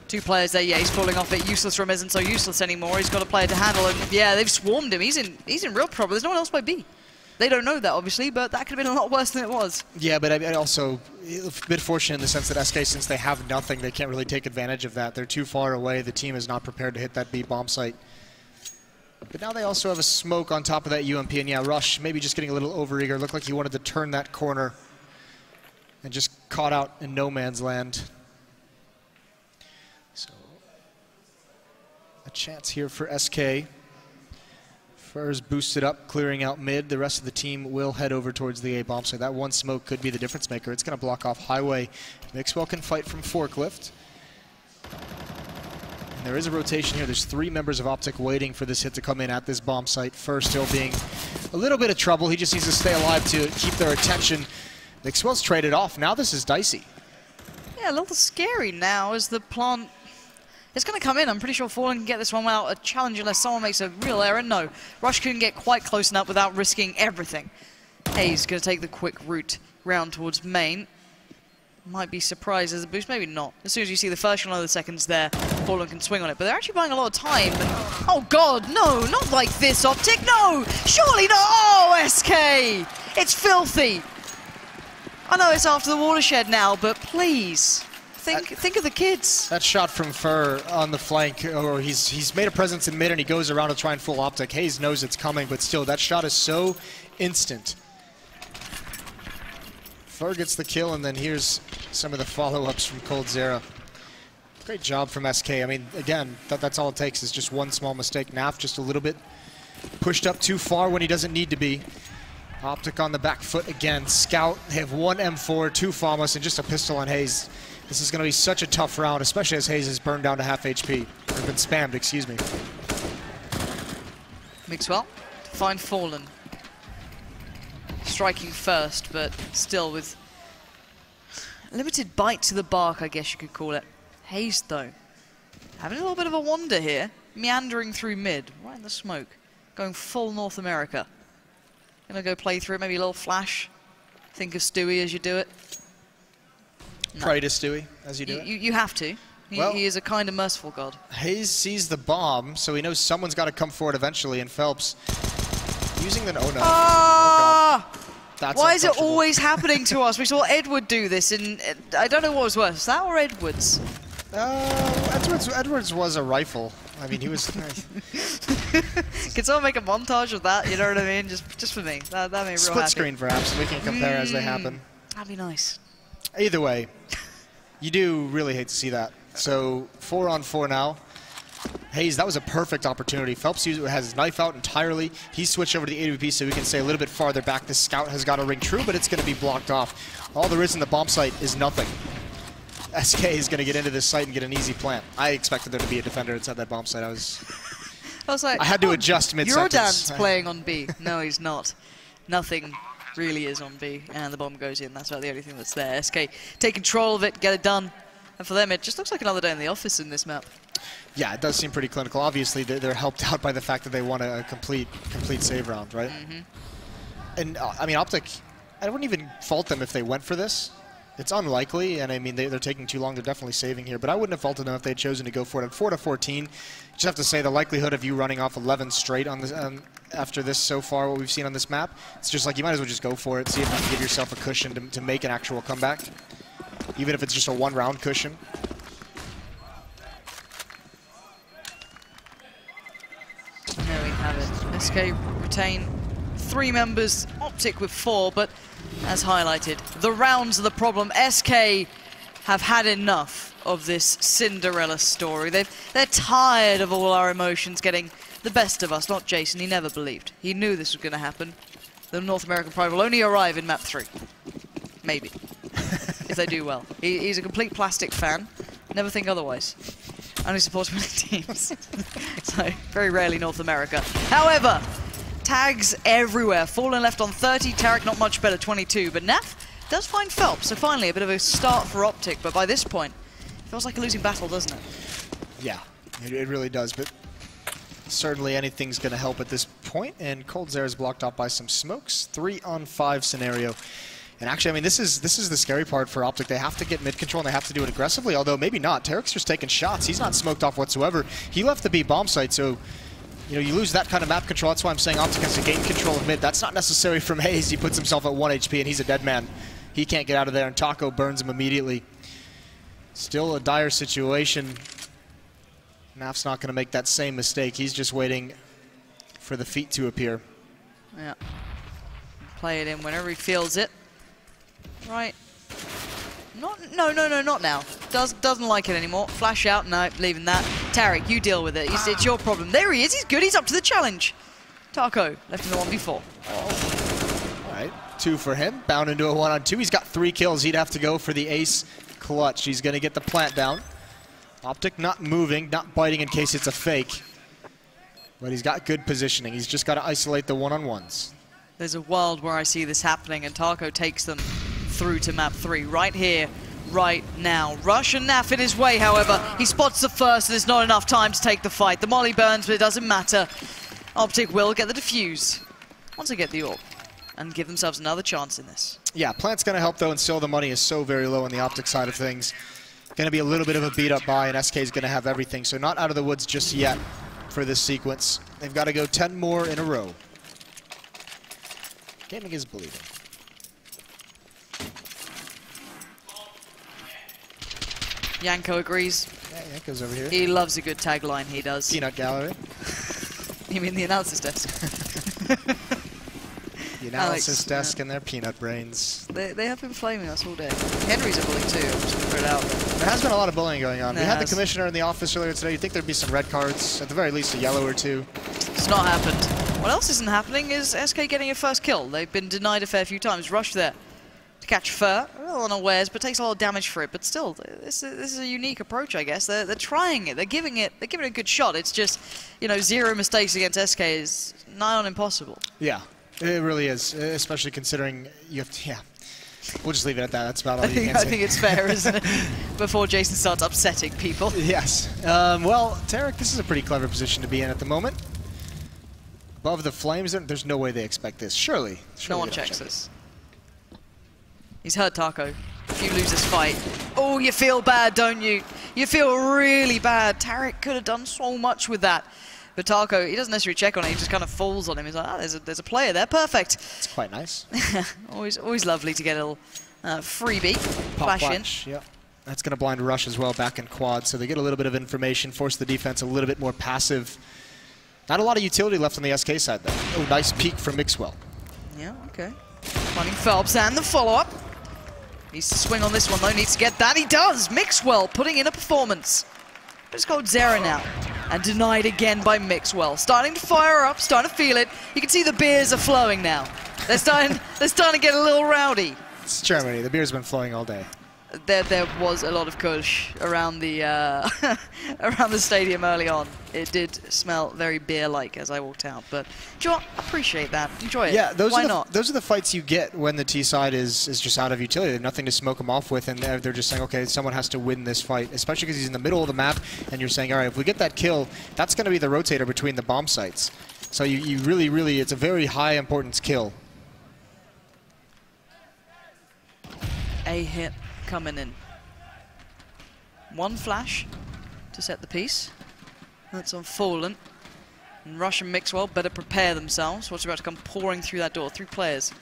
C: 2 players there, yeah, he's falling off it. Useless from isn't so useless anymore. He's got a player to handle him. Yeah, they've swarmed him. He's in real trouble. There's no one else by B. They don't know that, obviously, but that could have been a lot worse than it was.
D: Yeah, but I also a bit fortunate in the sense that SK, since they have nothing, they can't really take advantage of that. They're too far away. The team is not prepared to hit that B bomb site. But now they also have a smoke on top of that UMP, and yeah, Rush maybe just getting a little overeager. Looked like he wanted to turn that corner and just caught out in no man's land. So, a chance here for SK. Furs boosted up, clearing out mid. The rest of the team will head over towards the A bomb site. That one smoke could be the difference maker. It's going to block off Highway. Mixwell can fight from Forklift. And there is a rotation here. There's 3 members of OpTic waiting for this hit to come in at this bomb site. Fur still being a little bit of trouble. He just needs to stay alive to keep their attention. Mixwell's traded off. Now this is dicey.
C: Yeah, a little scary now as the plant is going to come in. I'm pretty sure Fallen can get this one without a challenge unless someone makes a real error. No, Rush couldn't get quite close enough without risking everything. Hayes going to take the quick route round towards main. Might be surprised as a boost, maybe not. As soon as you see the first one of the seconds there, Fallen can swing on it. But they're actually buying a lot of time. And, oh god, no, not like this, OpTic, no! Surely not! Oh, SK! It's filthy! I know it's after the watershed now, but please, think of the kids.
D: That shot from Fur on the flank, or he's made a presence in mid and he goes around to try and full OpTic. Hayes knows it's coming, but still, that shot is so instant. Fur gets the kill, and then here's some of the follow-ups from coldzera. Great job from SK. I mean, again, that's all it takes is just one small mistake. Naf just a little bit pushed up too far when he doesn't need to be. OpTic on the back foot again. Scout, they have 1 M4, 2 FAMAS, and just a pistol on Hayes. This is going to be such a tough round, especially as Hayes is burned down to half HP. Or been spammed, excuse me.
C: Mixwell to find Fallen. Striking first, but still with limited bite to the bark, I guess you could call it. Hayes, though, having a little bit of a wander here. Meandering through mid, right in the smoke. Going full North America. Gonna go play through it, maybe a little flash. Think of Stewie as you do it. No.
D: Pray to Stewie as you do it.
C: You have to. He is a kind and merciful god.
D: Hayes sees the bomb, so he knows someone's got to come forward eventually, and Phelps using the... Oh, no.
C: Ah!
D: Oh, God. That's
C: why is it always happening to us? We saw Edward do this, and I don't know what was worse, that or Edwards?
D: Edwards was a rifle. I mean, he was...
C: Can someone make a montage of that? You know what I mean? Just for me. That made me real
D: Split
C: happy.
D: screen, perhaps. We can compare as they happen.
C: That'd be nice.
D: Either way, you do really hate to see that. So 4-on-4 now. Hayes, that was a perfect opportunity. Phelps has his knife out entirely. He switched over to the AWP so we can stay a little bit farther back. The scout has got a ring true, but it's going to be blocked off. All there is in the bomb site is nothing. SK is going to get into this site and get an easy plant. I expected there to be a defender inside that bomb site. I was like, I had to adjust mid-sentence.
C: Eurodan's playing on B. No, he's not. Nothing really is on B, and the bomb goes in. That's about the only thing that's there. SK take control of it, get it done. And for them, it just looks like another day in the office in this map.
D: Yeah, it does seem pretty clinical. Obviously, they're helped out by the fact that they won a complete save round, right? Mm-hmm. And, I mean, OpTic, I wouldn't even fault them if they went for this. It's unlikely, and I mean, they're taking too long. They're definitely saving here, but I wouldn't have faulted them if they had chosen to go for it. At 4-14, just have to say the likelihood of you running off 11 straight on this, after this so far, what we've seen on this map, it's just like you might as well just go for it, see if you can give yourself a cushion to make an actual comeback, even if it's just a one-round cushion.
C: There we have it. SK retain 3 members, OpTic with 4, but as highlighted, the rounds are the problem. SK have had enough of this Cinderella story. They're tired of all our emotions getting the best of us. Not Jason, he never believed. He knew this was going to happen. The North American Pride will only arrive in map 3. Maybe. If they do well. He's a complete plastic fan. Never think otherwise. Only supports winning teams. So, very rarely North America. However, tags everywhere. Fallen left on 30, Tarek not much better, 22. But Naf does find Phelps, so finally a bit of a start for OpTic. But by this point, it feels like a losing battle, doesn't it?
D: Yeah, it really does. But certainly anything's going to help at this point, and coldzera is blocked off by some smokes. 3-on-5 scenario. And actually, I mean, this is the scary part for OpTic. They have to get mid control, and they have to do it aggressively, although maybe not. Tarek's just taking shots. He's not smoked off whatsoever. He left the B bomb site, so you know, you lose that kind of map control. That's why I'm saying OpTic has to gain control of mid. That's not necessary from Hayes. He puts himself at 1 HP, and he's a dead man. He can't get out of there, and Taco burns him immediately. Still a dire situation. Naf's not going to make that same mistake. He's just waiting for the feet to appear.
C: Yeah. Play it in whenever he feels it. Right. No, not now. Doesn't like it anymore. Flash out, no, leaving that. Tarek, you deal with it. It's your problem. There he is, he's good, he's up to the challenge. Taco, left in the 1v4.
D: All right, 2 for him. Bound into a 1-on-2. He's got 3 kills. He'd have to go for the ace clutch. He's going to get the plant down. OpTic not moving, not biting in case it's a fake. But he's got good positioning. He's just got to isolate the 1-on-1s. There's
C: a world where I see this happening, and Taco takes them through to map 3, right here, right now. Rush and Naf in his way, however. He spots the first, and there's not enough time to take the fight. The molly burns, but it doesn't matter. OpTic will get the defuse once they get the AWP and give themselves another chance in this.
D: Yeah, plant's going to help, though, and still the money is so very low on the OpTic side of things. Going to be a little bit of a beat-up buy, and SK is going to have everything, so not out of the woods just yet for this sequence. They've got to go 10 more in a row. Gaming is believing.
C: Yanko agrees.
D: Yeah, Yanko's over here.
C: He loves a good tagline, he does.
D: Peanut gallery.
C: You mean the analysis desk?
D: The analysis desk and their peanut brains.
C: They have been flaming us all day. Henry's a bully too, I'm just going to put it out.
D: There has been a lot of bullying going on. We had the commissioner in the office earlier today. You'd think there'd be some red cards, at the very least a yellow or 2.
C: It's not happened. What else isn't happening is SK getting a first kill. They've been denied a fair few times. Rush there to catch Fur, a little unawares, but takes a lot of damage for it. But still, this is a unique approach, I guess. They're trying it. They're giving it a good shot. It's just, you know, 0 mistakes against SK is nigh on impossible.
D: Yeah, it really is, especially considering you have to, yeah. We'll just leave it at that. That's about all you can say.
C: I think it's fair, isn't it? Before Jason starts upsetting people.
D: Yes. Well, Tarek, this is a pretty clever position to be in at the moment. Above the flames, there's no way they expect this. Surely
C: no one checks this. He's heard Taco. If you lose this fight, oh, you feel bad, don't you? You feel really bad. Tarek could have done so much with that. But Taco, he doesn't necessarily check on it, he just kind of falls on him. He's like, ah, there's a player there, perfect.
D: It's quite nice.
C: always lovely to get a little freebie.
D: Flash in. Yep. That's going to blind Rush as well, back in quad, so they get a little bit of information, force the defense a little bit more passive. Not a lot of utility left on the SK side, though. Oh, nice peek from Mixwell.
C: Yeah, okay. Finding Phelps and the follow-up. Needs to swing on this one, though. Needs to get that. He does! Mixwell putting in a performance. But it's coldzera now. And denied again by Mixwell. Starting to fire up, starting to feel it. You can see the beers are flowing now. They're starting to get a little rowdy.
D: It's Germany. The beer's been flowing all day.
C: There was a lot of kush around the around the stadium early on. It did smell very beer-like as I walked out, but Joe, appreciate that. Enjoy it.
D: Yeah,
C: Why not?
D: Those are the fights you get when the T side is just out of utility. They have nothing to smoke them off with, and they're just saying, okay, someone has to win this fight, especially because he's in the middle of the map, and you're saying, all right, if we get that kill, that's going to be the rotator between the bomb sites. So you really, it's a very high importance kill.
C: A hit coming in. One flash to set the piece. That's on Fallen. And Rush and Mixwell better prepare themselves. What's about to come pouring through that door? 3 players.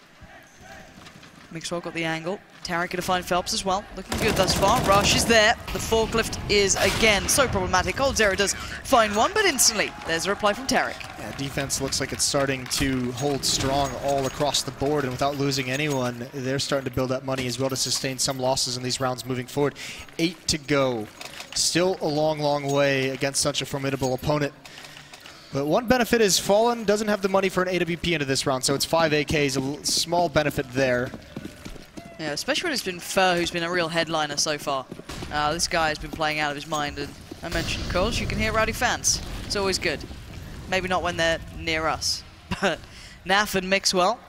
C: Mixwell got the angle. Tarek gonna find Phelps as well. Looking good thus far. Rush is there. The forklift is again so problematic. coldzera does find one, but instantly there's a reply from Tarek.
D: Yeah, defense looks like it's starting to hold strong all across the board, and without losing anyone, they're starting to build up money as well to sustain some losses in these rounds moving forward. 8 to go. Still a long way against such a formidable opponent. But one benefit is Fallen doesn't have the money for an AWP into this round, so it's 5 AKs, a small benefit there.
C: Yeah, especially when it's been Fur who's been a real headliner so far. This guy has been playing out of his mind, and I mentioned, of course, you can hear rowdy fans. It's always good. Maybe not when they're near us. But Naf and Mixwell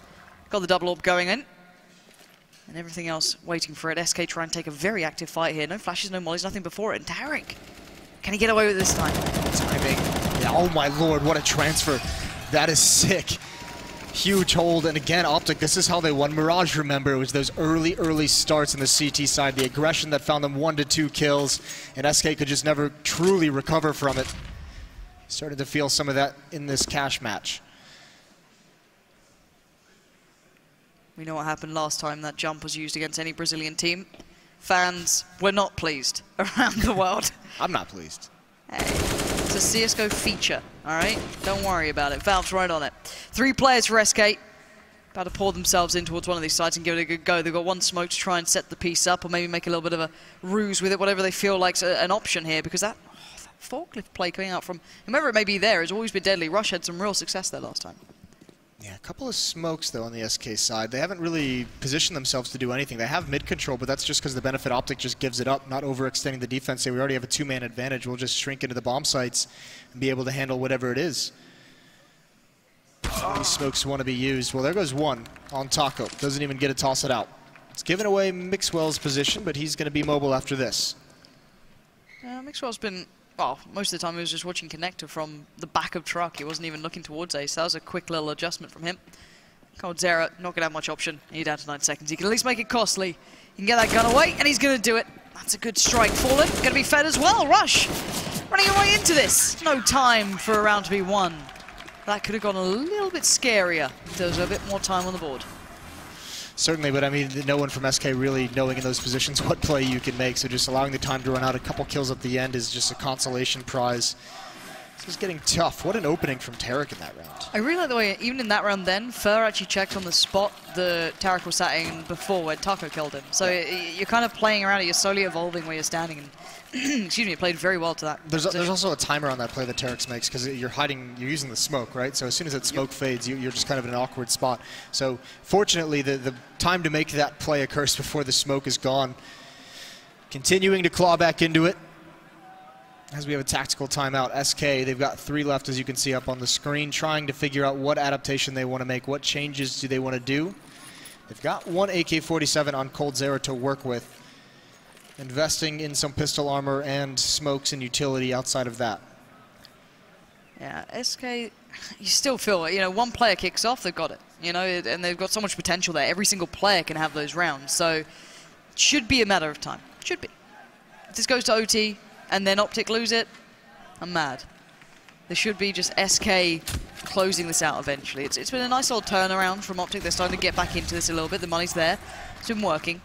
C: got the double AWP going in. And everything else waiting for it. SK trying to take a very active fight here. No flashes, no mollies, nothing before it. And Tarek, can he get away with it this time?
D: Timing. The Oh my lord, what a transfer. That is sick. Huge hold, and again, OpTic, this is how they won Mirage, remember. It was those early starts in the CT side, the aggression that found them 1 to 2 kills, and SK could just never truly recover from it. Started to feel some of that in this cash match.
C: We know what happened last time that jump was used against any Brazilian team. Fans were not pleased around the world.
D: I'm not pleased.
C: Hey, it's a CSGO feature, all right? Don't worry about it. Valve's right on it. 3 players for SK. About to pour themselves in towards one of these sites and give it a good go. They've got 1 smoke to try and set the piece up, or maybe make a little bit of a ruse with it, whatever they feel like's an option here, because that forklift play coming out from whomever it may be there has always been deadly. Rush had some real success there last time.
D: Yeah, a couple of smokes, though, on the SK side. They haven't really positioned themselves to do anything. They have mid control, but that's just because the benefit OpTic just gives it up, not overextending the defense. Say we already have a 2-man advantage. We'll just shrink into the bomb sites and be able to handle whatever it is. These smokes want to be used. Well, there goes one on Taco. Doesn't even get to toss it out. It's given away Mixwell's position, but he's going to be mobile after this.
C: Mixwell's been... well, most of the time he was just watching Connector from the back of truck. He wasn't even looking towards Ace. That was a quick little adjustment from him. coldzera not going to have much option. He's down to 9 seconds. He can at least make it costly. He can get that gun away, and he's going to do it. That's a good strike. Fallen, going to be fed as well. Rush, running away into this. No time for a round to be won. That could have gone a little bit scarier if there was a bit more time on the board.
D: Certainly, but I mean, no one from SK really knowing in those positions what play you can make, so just allowing the time to run out. A couple kills at the end is just a consolation prize. This is getting tough. What an opening from Tarek in that round.
C: I really like the way, even in that round then, Fur actually checked on the spot that Tarek was sat in before when Taco killed him. So you're kind of playing around it, you're slowly evolving where you're standing, and excuse me, it played very well to that.
D: There's also a timer on that play that Tarek makes, because you're using the smoke, right? So as soon as that smoke fades, you're just kind of in an awkward spot. So fortunately, the time to make that play occurs before the smoke is gone. Continuing to claw back into it. As we have a tactical timeout, SK, they've got 3 left, as you can see up on the screen, trying to figure out what adaptation they want to make, what changes do they want to do. They've got 1 AK-47 on coldzera to work with, investing in some pistol armor and smokes and utility outside of that.
C: Yeah, SK, you still feel it. You know, one player kicks off, they've got it. You know, and they've got so much potential there. Every single player can have those rounds, so it should be a matter of time. Should be. If this goes to OT, and then OpTic lose it, I'm mad. There should be just SK closing this out eventually. It's been a nice little turnaround from OpTic. They're starting to get back into this a little bit. The money's there. It's been working.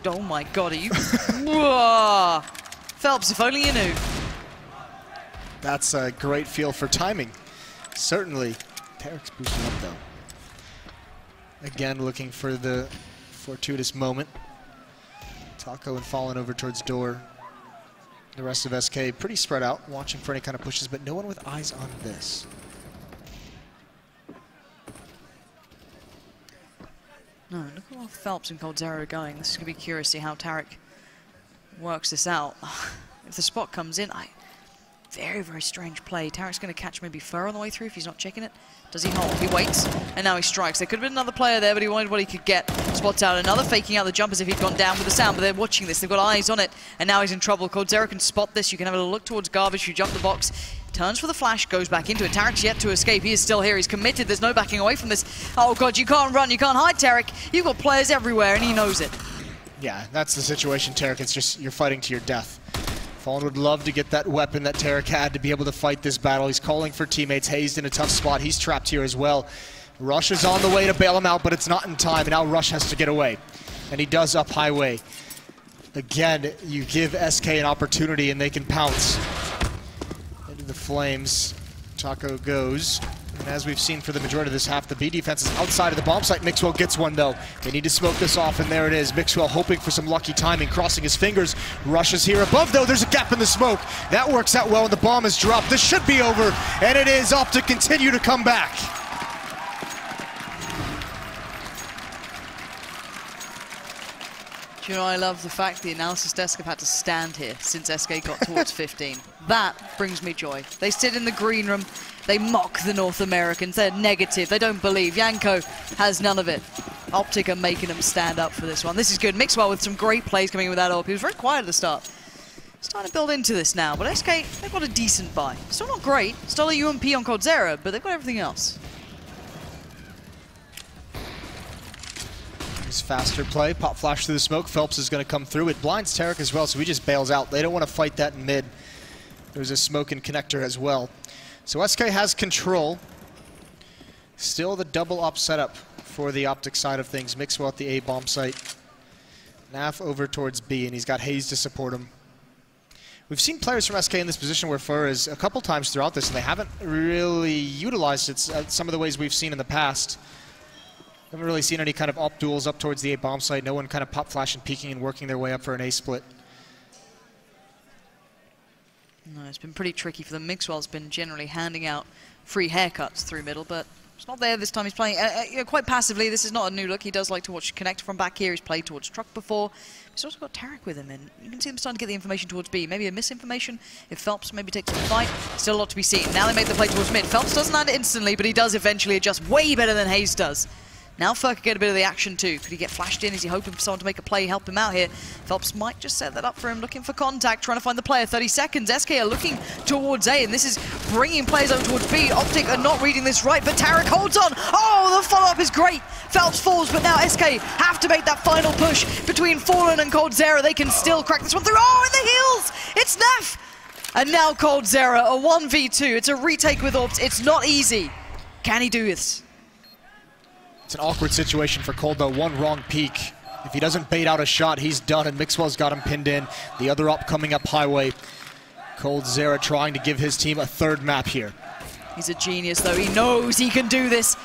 C: Oh my god, are you... Whoa! Phelps, if only you knew.
D: That's a great feel for timing. Certainly. Tarek's boosting up though. Again, looking for the fortuitous moment. Taco and Fallen over towards door. The rest of SK pretty spread out, watching for any kind of pushes, but no one with eyes on this.
C: No, look at how Phelps and coldzera are going. This is going to be curious to see how Tarek works this out. If the spot comes in, very, very strange play. Tarek's going to catch maybe Fur on the way through if he's not checking it. Does he hold? He waits, and now he strikes. There could have been another player there, but he wanted what he could get. Spots out another, faking out the jump as if he'd gone down with the sound, but they're watching this. They've got eyes on it, and now he's in trouble. coldzera can spot this. You can have a look towards Garbage, who jumped the box, turns for the flash, goes back into it. Tarek's yet to escape. He is still here. He's committed. There's no backing away from this. Oh, God, you can't run. You can't hide, Tarek. You've got players everywhere, and he knows it.
D: Yeah, that's the situation, Tarek. It's just you're fighting to your death. Fallen would love to get that weapon that Tarek had to be able to fight this battle. He's calling for teammates. Hazed in a tough spot. He's trapped here as well. Rush is on the way to bail him out, but it's not in time, and now Rush has to get away. And he does up highway. Again, you give SK an opportunity, and they can pounce. Into the flames, Taco goes. And as we've seen for the majority of this half, the B defense is outside of the bomb site. Mixwell gets one, though. They need to smoke this off, and there it is. Mixwell hoping for some lucky timing, crossing his fingers. Rush is here above, though. There's a gap in the smoke. That works out well, and the bomb is dropped. This should be over, and it is. OpTic continue to come back.
C: Do you know, I love the fact the analysis desk have had to stand here since SK got towards 15. That brings me joy. They sit in the green room, they mock the North Americans, they're negative, they don't believe. Yanko has none of it. OpTic are making them stand up for this one. This is good. Mixwell with some great plays coming in with that AWP. He was very quiet at the start. starting to build into this now, but SK, they've got a decent buy. Still not great, still a UMP on coldzera, but they've got everything else.
D: It's faster play, pop flash through the smoke, Phelps is going to come through. It blinds Tarek as well, so he just bails out. They don't want to fight that in mid. There's a smoke and connector as well. So SK has control. Still the double up setup for the OpTic side of things. Mixwell at the A bomb site. Naf over towards B, and he's got Hayes to support him. We've seen players from SK in this position where Fur is a couple times throughout this, and they haven't really utilized it some of the ways we've seen in the past. Haven't really seen any kind of op duels up towards the A bomb site. No one kind of pop flash and peeking and working their way up for an A split.
C: No, it's been pretty tricky for them. Mixwell's been generally handing out free haircuts through middle, but it's not there this time. He's playing quite passively. This is not a new look. He does like to watch Connect from back here. He's played towards Truck before. He's also got Tarek with him, and you can see him starting to get the information towards B. Maybe a misinformation if Phelps maybe takes a fight. Still a lot to be seen. Now they make the play towards mid. Phelps doesn't land it instantly, but he does eventually adjust way better than Hayes does. Now Fur could get a bit of the action too. Could he get flashed in? Is he hoping for someone to make a play, help him out here? Phelps might just set that up for him, looking for contact, trying to find the player. 30 seconds. SK are looking towards A, and this is bringing players over towards B. OpTic are not reading this right, but Tarek holds on. Oh, the follow-up is great. Phelps falls, but now SK have to make that final push between Fallen and coldzera. They can still crack this one through. Oh, in the heels! It's Naf! And now coldzera, a 1v2. It's a retake with Opt. It's not easy. Can he do this?
D: It's an awkward situation for Cold, though. One wrong peek. If he doesn't bait out a shot, he's done, and Mixwell's got him pinned in. The other op coming up highway. coldzera trying to give his team a third map here.
C: He's a genius, though. He knows he can do this.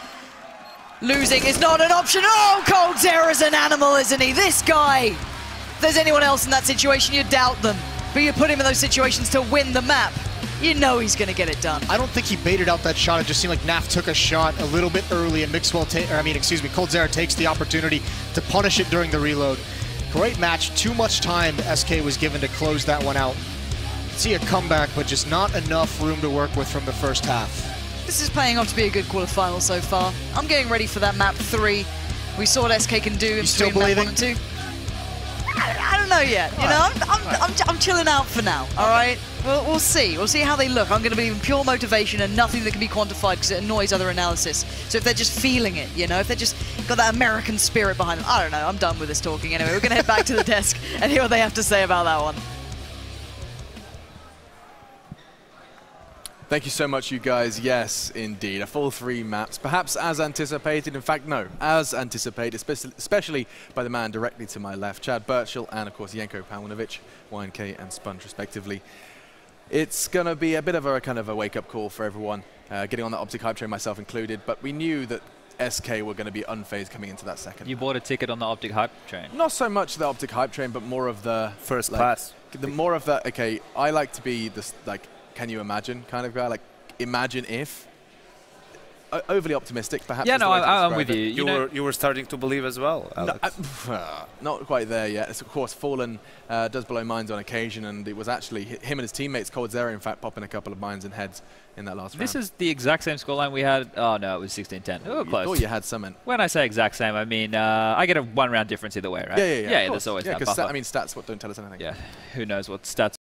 C: Losing is not an option. Oh, coldzera's an animal, isn't he? This guy. If there's anyone else in that situation, you doubt them. But you put him in those situations to win the map. You know he's going to get it done.
D: I don't think he baited out that shot. It just seemed like Naf took a shot a little bit early, and coldzera takes the opportunity to punish it during the reload. Great match. Too much time SK was given to close that one out. See a comeback, but just not enough room to work with from the first half.
C: This is playing off to be a good quarterfinal so far. I'm getting ready for that map 3. We saw what SK can do in between map 1 and 2. I don't know yet. You know, I'm chilling out for now. All right. We'll see. We'll see how they look. I'm going to believe in pure motivation and nothing that can be quantified because it annoys other analysis. So if they're just feeling it, you know, if they're just got that American spirit behind them, I don't know. I'm done with this talking anyway. We're going to head back to the desk and hear what they have to say about that one.
E: Thank you so much, you guys. Yes, indeed. A full 3 maps, perhaps as anticipated. In fact, no, as anticipated, especially by the man directly to my left, Chad Birchall, and of course, Jenko Pawlowicz, YNK and Sponge, respectively. It's going to be a bit of a kind of a wake-up call for everyone, getting on the OpTic hype train, myself included, but we knew that SK were going to be unfazed coming into that second.
F: You bought a ticket on the OpTic hype train?
E: Not so much the OpTic hype train, but more of the...
G: First class.
E: More of the, okay, I like to be this, like, can you imagine kind of guy, like imagine if. Overly optimistic, perhaps.
F: Yeah, no, I'm with you.
G: You were starting to believe as well, Alex.
E: No, not quite there yet. It's, of course, Fallen does blow minds on occasion, and it was actually him and his teammates, coldzera, in fact, popping a couple of minds and heads in that last round.
F: This is the exact same scoreline we had. Oh, no, it was 16-10. Oh, close.
E: Thought you had something.
F: When I say exact same, I mean, I get a 1-round difference either way, right?
E: Yeah.
F: Yeah, there's always that buffer.
E: I mean, stats don't tell us anything.
F: Yeah, who knows what stats